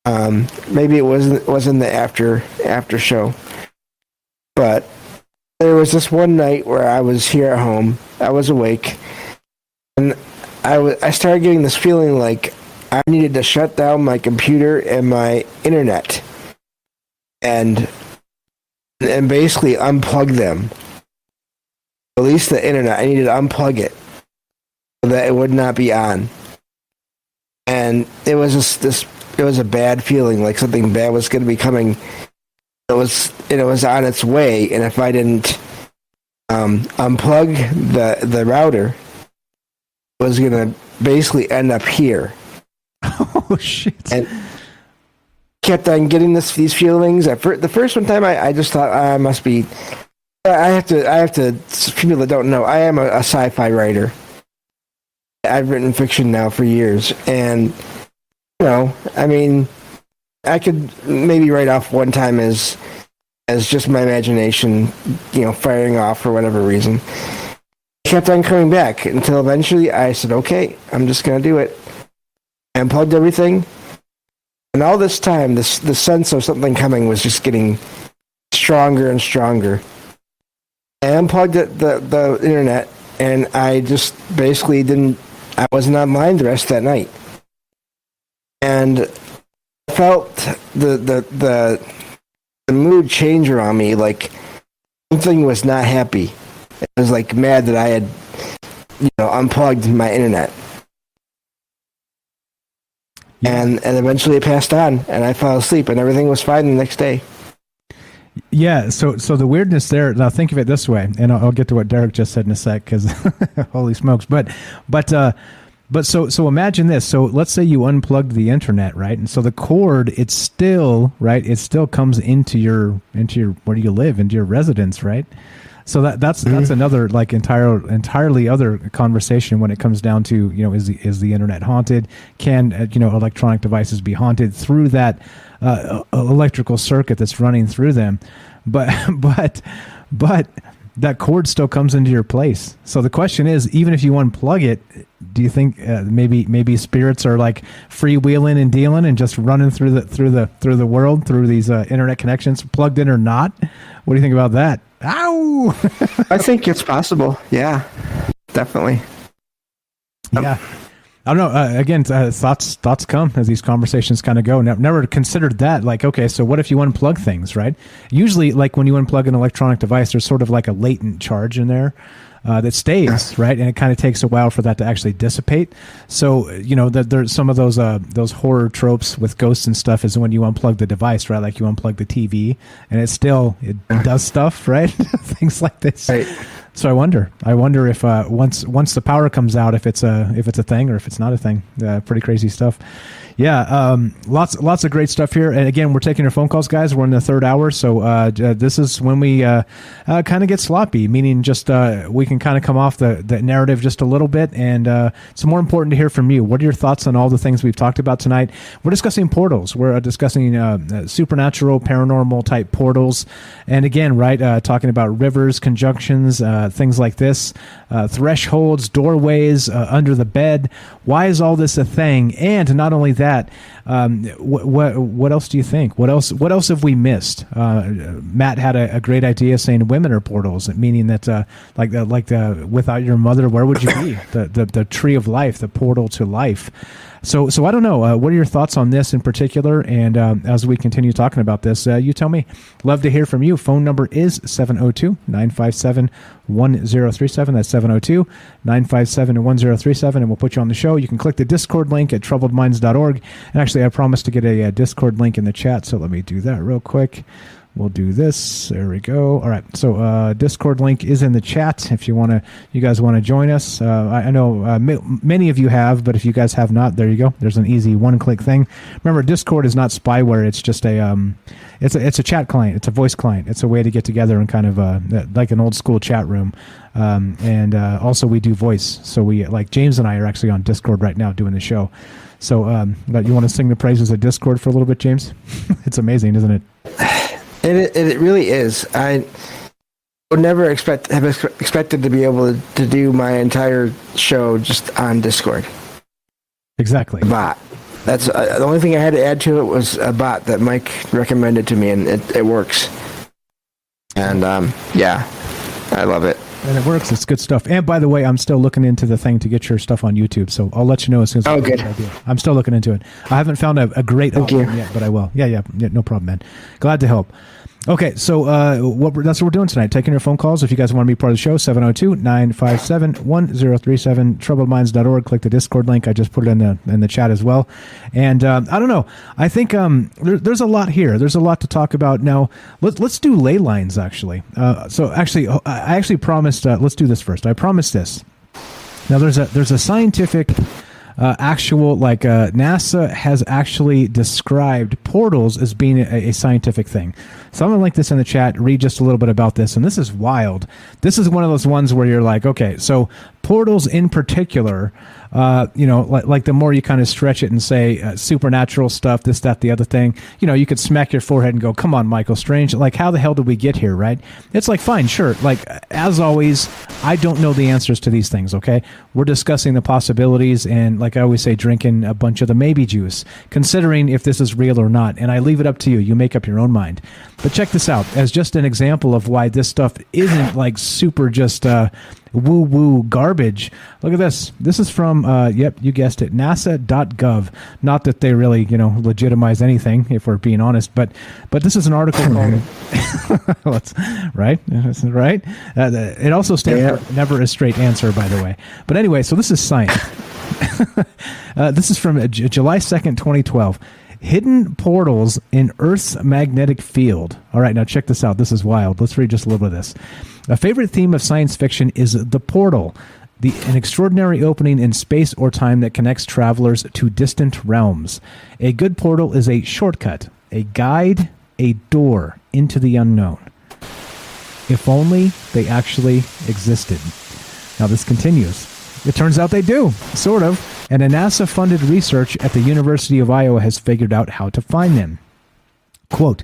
Maybe it wasn't the after show. But there was this one night where I was here at home. I was awake, and I started getting this feeling like I needed to shut down my computer and my internet. And basically unplug them. At least the internet, I needed to unplug it so that it would not be on. And it was just it was a bad feeling, like something bad was going to be coming. It was on its way, and if I didn't unplug the router, it was going to basically end up here. Oh shit! And kept on getting these feelings. The first one time, I just thought I must be. I have to. People that don't know, I am a sci-fi writer. I've written fiction now for years, and I mean, I could maybe write off one time as just my imagination, firing off for whatever reason. I kept on coming back until eventually I said, "Okay, I'm just gonna do it." I unplugged everything. And all this time, the sense of something coming was just getting stronger and stronger. I unplugged the internet, and I just basically I wasn't online the rest of that night. And I felt the mood change around me, like something was not happy. It was like mad that I had, unplugged my internet. And eventually it passed on, and I fell asleep, and everything was fine the next day. Yeah, so the weirdness there. Now think of it this way, and I'll get to what Derek just said in a sec, because holy smokes! But so imagine this. So let's say you unplugged the internet, right? And so the cord, it's still right. It still comes into your where do you live, into your residence, right? So that's another like entirely other conversation when it comes down to is the internet haunted? Can electronic devices be haunted through that electrical circuit that's running through them? But that cord still comes into your place. So the question is, even if you unplug it, do you think maybe spirits are like freewheeling and dealing and just running through the world through these internet connections, plugged in or not? What do you think about that? Ow! I think it's possible. Yeah, definitely. Yeah. I don't know. Again, thoughts come as these conversations kind of go. Never considered that. Like, okay, so what if you unplug things, right? Usually, like when you unplug an electronic device, there's sort of like a latent charge in there that stays, right? And it kind of takes a while for that to actually dissipate. So, there's some of those horror tropes with ghosts and stuff is when you unplug the device, right? Like you unplug the TV and it does stuff, right? Things like this. Right. So I wonder if once the power comes out, if it's a thing or if it's not a thing. Pretty crazy stuff. Yeah, lots of great stuff here. And again, we're taking your phone calls, guys. We're in the third hour, so this is when we kind of get sloppy, meaning just we can kind of come off the narrative just a little bit. And it's more important to hear from you. What are your thoughts on all the things we've talked about tonight? We're discussing portals. We're discussing supernatural, paranormal type portals. And again, right, talking about rivers, conjunctions, things like this, thresholds, doorways, under the bed. Why is all this a thing? And not only that, what else do you think? What else have we missed? Matt had a great idea saying women are portals, meaning that without your mother, where would you be? The tree of life, the portal to life. So I don't know. What are your thoughts on this in particular? And as we continue talking about this, you tell me. Love to hear from you. Phone number is 702-957-1037. That's 702-957-1037, and we'll put you on the show. You can click the Discord link at troubledminds.org. And actually, I promised to get a Discord link in the chat, so let me do that real quick. We'll do this. There we go. All right. So Discord link is in the chat if you guys want to join us. I know many of you have, but if you guys have not, there you go. There's an easy one-click thing. Remember, Discord is not spyware. It's just it's a chat client. It's a voice client. It's a way to get together and kind of like an old school chat room. And also we do voice. So we, like James and I are actually on Discord right now doing the show. So but you want to sing the praises of Discord for a little bit, James? It's amazing, isn't it? It really is. I would never have expected to be able to do my entire show just on Discord. Exactly. Bot. That's the only thing I had to add to it was a bot that Mike recommended to me, and it works. And yeah, I love it. And it works. It's good stuff. And by the way, I'm still looking into the thing to get your stuff on YouTube, so I'll let you know as soon as I get an idea. I'm still looking into it. I haven't found a great option yet, but I will. Yeah, no problem, man. Glad to help. Okay, so that's what we're doing tonight. Taking your phone calls. If you guys want to be part of the show, 702-957-1037, troubledminds.org. Click the Discord link. I just put it in the chat as well. And I don't know. I think there's a lot here. There's a lot to talk about. Now, let's do ley lines, actually. So actually, I actually promised, let's do this first. I promised this. Now, there's a scientific... NASA has actually described portals as being a scientific thing. So I'm going to link this in the chat, read just a little bit about this, and this is wild. This is one of those ones where you're like, okay, so portals in particular, like the more you kind of stretch it and say supernatural stuff, this, that, the other thing, you could smack your forehead and go, come on, Michael Strange, like how the hell did we get here, right? It's like, fine, sure. Like, as always, I don't know the answers to these things, okay? We're discussing the possibilities and, like I always say, drinking a bunch of the maybe juice, considering if this is real or not, and I leave it up to you. You make up your own mind. But check this out as just an example of why this stuff isn't like super just woo-woo garbage. Look at this. This is from, yep, you guessed it, nasa.gov. Not that they really, legitimize anything, if we're being honest, but this is an article called, right? Right? It also stands for never a straight answer, by the way. But anyway, so this is science. This is from July 2nd, 2012. Hidden portals in Earth's magnetic field. All right, now check this out. This is wild. Let's read just a little bit of this. A favorite theme of science fiction is the portal, an extraordinary opening in space or time that connects travelers to distant realms. A good portal is a shortcut, a guide, a door into the unknown. If only they actually existed. Now this continues. It turns out they do, sort of. And a NASA-funded research at the University of Iowa has figured out how to find them. Quote,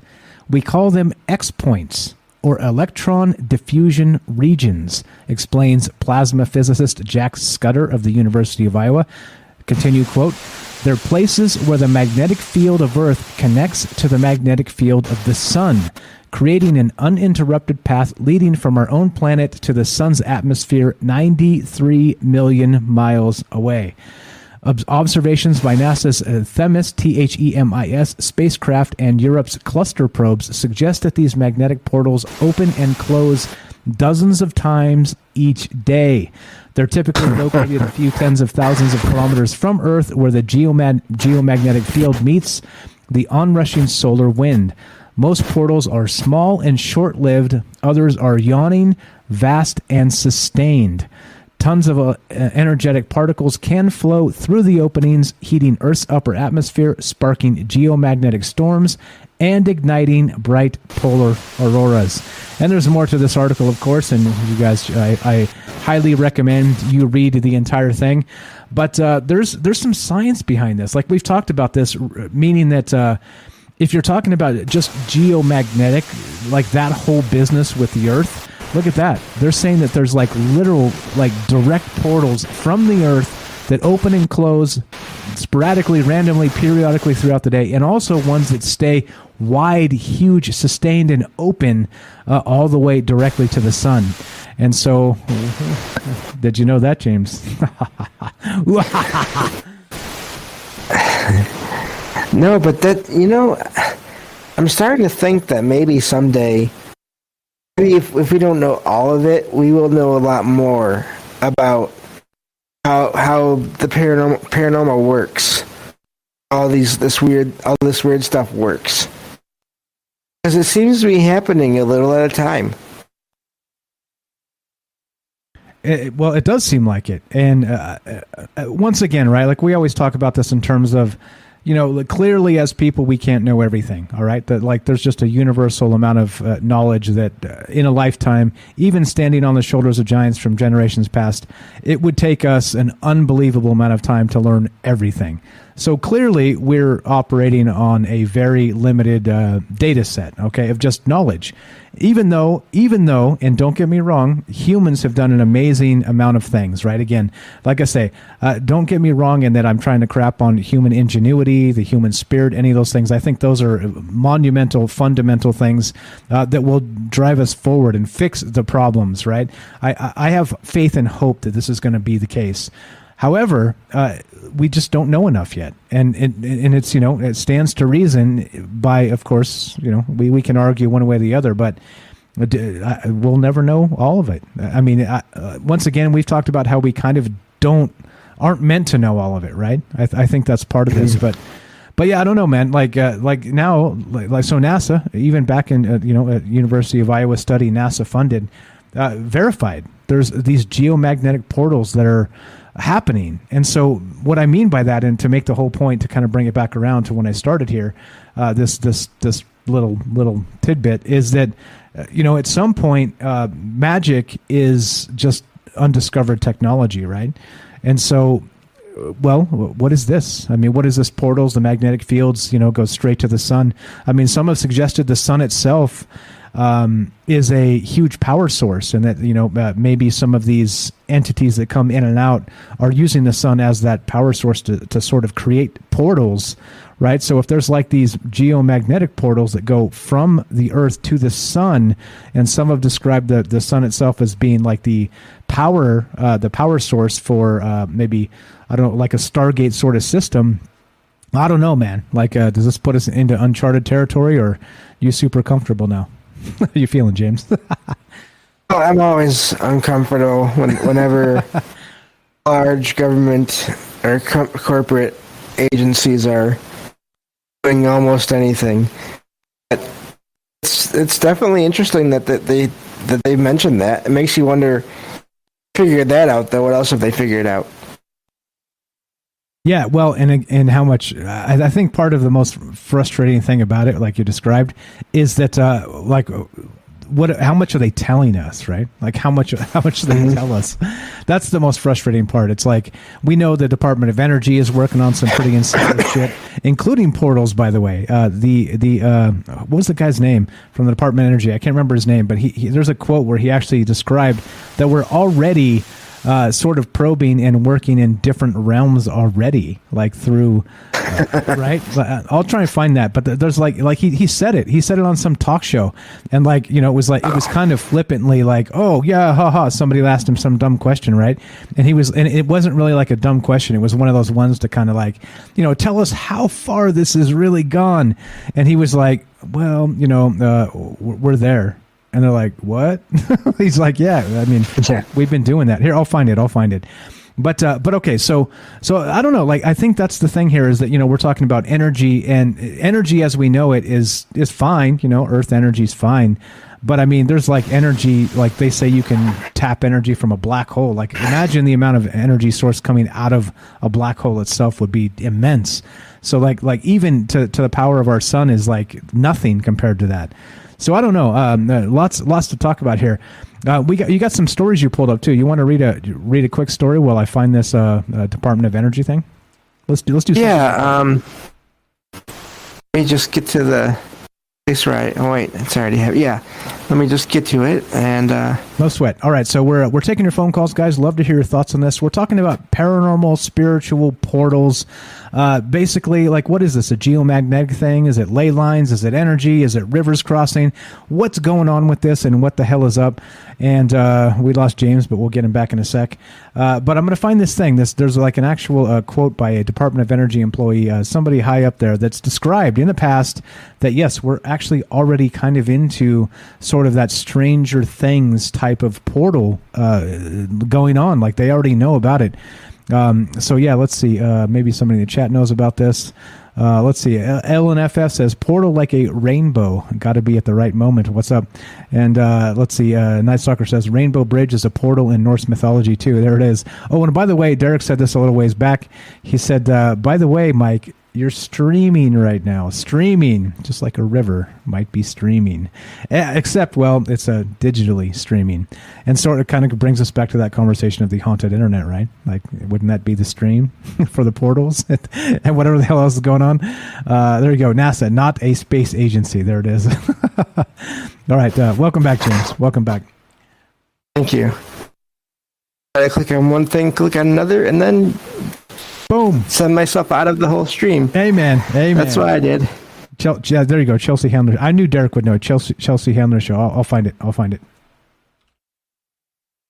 we call them X-points, or electron diffusion regions, explains plasma physicist Jack Scudder of the University of Iowa. Continue, quote, they're places where the magnetic field of Earth connects to the magnetic field of the sun, creating an uninterrupted path leading from our own planet to the sun's atmosphere 93 million miles away. Observations by NASA's Themis, THEMIS, spacecraft and Europe's cluster probes suggest that these magnetic portals open and close dozens of times each day. They're typically located a few tens of thousands of kilometers from Earth, where the geomagnetic field meets the onrushing solar wind. Most portals are small and short-lived. Others are yawning, vast, and sustained. Tons of energetic particles can flow through the openings, heating Earth's upper atmosphere, sparking geomagnetic storms, and igniting bright polar auroras. And there's more to this article, of course, and you guys, I highly recommend you read the entire thing. But there's some science behind this. Like we've talked about this, meaning that if you're talking about just geomagnetic, like that whole business with the Earth, look at that. They're saying that there's like literal, like direct portals from the Earth that open and close sporadically, randomly, periodically throughout the day, and also ones that stay wide, huge, sustained, and open all the way directly to the sun. And so, did you know that, James? No, but that, you know, I'm starting to think that maybe someday, maybe if we don't know all of it, we will know a lot more about how the paranormal works. All this weird stuff works. Because it seems to be happening a little at a time. Well, it does seem like it. And once again, right, like we always talk about this in terms of, you know, clearly as people, we can't know everything, all right? That like there's just a universal amount of knowledge that in a lifetime, even standing on the shoulders of giants from generations past, it would take us an unbelievable amount of time to learn everything. So clearly we're operating on a very limited data set, okay, of just knowledge. Even though, and don't get me wrong, humans have done an amazing amount of things, right? Again, like I say, don't get me wrong in that I'm trying to crap on human ingenuity, the human spirit, any of those things. I think those are monumental, fundamental things that will drive us forward and fix the problems, right? I have faith and hope that this is going to be the case. However, we just don't know enough yet, and it's, you know, it stands to reason by, of course, you know, we can argue one way or the other, but we'll never know all of it. I mean, once again, we've talked about how we kind of aren't meant to know all of it, right? I think that's part of this, but yeah, I don't know, man. Like now, like so NASA, even back in at University of Iowa study, NASA funded, verified there's these geomagnetic portals that are happening. And so what I mean by that, and to make the whole point, to kind of bring it back around to when I started here, this little tidbit is that, at some point, magic is just undiscovered technology, right? And so, well, what is this? I mean, what is this portals, the magnetic fields, go straight to the sun? I mean, some have suggested the sun itself is a huge power source, and that maybe some of these entities that come in and out are using the sun as that power source to sort of create portals, right? So if there's like these geomagnetic portals that go from the Earth to the sun, and some have described the sun itself as being like the power source for maybe, I don't know, like a Stargate sort of system. I don't know, man. Like, does this put us into uncharted territory, or are you super comfortable now? How are you feeling, James? I'm always uncomfortable whenever large government or corporate agencies are doing almost anything. But it's definitely interesting that they mentioned that. It makes you wonder, figured that out, though. What else have they figured out? Yeah, well, and how much I think part of the most frustrating thing about it, like you described, is that how much are they telling us, right? Like how much do they tell us? That's the most frustrating part. It's like, we know the Department of Energy is working on some pretty insane shit, including portals, by the way. What was the guy's name from the Department of Energy? I can't remember his name, but he there's a quote where he actually described that we're already sort of probing and working in different realms already, like through right? I'll try and find that. But there's like he said it. He said it on some talk show, and like it was kind of flippantly like, oh yeah, haha. Somebody asked him some dumb question, right? And it wasn't really like a dumb question. It was one of those ones to kind of like, tell us how far this has really gone. And he was like, well, we're there. And they're like, what? He's like, yeah, I mean, we've been doing that. Here, I'll find it. But okay, so I don't know. Like, I think that's the thing here is that, we're talking about energy, and energy as we know it is fine. Earth energy is fine. But I mean, there's like energy, like they say you can tap energy from a black hole. Like, imagine the amount of energy source coming out of a black hole itself would be immense. So like even to the power of our sun is like nothing compared to that. So I don't know. Lots to talk about here. You got some stories you pulled up too. You want to read a quick story while I find this Department of Energy thing? Let's do. Yeah. Let me just get to the place right. Oh wait, it's already heavy. Yeah. Let me just get to it and. No sweat. All right, so we're taking your phone calls, guys. Love to hear your thoughts on this. We're talking about paranormal, spiritual portals. Basically, like, what is this? A geomagnetic thing? Is it ley lines? Is it energy? Is it rivers crossing? What's going on with this, and what the hell is up? And we lost James, but we'll get him back in a sec. But I'm going to find this thing. There's like an actual quote by a Department of Energy employee, somebody high up there, that's described in the past that, yes, we're actually already kind of into sort of that Stranger Things type of portal going on. Like, they already know about it. So yeah, let's see. Maybe somebody in the chat knows about this. Let's see. LNFF says portal like a rainbow. Got to be at the right moment. What's up? And let's see. Night Stalker says Rainbow Bridge is a portal in Norse mythology too. There it is. Oh, and by the way, Derek said this a little ways back. He said, by the way, Mike, you're streaming right now. Streaming, just like a river might be streaming. Except, well, it's digitally streaming. And sort of kind of brings us back to that conversation of the haunted internet, right? Like, wouldn't that be the stream for the portals and whatever the hell else is going on? There you go. NASA, not a space agency. There it is. All right. Welcome back, James. Welcome back. Thank you. I click on one thing, click on another, and then boom, send myself out of the whole stream. Amen. That's what I did. Yeah, there you go. Chelsea Handler. I knew Derek would know. Chelsea Handler show. I'll find it.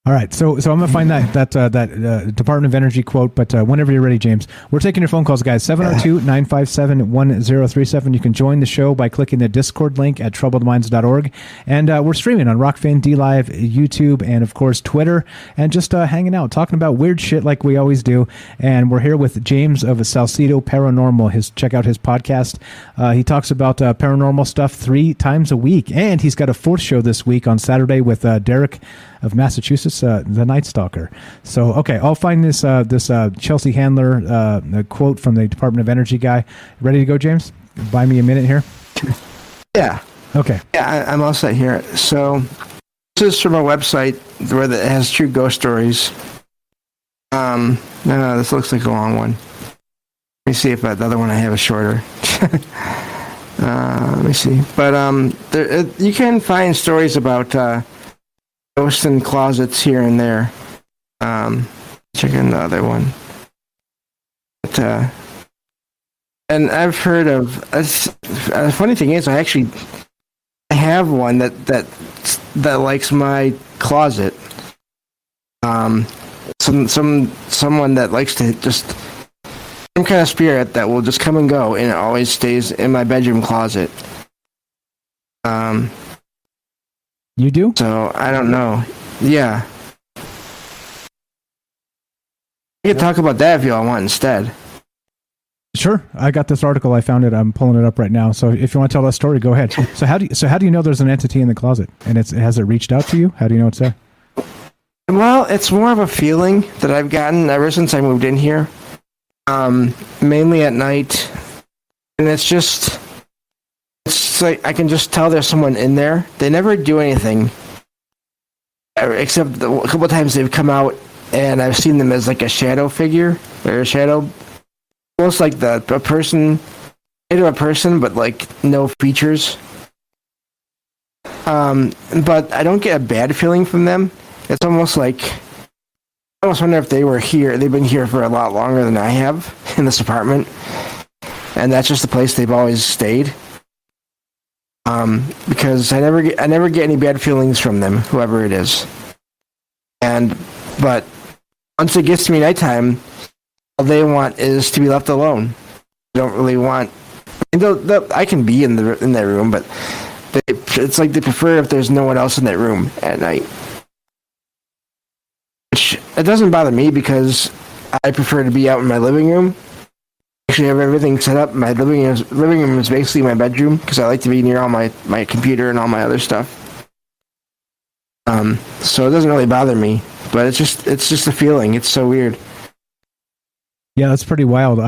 All right, so I'm gonna find that Department of Energy quote, but whenever you're ready, James, we're taking your phone calls, guys. 702-957-1037. You can join the show by clicking the Discord link at troubledminds.org, and we're streaming on Rockfin, DLive, YouTube, and of course Twitter, and just hanging out, talking about weird shit like we always do. And we're here with James of SalsidoParanormal. Check out his podcast. He talks about paranormal stuff 3 times a week, and he's got a 4th show this week on Saturday with Derek of Massachusetts, the Night Stalker. So, okay, I'll find this Chelsea Handler quote from the Department of Energy guy. Ready to go, James? Buy me a minute here. Yeah. Okay. Yeah, I'm all set here. So, this is from a website where it has true ghost stories. No, this looks like a long one. Let me see if the other one I have is shorter. Let me see. But you can find stories about ghosts in closets here and there. Check in the other one. But, and I've heard of. The funny thing is, I have one that likes my closet. Someone that likes to just some kind of spirit that will just come and go, and it always stays in my bedroom closet. You do? So, I don't know. Yeah. We can talk about that if y'all want instead. Sure. I got this article. I found it. I'm pulling it up right now. So if you want to tell that story, go ahead. So how do you know there's an entity in the closet? And has it reached out to you? How do you know it's there? Well, it's more of a feeling that I've gotten ever since I moved in here. Mainly at night. And it's like I can just tell there's someone in there. They never do anything, except a couple of times they've come out and I've seen them as like a shadow figure or a shadow, almost like a person, but like no features. But I don't get a bad feeling from them. It's almost like I almost wonder if they were here. They've been here for a lot longer than I have in this apartment. and that's just the place they've always stayed. Because I never get any bad feelings from them, whoever it is. But once it gets to me nighttime, all they want is to be left alone. They don't really want. I can be in that room, but it's like they prefer if there's no one else in that room at night. Which it doesn't bother me because I prefer to be out in my living room. Actually, I have everything set up. My living room is basically my bedroom because I like to be near all my computer and all my other stuff. So it doesn't really bother me, but it's just a feeling. It's so weird. Yeah, that's pretty wild.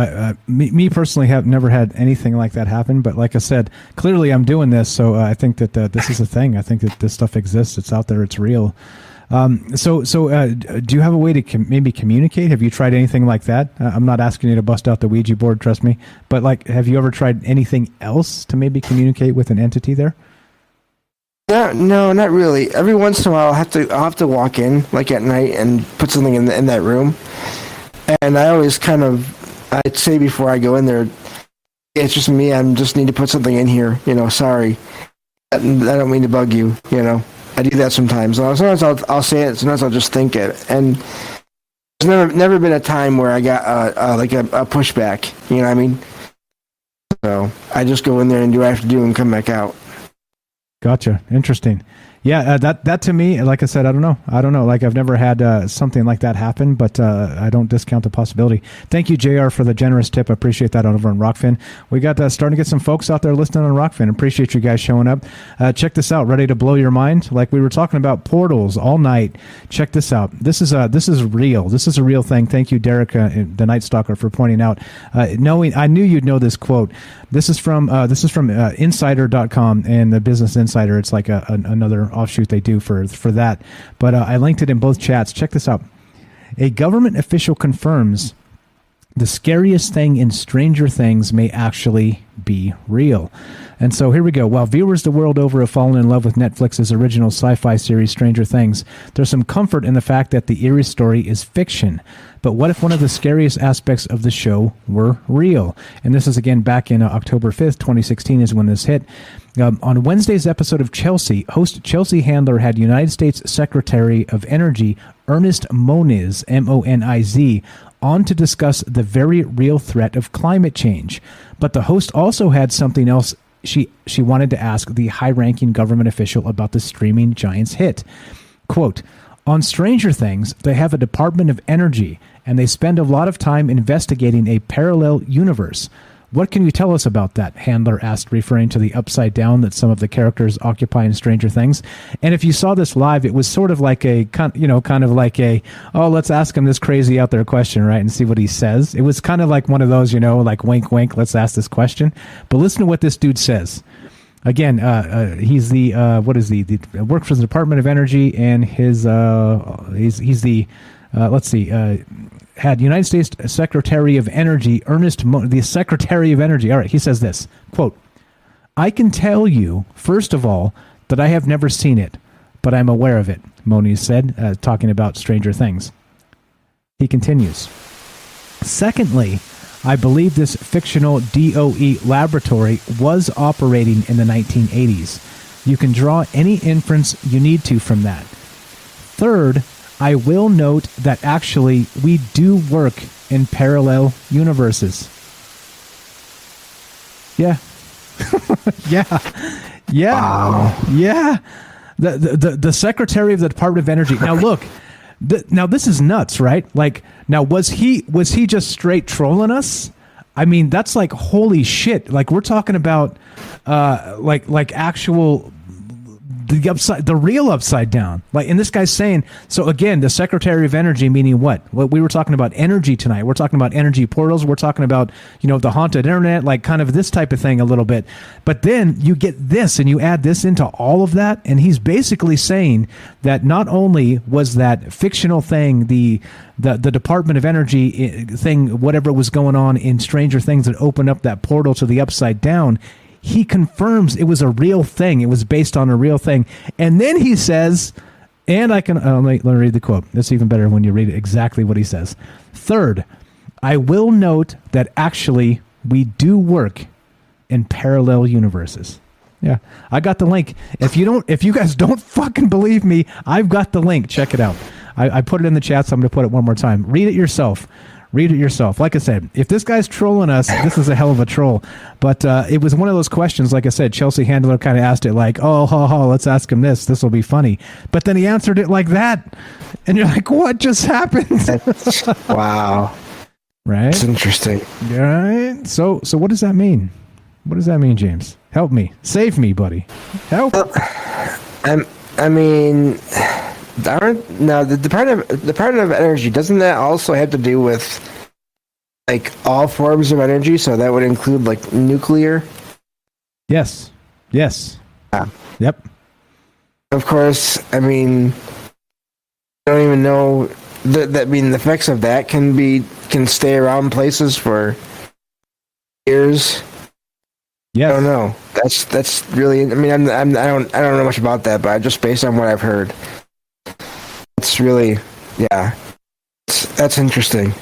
Me personally have never had anything like that happen, but like I said, clearly I'm doing this, so I think that this is a thing. I think that this stuff exists. It's out there. It's real. So do you have a way to maybe communicate? Have you tried anything like that? I'm not asking you to bust out the Ouija board, trust me. But like, have you ever tried anything else to maybe communicate with an entity there? No, not really. Every once in a while, I'll have to walk in like at night and put something in that room. And I always I'd say before I go in there, it's just me. I just need to put something in here. Sorry, I don't mean to bug you. I do that sometimes. Sometimes I'll say it. Sometimes I'll just think it. And there's never been a time where I got a pushback. You know what I mean? So I just go in there and do what I have to do and come back out. Gotcha. Interesting. Yeah, that to me, like I said, I don't know. Like I've never had something like that happen, but I don't discount the possibility. Thank you, JR, for the generous tip. I appreciate that over on Rockfin. We got starting to get some folks out there listening on Rockfin. Appreciate you guys showing up. Check this out. Ready to blow your mind? Like we were talking about portals all night. Check this out. This is real. This is a real thing. Thank you, Derek, the Night Stalker, for pointing out. I knew you'd know this quote. This is from Insider.com and the Business Insider. It's like another offshoot they do for that. But I linked it in both chats. Check this out. A government official confirms the scariest thing in Stranger Things may actually be real. And so here we go. While viewers the world over have fallen in love with Netflix's original sci-fi series Stranger Things, there's some comfort in the fact that the eerie story is fiction. But what if one of the scariest aspects of the show were real? And this is again back in October 5th, 2016 is when this hit. On Wednesday's episode of Chelsea, host Chelsea Handler had United States Secretary of Energy Ernest Moniz, M-O-N-I-Z, on to discuss the very real threat of climate change. But the host also had something else she wanted to ask the high-ranking government official about the streaming giant's hit. Quote, on Stranger Things, they have a Department of Energy, and they spend a lot of time investigating a parallel universe. What can you tell us about that? Handler asked, referring to the upside down that some of the characters occupy in Stranger Things. And if you saw this live, it was sort of like let's ask him this crazy out there question, right, and see what he says. It was kind of like one of those, like wink, wink, let's ask this question. But listen to what this dude says. Again, he's the works for the Department of Energy, and he's the had United States Secretary of Energy the Secretary of Energy. All right, he says this, quote, I can tell you, first of all, that I have never seen it, but I'm aware of it, Moniz said, talking about Stranger Things. He continues, secondly, I believe this fictional DOE laboratory was operating in the 1980s. You can draw any inference you need to from that. Third, I will note that actually we do work in parallel universes. Yeah. Yeah. Wow. Yeah. The Secretary of the Department of Energy. Now look, now this is nuts, right? Like, now was he just straight trolling us? I mean, that's like holy shit. Like we're talking about like actual the real upside down. Like, and this guy's saying, so again, the Secretary of Energy, meaning what? Well, we were talking about energy tonight. We're talking about energy portals. We're talking about, the haunted internet, like kind of this type of thing a little bit. But then you get this and you add this into all of that. And he's basically saying that not only was that fictional thing, the Department of Energy thing, whatever was going on in Stranger Things that opened up that portal to the upside down, he confirms it was a real thing. It was based on a real thing. And then he says, and I can, let me read the quote. It's even better when you read exactly what he says. Third, I will note that actually we do work in parallel universes. Yeah, I got the link. If you guys don't fucking believe me, I've got the link. Check it out. I put it in the chat, so I'm going to put it one more time. Read it yourself. Like I said, if this guy's trolling us, this is a hell of a troll. But it was one of those questions, like I said, Chelsea Handler kind of asked it like, oh, let's ask him this. This will be funny. But then he answered it like that. And you're like, what just happened? Wow. Right? It's interesting. All right. So what does that mean? What does that mean, James? Help me. Save me, buddy. Help. I mean, the Department of Energy, doesn't that also have to do with like all forms of energy? So that would include like nuclear? Yes. Yeah. Yep. Of course, I mean, I don't even know that. I mean, the effects of that can stay around places for years. Yeah, I don't know. That's really. I mean, I don't know much about that, but just based on what I've heard, it's really, yeah, that's interesting.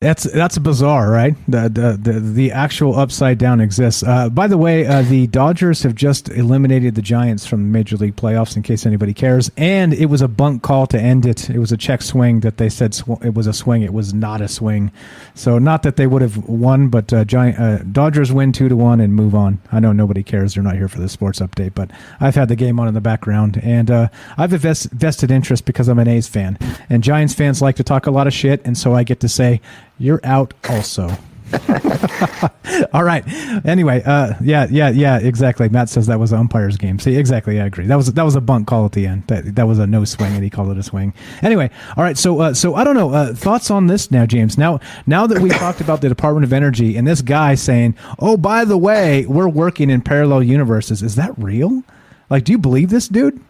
That's bizarre, right? The actual upside down exists. By the way, the Dodgers have just eliminated the Giants from the Major League playoffs, in case anybody cares. And it was a bunt call to end it. It was a check swing that they said it was a swing. It was not a swing. So not that they would have won, but Dodgers win 2-1 and move on. I know nobody cares. They're not here for the sports update, but I've had the game on in the background, and I've a vested interest because I'm an A's fan, and Giants fans like to talk a lot of shit, and so I get to say, you're out also. All right. Anyway, yeah, exactly. Matt says that was an umpire's game. See, exactly, I agree. That was a bunt call at the end. That was a no swing, and he called it a swing. Anyway, all right. So I don't know. Thoughts on this now, James? Now that we talked about the Department of Energy and this guy saying, "Oh, by the way, we're working in parallel universes." Is that real? Like, do you believe this dude?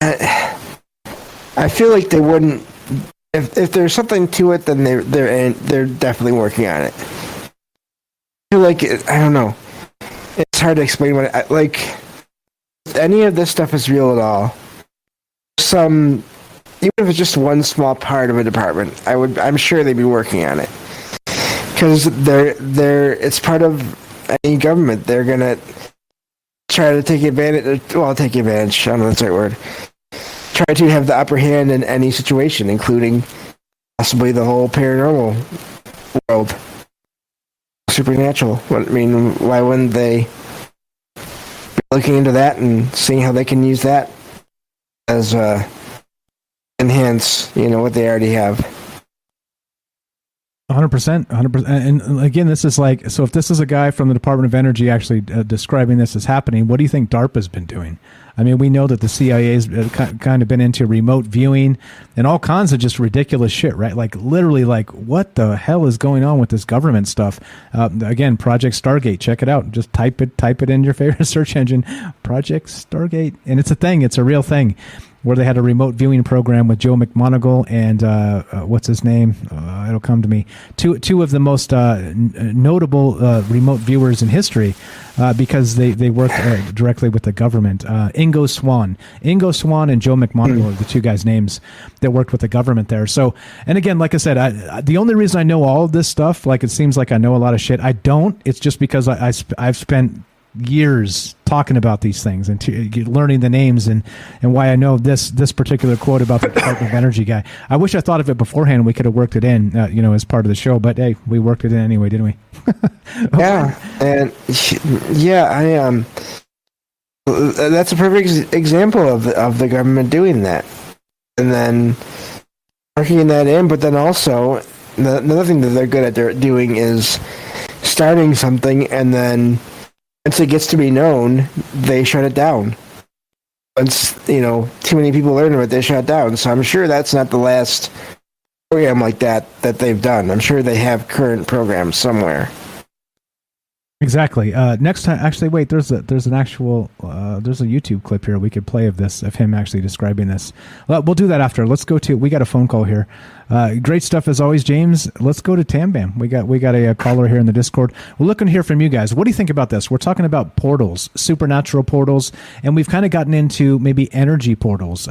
I feel like they wouldn't. If there's something to it, then they're definitely working on it. I feel like I don't know. It's hard to explain what like. If any of this stuff is real at all, even if it's just one small part of a department, I'm sure they'd be working on it because it's part of any government. They're gonna try to take advantage. Well, take advantage. I don't know if that's the right word. Try to have the upper hand in any situation, including possibly the whole paranormal world, supernatural. I mean, why wouldn't they be looking into that and seeing how they can use that as enhance, what they already have? 100%. And again, this is like, so if this is a guy from the Department of Energy actually describing this as happening, what do you think DARPA's been doing? I mean, we know that the CIA's kind of been into remote viewing and all kinds of just ridiculous shit, right? Like literally, like what the hell is going on with this government stuff? Again, Project Stargate, check it out. Just type it in your favorite search engine, Project Stargate, and it's a thing. It's a real thing. Where they had a remote viewing program with Joe McMoneagle and what's his name? It'll come to me. Two of the most notable remote viewers in history because they worked directly with the government. Ingo Swann and Joe McMoneagle are the two guys' names that worked with the government there. So, and again, like I said, the only reason I know all of this stuff, like it seems like I know a lot of shit. I don't. It's just because I've spent years talking about these things and learning the names and why I know this particular quote about the Department of Energy guy. I wish I thought of it beforehand. We could have worked it in, as part of the show. But hey, we worked it in anyway, didn't we? Yeah, and I that's a perfect example of the government doing that, and then working that in. But then also another thing that they're good at doing is starting something and then. Once it gets to be known, they shut it down. Once, too many people learn of it, they shut it down. So I'm sure that's not the last program like that they've done. I'm sure they have current programs somewhere. Exactly. Next time, actually, wait. There's an actual there's a YouTube clip here we could play of this, of him actually describing this. We'll do that after. Let's go to. We got a phone call here. Great stuff as always, James. Let's go to Tambam. We got a caller here in the Discord. We're looking to hear from you guys. What do you think about this? We're talking about portals, supernatural portals, and we've kind of gotten into maybe energy portals,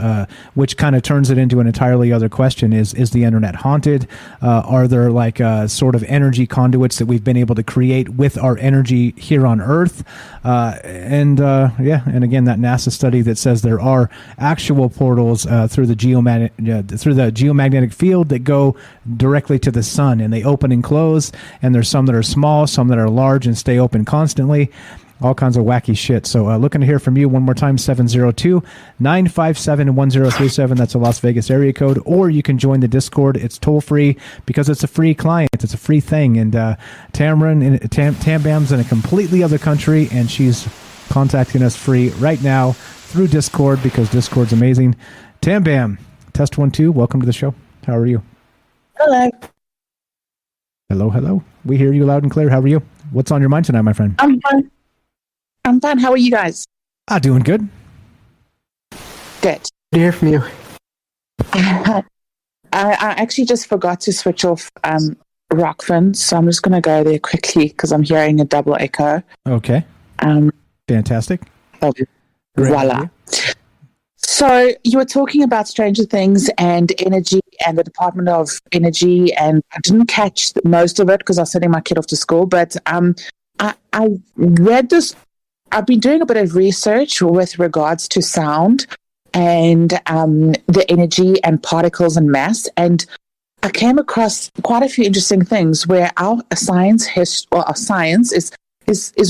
which kind of turns it into an entirely other question. Is the internet haunted? Are there like sort of energy conduits that we've been able to create with our energy here on Earth? And again, that NASA study that says there are actual portals through the geomagnetic field that go directly to the sun, and they open and close, and there's some that are small, some that are large and stay open constantly. All kinds of wacky shit. So looking to hear from you one more time, 702-957-1037. That's a Las Vegas area code. Or you can join the Discord. It's toll free because it's a free client. It's a free thing. And Tambam's in a completely other country, and she's contacting us free right now through Discord because Discord's amazing. Tambam, test 1 2. Welcome to the show. How are you? Hello. Hello. We hear you loud and clear. How are you? What's on your mind tonight, my friend? I'm fine. How are you guys? Doing good. Good. Good to hear from you. I actually just forgot to switch off Rockfin, so I'm just going to go there quickly because I'm hearing a double echo. Okay. Fantastic. Voila. So you were talking about Stranger Things and energy and the Department of Energy, and I didn't catch most of it because I was sending my kid off to school, but I read this. I've been doing a bit of research with regards to sound and the energy and particles and mass, and I came across quite a few interesting things where our science is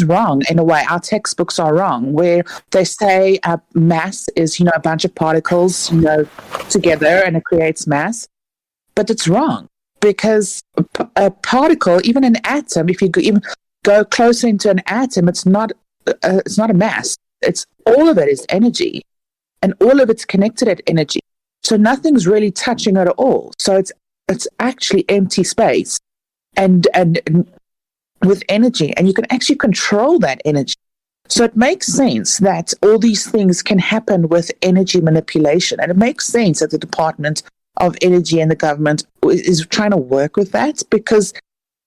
wrong in a way. Our textbooks are wrong, where they say mass is a bunch of particles together and it creates mass, but it's wrong because a particle, even an atom, if you even go closer into an atom, it's not a mass. It's all of it is energy, and all of it's connected at energy. So nothing's really touching it at all. So it's actually empty space, and with energy, and you can actually control that energy. So it makes sense that all these things can happen with energy manipulation, and it makes sense that the Department of Energy and the government is trying to work with that, because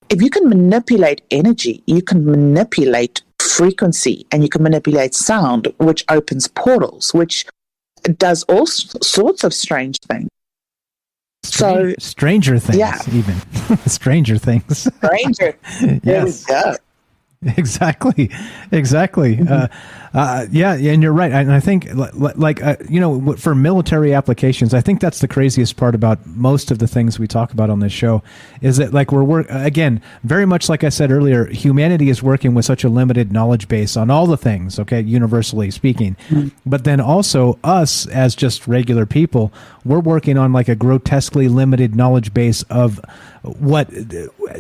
if you can manipulate energy, you can manipulate frequency, and you can manipulate sound, which opens portals, which does all sorts of strange things. Stranger Things, yeah. Even. Stranger Things. Stranger. Yes. There we go. Exactly. Yeah, and you're right. And I think, for military applications, I think that's the craziest part about most of the things we talk about on this show, is that again, very much like I said earlier, humanity is working with such a limited knowledge base on all the things, okay, universally speaking. Mm-hmm. But then also us as just regular people, we're working on like a grotesquely limited knowledge base of what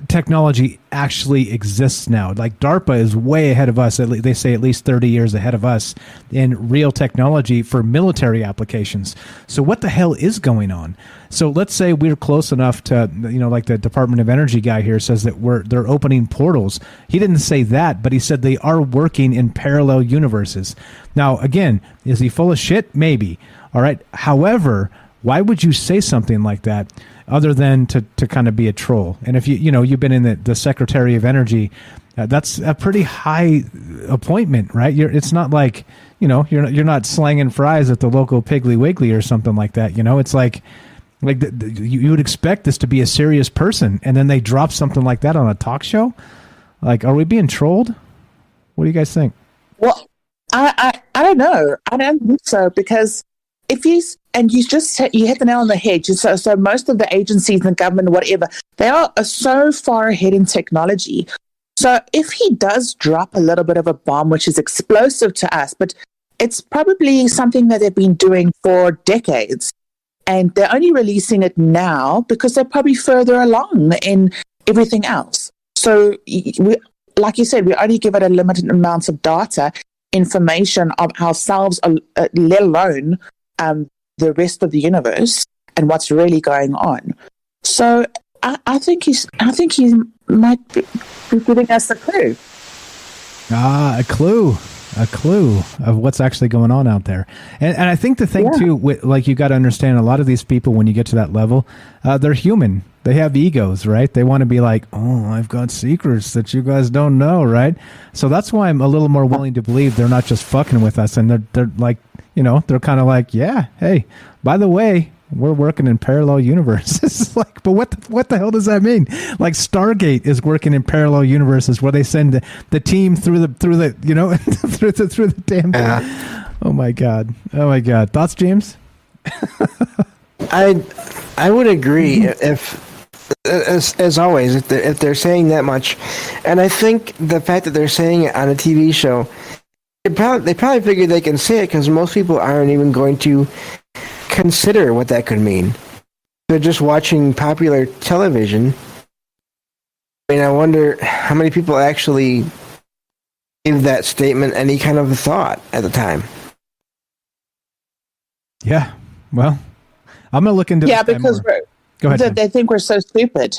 technology actually exists now. Like DARPA is way ahead of us. They say at least 30 years ahead of us in real technology for military applications. So what the hell is going on? So let's say we're close enough to, like the Department of Energy guy here says that they're opening portals. He didn't say that, but he said they are working in parallel universes. Now, again, is he full of shit? Maybe. All right. However, why would you say something like that other than to kind of be a troll? And if you've been in the Secretary of Energy, that's a pretty high appointment, right? It's not like, you're not slanging fries at the local Piggly Wiggly or something like that. It's like you would expect this to be a serious person, and then they drop something like that on a talk show. Like, are we being trolled? What do you guys think? Well, I don't know. I don't think so, because if you hit the nail on the head. So most of the agencies and the government, whatever, they are so far ahead in technology. So if he does drop a little bit of a bomb, which is explosive to us, but it's probably something that they've been doing for decades, and they're only releasing it now because they're probably further along in everything else. So like you said, we only give it a limited amount of data, information of ourselves, let alone the rest of the universe and what's really going on. So I think he might be giving us a clue. A clue of what's actually going on out there. And I think the thing too, like, you got to understand, a lot of these people, when you get to that level, they're human. They have egos, right? They want to be like, oh, I've got secrets that you guys don't know, right? So that's why I'm a little more willing to believe they're not just fucking with us, and they're like, you know, they're kind of like, yeah, hey, by the way, we're working in parallel universes. Like, but what the hell does that mean? Like, Stargate is working in parallel universes where they send the team through the you know through the damn. Oh my god! Thoughts, James? I would agree if. As always, if they're saying that much, and I think the fact that they're saying it on a TV show, they probably figure they can say it because most people aren't even going to consider what that could mean. They're just watching popular television. I mean, I wonder how many people actually gave that statement any kind of thought at the time. Yeah, well, I'm gonna look into. Yeah, because Go ahead, they think we're so stupid.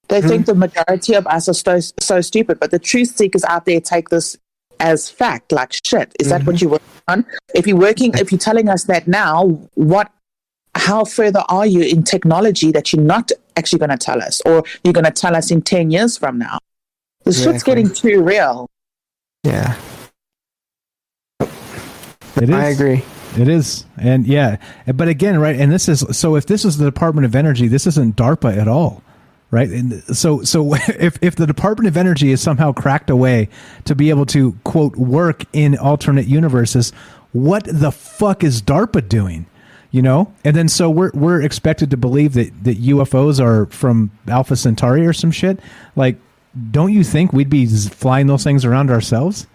They think the majority of us are so stupid, but the truth seekers out there take this as fact. Like, shit, is that what you're working on? If you're telling us that now, how further are you in technology that you're not actually going to tell us, or you're going to tell us in 10 years from now? This shit's getting too real. Yeah. It is. I agree. It is. And yeah, but again, right, and this is, so if this is the Department of Energy, this isn't DARPA at all, right? And so if the Department of Energy is somehow cracked a way to be able to, quote, work in alternate universes, what the fuck is DARPA doing? You know? And then so we're expected to believe that UFOs are from Alpha Centauri or some shit. Like, don't you think we'd be flying those things around ourselves?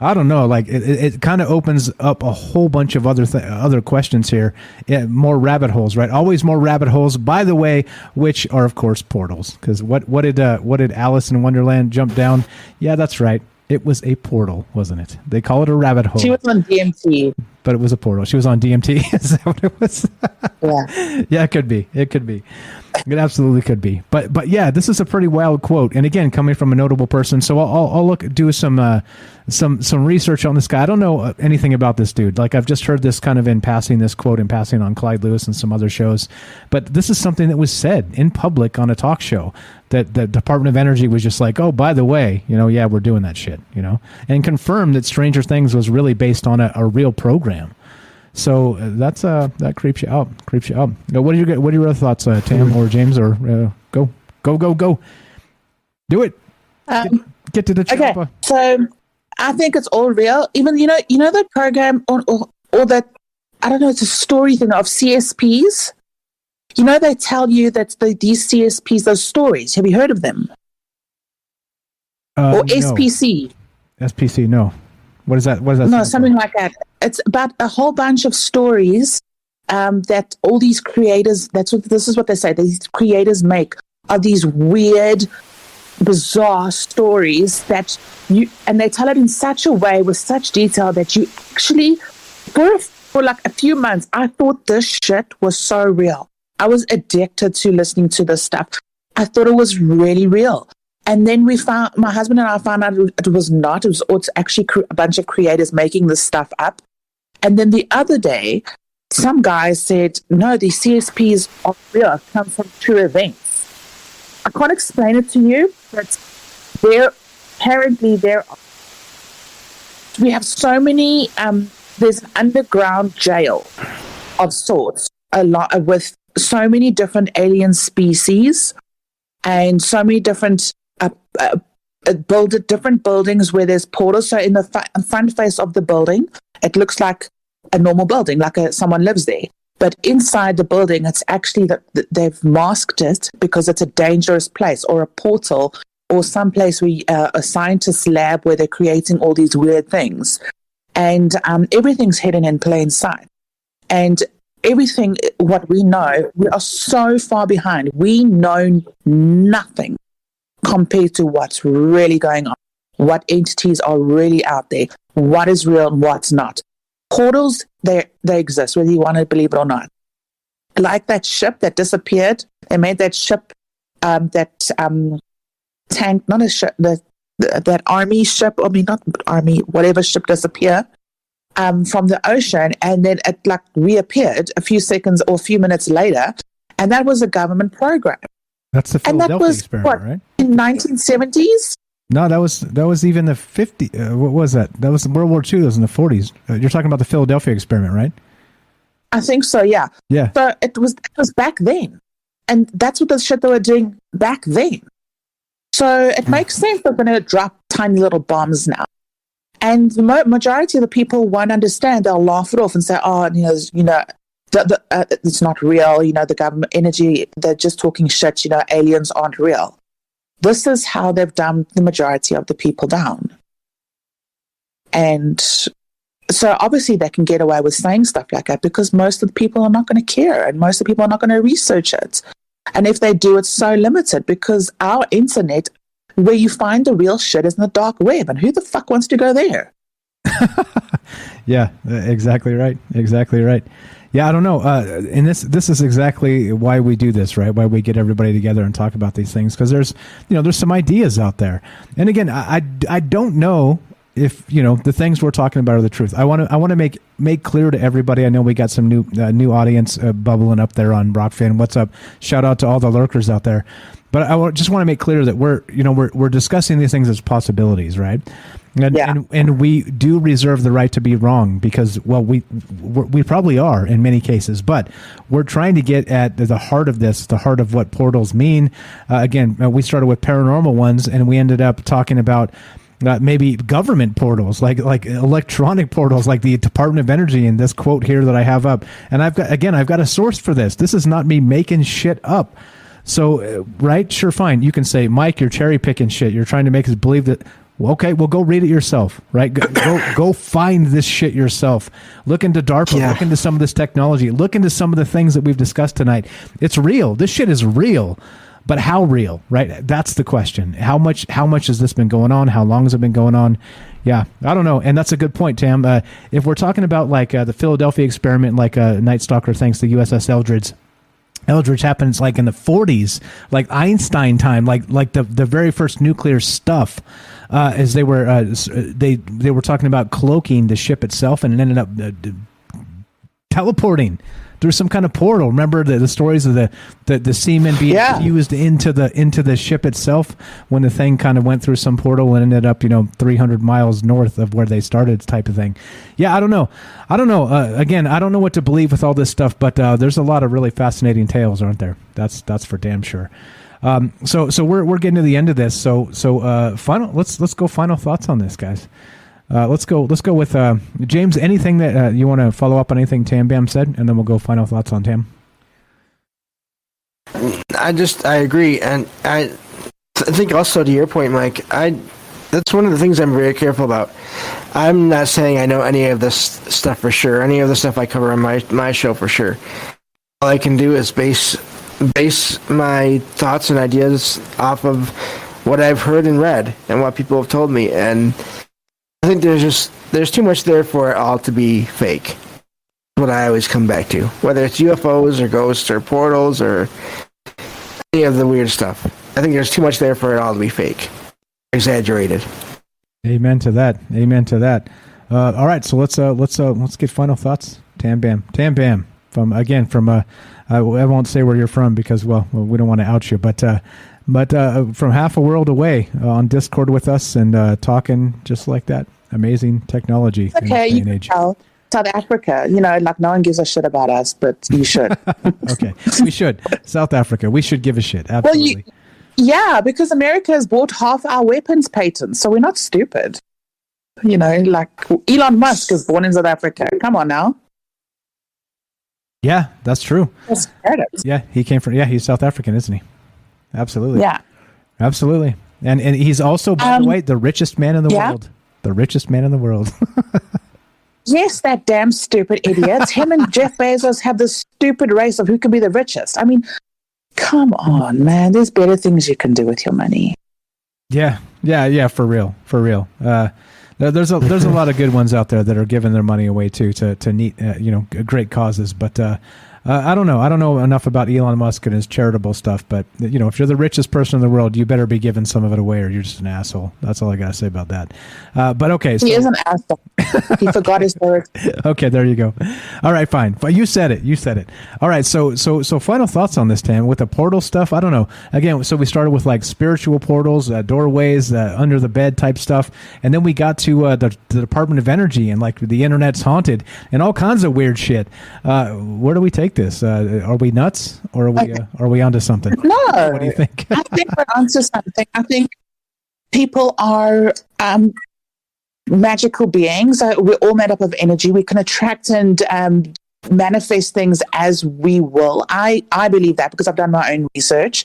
I don't know. Like, it kind of opens up a whole bunch of other questions here. Yeah, more rabbit holes, right? Always more rabbit holes. By the way, which are of course portals. Because what did Alice in Wonderland jump down? Yeah, that's right. It was a portal, wasn't it? They call it a rabbit hole. She was on DMT. But it was a portal. She was on DMT. Is that what it was? Yeah. Yeah, it could be. It could be. It absolutely could be. But yeah, this is a pretty wild quote. And again, coming from a notable person. So I'll do some research on this guy. I don't know anything about this dude. Like, I've just heard this kind of in passing, this quote in passing on Clyde Lewis and some other shows. But this is something that was said in public on a talk show, that the Department of Energy was just like, oh, by the way, you know, yeah, we're doing that shit, you know, and confirmed that Stranger Things was really based on a real program. So that creeps you out. What are your other thoughts, Tam or James, or go? Do it. Get to the chopper. Okay, so I think it's all real. Even you know that program or that, I don't know, it's a story thing of CSPs. You know, they tell you that these CSPs, those stories. Have you heard of them? Or SPC? SPC, no. What is that? No, something like that. It's about a whole bunch of stories that all these creators, this is what they say, these creators make, are these weird, bizarre stories and they tell it in such a way with such detail that you actually, for like a few months, I thought this shit was so real. I was addicted to listening to this stuff. I thought it was really real. And then my husband and I found out it was not. It was actually a bunch of creators making this stuff up. And then the other day, some guy said, no, these CSPs are real, come from true events. I can't explain it to you, but we have so many, there's an underground jail of sorts, a lot with so many different alien species and so many different different buildings where there's portals. So in the front face of the building, it looks like a normal building, like someone lives there. But inside the building, it's actually they've masked it because it's a dangerous place, or a portal, or some place where a scientist's lab where they're creating all these weird things. And everything's hidden in plain sight. And everything, what we know, we are so far behind. We know nothing compared to what's really going on, what entities are really out there, what is real and what's not. Portals, they exist, whether you want to believe it or not. Like that ship that disappeared, they made that ship, tank, not a ship, the that army ship, I mean, not army, whatever ship disappear from the ocean, and then it like reappeared a few seconds or a few minutes later, and that was a government program. That's the Philadelphia experiment, right? In 1970s? No, that was even the 50s. What was that? That was World War II. That was in the 40s. You're talking about the Philadelphia experiment, right? I think so, yeah. Yeah. So it was back then. And that's what the shit they were doing back then. So it makes sense they're going to drop tiny little bombs now. And the majority of the people won't understand. They'll laugh it off and say, oh, it's not real. The government energy, they're just talking shit. Aliens aren't real. This is how they've dumbed the majority of the people down. And so obviously they can get away with saying stuff like that because most of the people are not going to care and most of the people are not going to research it. And if they do, it's so limited because our internet, where you find the real shit, is in the dark web. And who the fuck wants to go there? Yeah, exactly right. Exactly right. Yeah, I don't know. And this is exactly why we do this, right? Why we get everybody together and talk about these things, because there's some ideas out there. And again, I don't know if the things we're talking about are the truth. I want to make clear to everybody. I know we got some new audience bubbling up there on Rockfin. What's up? Shout out to all the lurkers out there. But I just want to make clear that we're discussing these things as possibilities, right? And we do reserve the right to be wrong because, well, we probably are in many cases, but we're trying to get at the heart of this, the heart of what portals mean. Again, we started with paranormal ones, and we ended up talking about maybe government portals, like electronic portals, like the Department of Energy, and this quote here that I have up. And I've got a source for this. This is not me making shit up. So, right? Sure, fine. You can say, Mike, you're cherry picking shit. You're trying to make us believe that. Well, okay, well, go read it yourself, right? Go find this shit yourself. Look into DARPA. Yeah. Look into some of this technology. Look into some of the things that we've discussed tonight. It's real. This shit is real. But how real, right? That's the question. How much has this been going on? How long has it been going on? Yeah, I don't know. And that's a good point, Tam. If we're talking about like the Philadelphia experiment, like Night Stalker thanks to USS Eldridge happens like in the 40s, like Einstein time, like the very first nuclear stuff, as they were talking about cloaking the ship itself, and it ended up teleporting through some kind of portal. Remember the stories of the semen being fused into the ship itself when the thing kind of went through some portal and ended up 300 miles north of where they started, type of thing. Yeah, I don't know. Again, I don't know what to believe with all this stuff, but there's a lot of really fascinating tales, aren't there? That's for damn sure. So we're getting to the end of this. So final. Let's go final thoughts on this, guys. Let's go with James. Anything that you want to follow up on anything Tam Bam said, and then we'll go final thoughts on Tam. I agree, and I think also to your point, Mike. That's one of the things I'm very careful about. I'm not saying I know any of this stuff for sure. Any of the stuff I cover on my show for sure. All I can do is base my thoughts and ideas off of what I've heard and read and what people have told me, and I think there's too much there for it all to be fake. What I always come back to, whether it's UFOs or ghosts or portals or any of the weird stuff. I think there's too much there for it all to be fake, exaggerated. Amen to that. All right, so let's get final thoughts. Tam Bam. From I won't say where you're from because we don't want to out you, but from half a world away on Discord with us and talking just like that. Amazing technology. Okay, you can tell. South Africa, like no one gives a shit about us, but you should. Okay, we should. South Africa, we should give a shit. Absolutely. Well, because America has bought half our weapons patents, so we're not stupid. Like Elon Musk is born in South Africa. Come on now. Yeah, that's true. Yeah, he came from. Yeah, he's South African, isn't he? Absolutely. Yeah. Absolutely. And he's also, by the way, the richest man in the world. The richest man in the world. Yes, that damn stupid idiot. Him and Jeff Bezos have this stupid race of who can be the richest. I mean, come on, man. There's better things you can do with your money. Yeah, for real. There's a lot of good ones out there that are giving their money away too to neat, great causes. But I don't know. I don't know enough about Elon Musk and his charitable stuff, but if you're the richest person in the world, you better be giving some of it away, or you're just an asshole. That's all I gotta say about that. But okay, so, he is an asshole. He forgot his words. Okay, there you go. All right, fine. But you said it. All right, so final thoughts on this, Tam, with the portal stuff. I don't know. Again, so we started with like spiritual portals, doorways, under the bed type stuff, and then we got to the Department of Energy and like the internet's haunted and all kinds of weird shit. Where do we take this? Are we nuts, or are we onto something? No. What do you think? I think we're onto something. I think people are magical beings. We're all made up of energy. We can attract and manifest things as we will. I believe that because I've done my own research.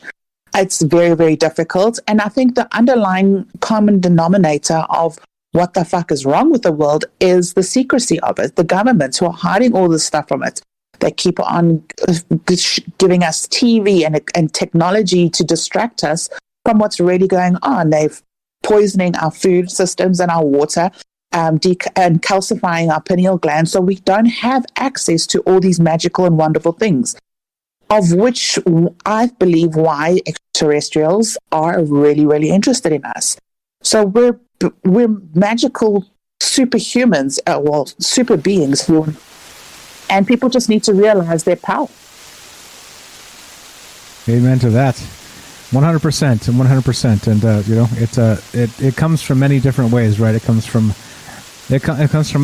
It's very, very difficult. And I think the underlying common denominator of what the fuck is wrong with the world is the secrecy of it. The governments who are hiding all this stuff from it. They keep on giving us TV and technology to distract us from what's really going on. They're poisoning our food systems and our water, and calcifying our pineal gland, so we don't have access to all these magical and wonderful things, of which I believe why extraterrestrials are really, really interested in us. So we're magical superhumans, super beings and people just need to realize their power. Amen to that. 100% and 100%. And it comes from many different ways, right? It comes from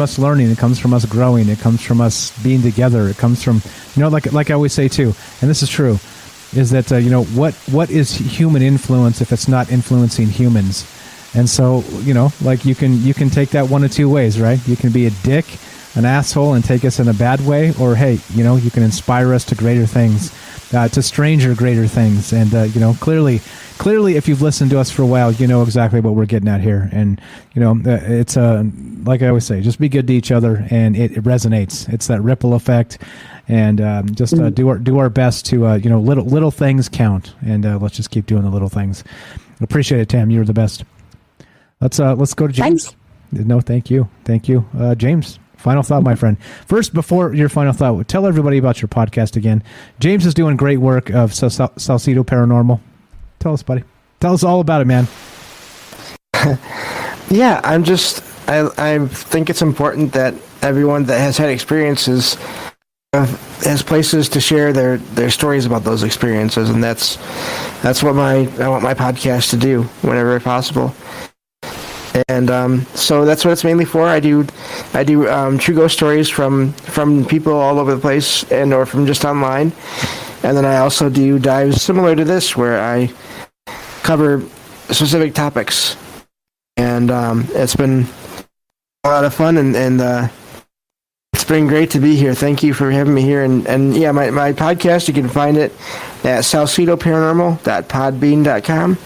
us learning. It comes from us growing. It comes from us being together. It comes from, like I always say too, and this is true, is that what is human influence if it's not influencing humans? And so like you can take that one of two ways, right? You can be a dick, an asshole, and take us in a bad way, or hey, you can inspire us to greater things, to stranger greater things. And clearly if you've listened to us for a while, you know exactly what we're getting at here. And it's like I always say, just be good to each other, and it resonates. It's that ripple effect. And just do our best to little things count, and let's just keep doing the little things. Appreciate it, Tam. You're the best. Let's go to James. Thanks. No, thank you, James. Final thought, my friend. First, before your final thought, tell everybody about your podcast again. James is doing great work of Salsido Paranormal. Tell us, buddy. Tell us all about it, man. Yeah, I think it's important that everyone that has had experiences has places to share their stories about those experiences, and that's what I want my podcast to do whenever possible. And so that's what it's mainly for. I do true ghost stories from people all over the place or from just online, and then I also do dives similar to this where I cover specific topics, and it's been a lot of fun, and it's been great to be here. Thank you for having me here. And yeah, my podcast, you can find it at SalsidoParanormal.podbean.com.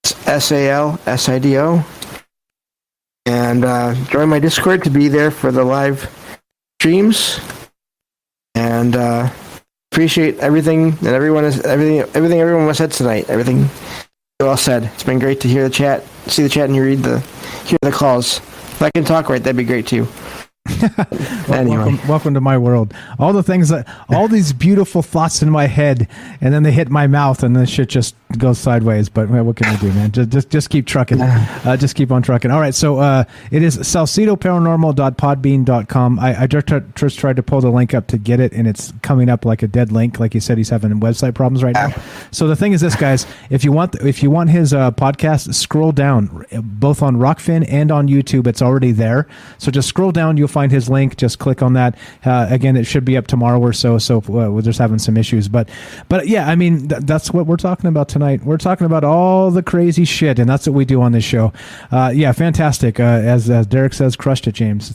It's SALSIDO. And join my Discord to be there for the live streams. And appreciate everything and everyone was said tonight. Everything you all said. It's been great to hear the chat, see the chat, and hear the calls. If I can talk right, that'd be great too. Anyway, welcome to my world. All these beautiful thoughts in my head, and then they hit my mouth, and then shit just goes sideways. But what can I do, man? Just keep trucking. Just keep on trucking. All right, so it is SalsidoParanormal.podbean.com. I just tried to pull the link up to get it, and it's coming up like a dead link. Like he said, he's having website problems right now. So the thing is this, guys, if you want his podcast, scroll down, both on Rockfin and on YouTube. It's already there. So just scroll down. You'll find his link. Just click on that. Again, it should be up tomorrow or so. So we're just having some issues, but yeah, I mean that's what we're talking about tonight. We're talking about all the crazy shit, and that's what we do on this show. Yeah, fantastic. As Derek says, crushed it, James.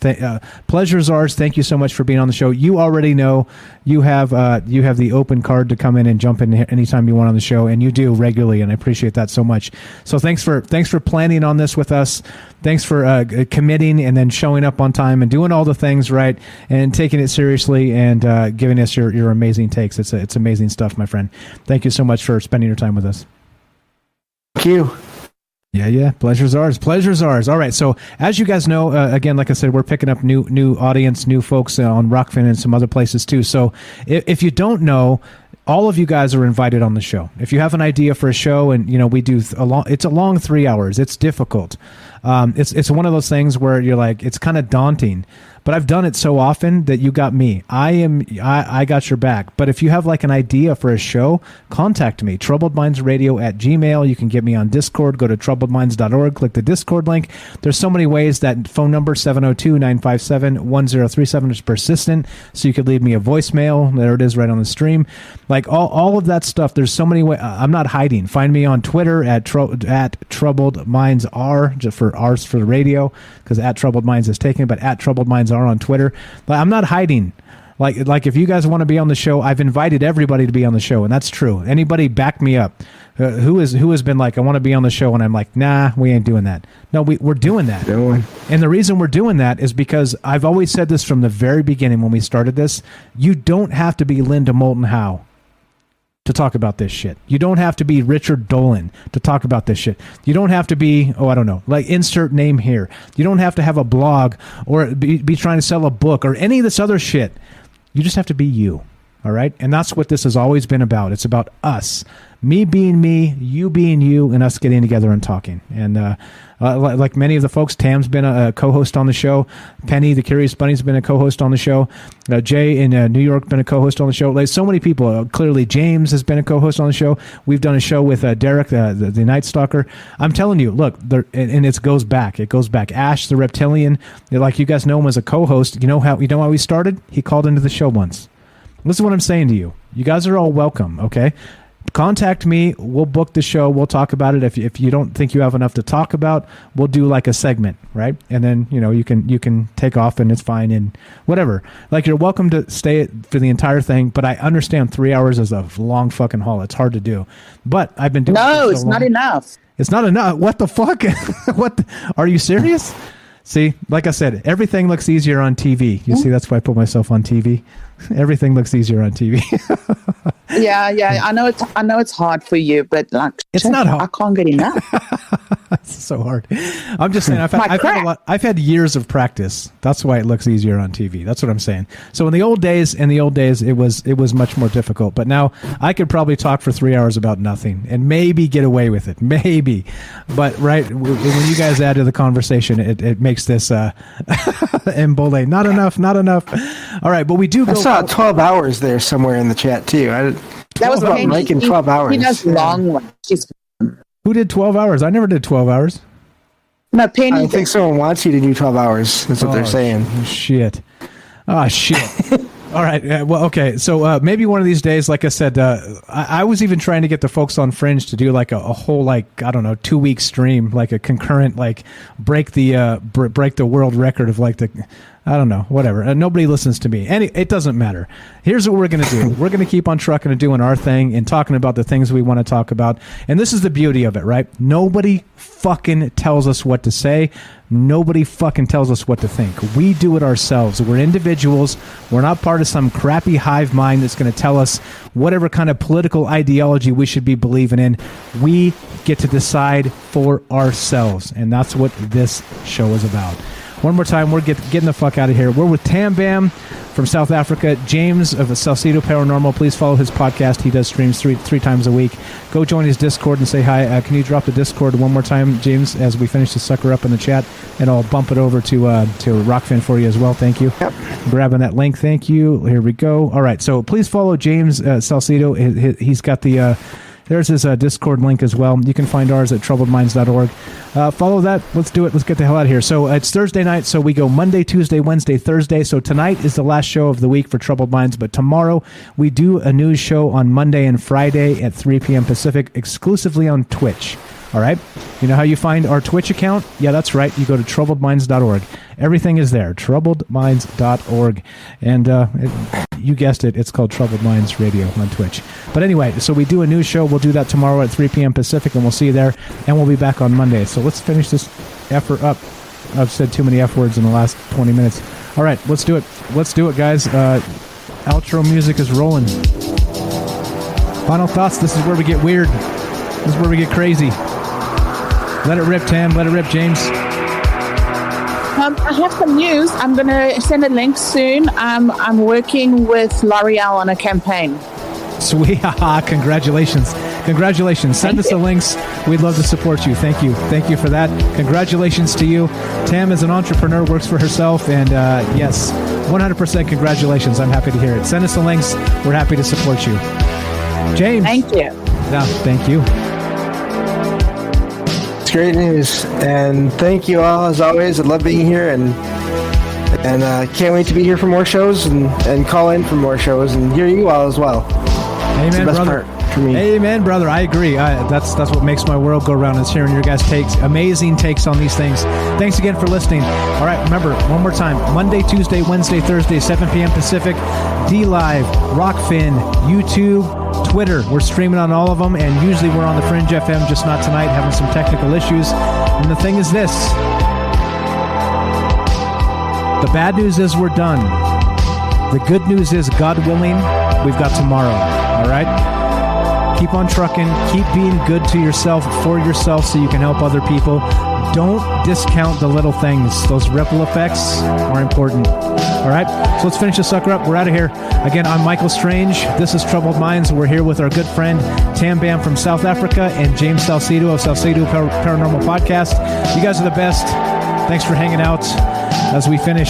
Pleasure's ours. Thank you so much for being on the show. You already know you have the open card to come in and jump in anytime you want on the show, and you do regularly, and I appreciate that so much. So thanks for planning on this with us. Thanks for committing and then showing up on time and doing all the things right and taking it seriously and giving us your amazing takes. It's amazing stuff, my friend. Thank you so much for spending your time with us. Thank you. Yeah. Pleasure's ours. Pleasure's ours. All right. So as you guys know, again, like I said, we're picking up new audience, new folks on Rockfin and some other places too. So if you don't know, all of you guys are invited on the show. If you have an idea for a show, and we do it's a long 3 hours. It's difficult. It's one of those things where you're like, it's kind of daunting. But I've done it so often that you got me. I got your back. But if you have like an idea for a show, contact me. troubledmindsradio@gmail. You can get me on Discord. Go to troubledminds.org. Click the Discord link. There's so many ways. That phone number 702-957-1037 is persistent. So you could leave me a voicemail. There it is right on the stream. Like all of that stuff. There's so many ways. I'm not hiding. Find me on Twitter at troubledmindsr, just for R's for the radio, because at Troubled Minds is taken, but at Troubled Minds are on Twitter. But I'm not hiding. Like if you guys want to be on the show, I've invited everybody to be on the show, and that's true. Anybody back me up? Who has been like, I want to be on the show, and I'm like, nah, we ain't doing that. No, we're doing that. And the reason we're doing that is because I've always said this from the very beginning when we started this. You don't have to be Linda Moulton Howe to talk about this shit. You don't have to be Richard Dolan to talk about this shit. You don't have to be, I don't know, like insert name here. You don't have to have a blog or be trying to sell a book or any of this other shit. You just have to be you. All right? And that's what this has always been about. It's about us. Me being me, you being you, and us getting together and talking. And like many of the folks, Tam's been a co-host on the show. Penny, the Curious Bunny's been a co-host on the show. Jay in New York been a co-host on the show. Like so many people. Clearly, James has been a co-host on the show. We've done a show with Derek, the Night Stalker. I'm telling you, look, and it goes back. It goes back. Ash, the Reptilian, like you guys know him as a co-host. You know how he started? He called into the show once. Listen to what I'm saying to you. You guys are all welcome, okay? Contact me. We'll book the show. We'll talk about it. If you don't think you have enough to talk about, we'll do like a segment, right? And then you can take off and it's fine and whatever. Like you're welcome to stay for the entire thing. But I understand 3 hours is a long fucking haul. It's hard to do. But I've been doing. No, it's not enough. It's not enough. What the fuck? What? Are you serious? See, like I said, everything looks easier on TV. You see, that's why I put myself on TV. Everything looks easier on TV. Yeah. I know it's hard for you, but like it's not hard. I can't get enough. It's so hard. I'm just saying. I've had years of practice. That's why it looks easier on TV. That's what I'm saying. So in the old days, it was much more difficult. But now I could probably talk for 3 hours about nothing and maybe get away with it. Maybe. But right when you guys add to the conversation, it makes this embole. Not enough. All right, but we do. I saw 12 hours there somewhere in the chat too. That was about Mike in 12 hours. He does long ones. Who did 12 hours? I never did 12 hours. No, Penny. I think someone wants you to do 12 hours. That's what they're saying. Shit. Oh, shit. All right. Well, okay. So maybe one of these days, like I said, I was even trying to get the folks on Fringe to do like a whole, like, I don't know, 2-week stream, like a concurrent, like break the world record of like the, I don't know, whatever. Nobody listens to me. It doesn't matter. Here's what we're going to do. We're going to keep on trucking and doing our thing and talking about the things we want to talk about. And this is the beauty of it, right? Nobody fucking tells us what to say. Nobody fucking tells us what to think. We do it ourselves. We're individuals. We're not part of some crappy hive mind that's going to tell us whatever kind of political ideology we should be believing in. We get to decide for ourselves. And that's what this show is about. One more time, we're getting the fuck out of here. We're with Tam Bam from South Africa. James of Salsido Paranormal. Please follow his podcast. He does streams three times a week. Go join his Discord and say hi. Can you drop the Discord one more time, James, as we finish the sucker up in the chat? And I'll bump it over to Rockfin for you as well. Thank you. Yep. Grabbing that link. Thank you. Here we go. All right. So please follow James Salsido. He's got the... There's his Discord link as well. You can find ours at troubledminds.org. Follow that. Let's do it. Let's get the hell out of here. So it's Thursday night, so we go Monday, Tuesday, Wednesday, Thursday. So tonight is the last show of the week for Troubled Minds, but tomorrow we do a news show on Monday and Friday at 3 p.m. Pacific, exclusively on Twitch. All right? You know how you find our Twitch account? Yeah, that's right. You go to troubledminds.org. Everything is there, troubledminds.org. And you guessed it, it's called Troubled Minds Radio on Twitch. But anyway, so we do a news show. We'll do that tomorrow at 3 p.m. Pacific, and we'll see you there. And we'll be back on Monday. So let's finish this effort up. I've said too many F words in the last 20 minutes. All right, let's do it. Let's do it, guys. Outro music is rolling. Final thoughts. This is where we get weird. This is where we get crazy. Let it rip, Tam. Let it rip, James. I have some news. I'm going to send a link soon. I'm working with L'Oreal on a campaign. Sweet. Congratulations. Congratulations. Send us the links. We'd love to support you. Thank you. Thank you for that. Congratulations to you. Tam is an entrepreneur, works for herself, and yes, 100% congratulations. I'm happy to hear it. Send us the links. We're happy to support you. James. Thank you. No, thank you. It's great news, and thank you all as always. I love being here, and can't wait to be here for more shows and call in for more shows and hear you all as well. Amen, brother. For me. Amen, brother. I agree. That's what makes my world go round, is hearing your guys' takes, amazing takes on these things. Thanks again for listening. All right, remember, one more time, Monday, Tuesday, Wednesday, Thursday, 7 p.m. Pacific, D-Live, Rockfin, YouTube, Twitter. We're streaming on all of them, and usually we're on the Fringe FM, just not tonight, having some technical issues. And the thing is this. The bad news is we're done. The good news is, God willing, we've got tomorrow. All right? Keep on trucking. Keep being good to yourself, for yourself, so you can help other people. Don't discount the little things. Those ripple effects are important. All right? So let's finish this sucker up. We're out of here. Again, I'm Michael Strange. This is Troubled Minds. We're here with our good friend Tam Bam from South Africa and James Salsido of Salsido Paranormal Podcast. You guys are the best. Thanks for hanging out. As we finish,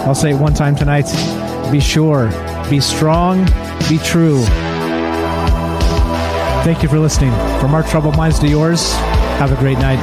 I'll say it one time tonight. Be sure, be strong, be true. Thank you for listening. From our troubled minds to yours, have a great night.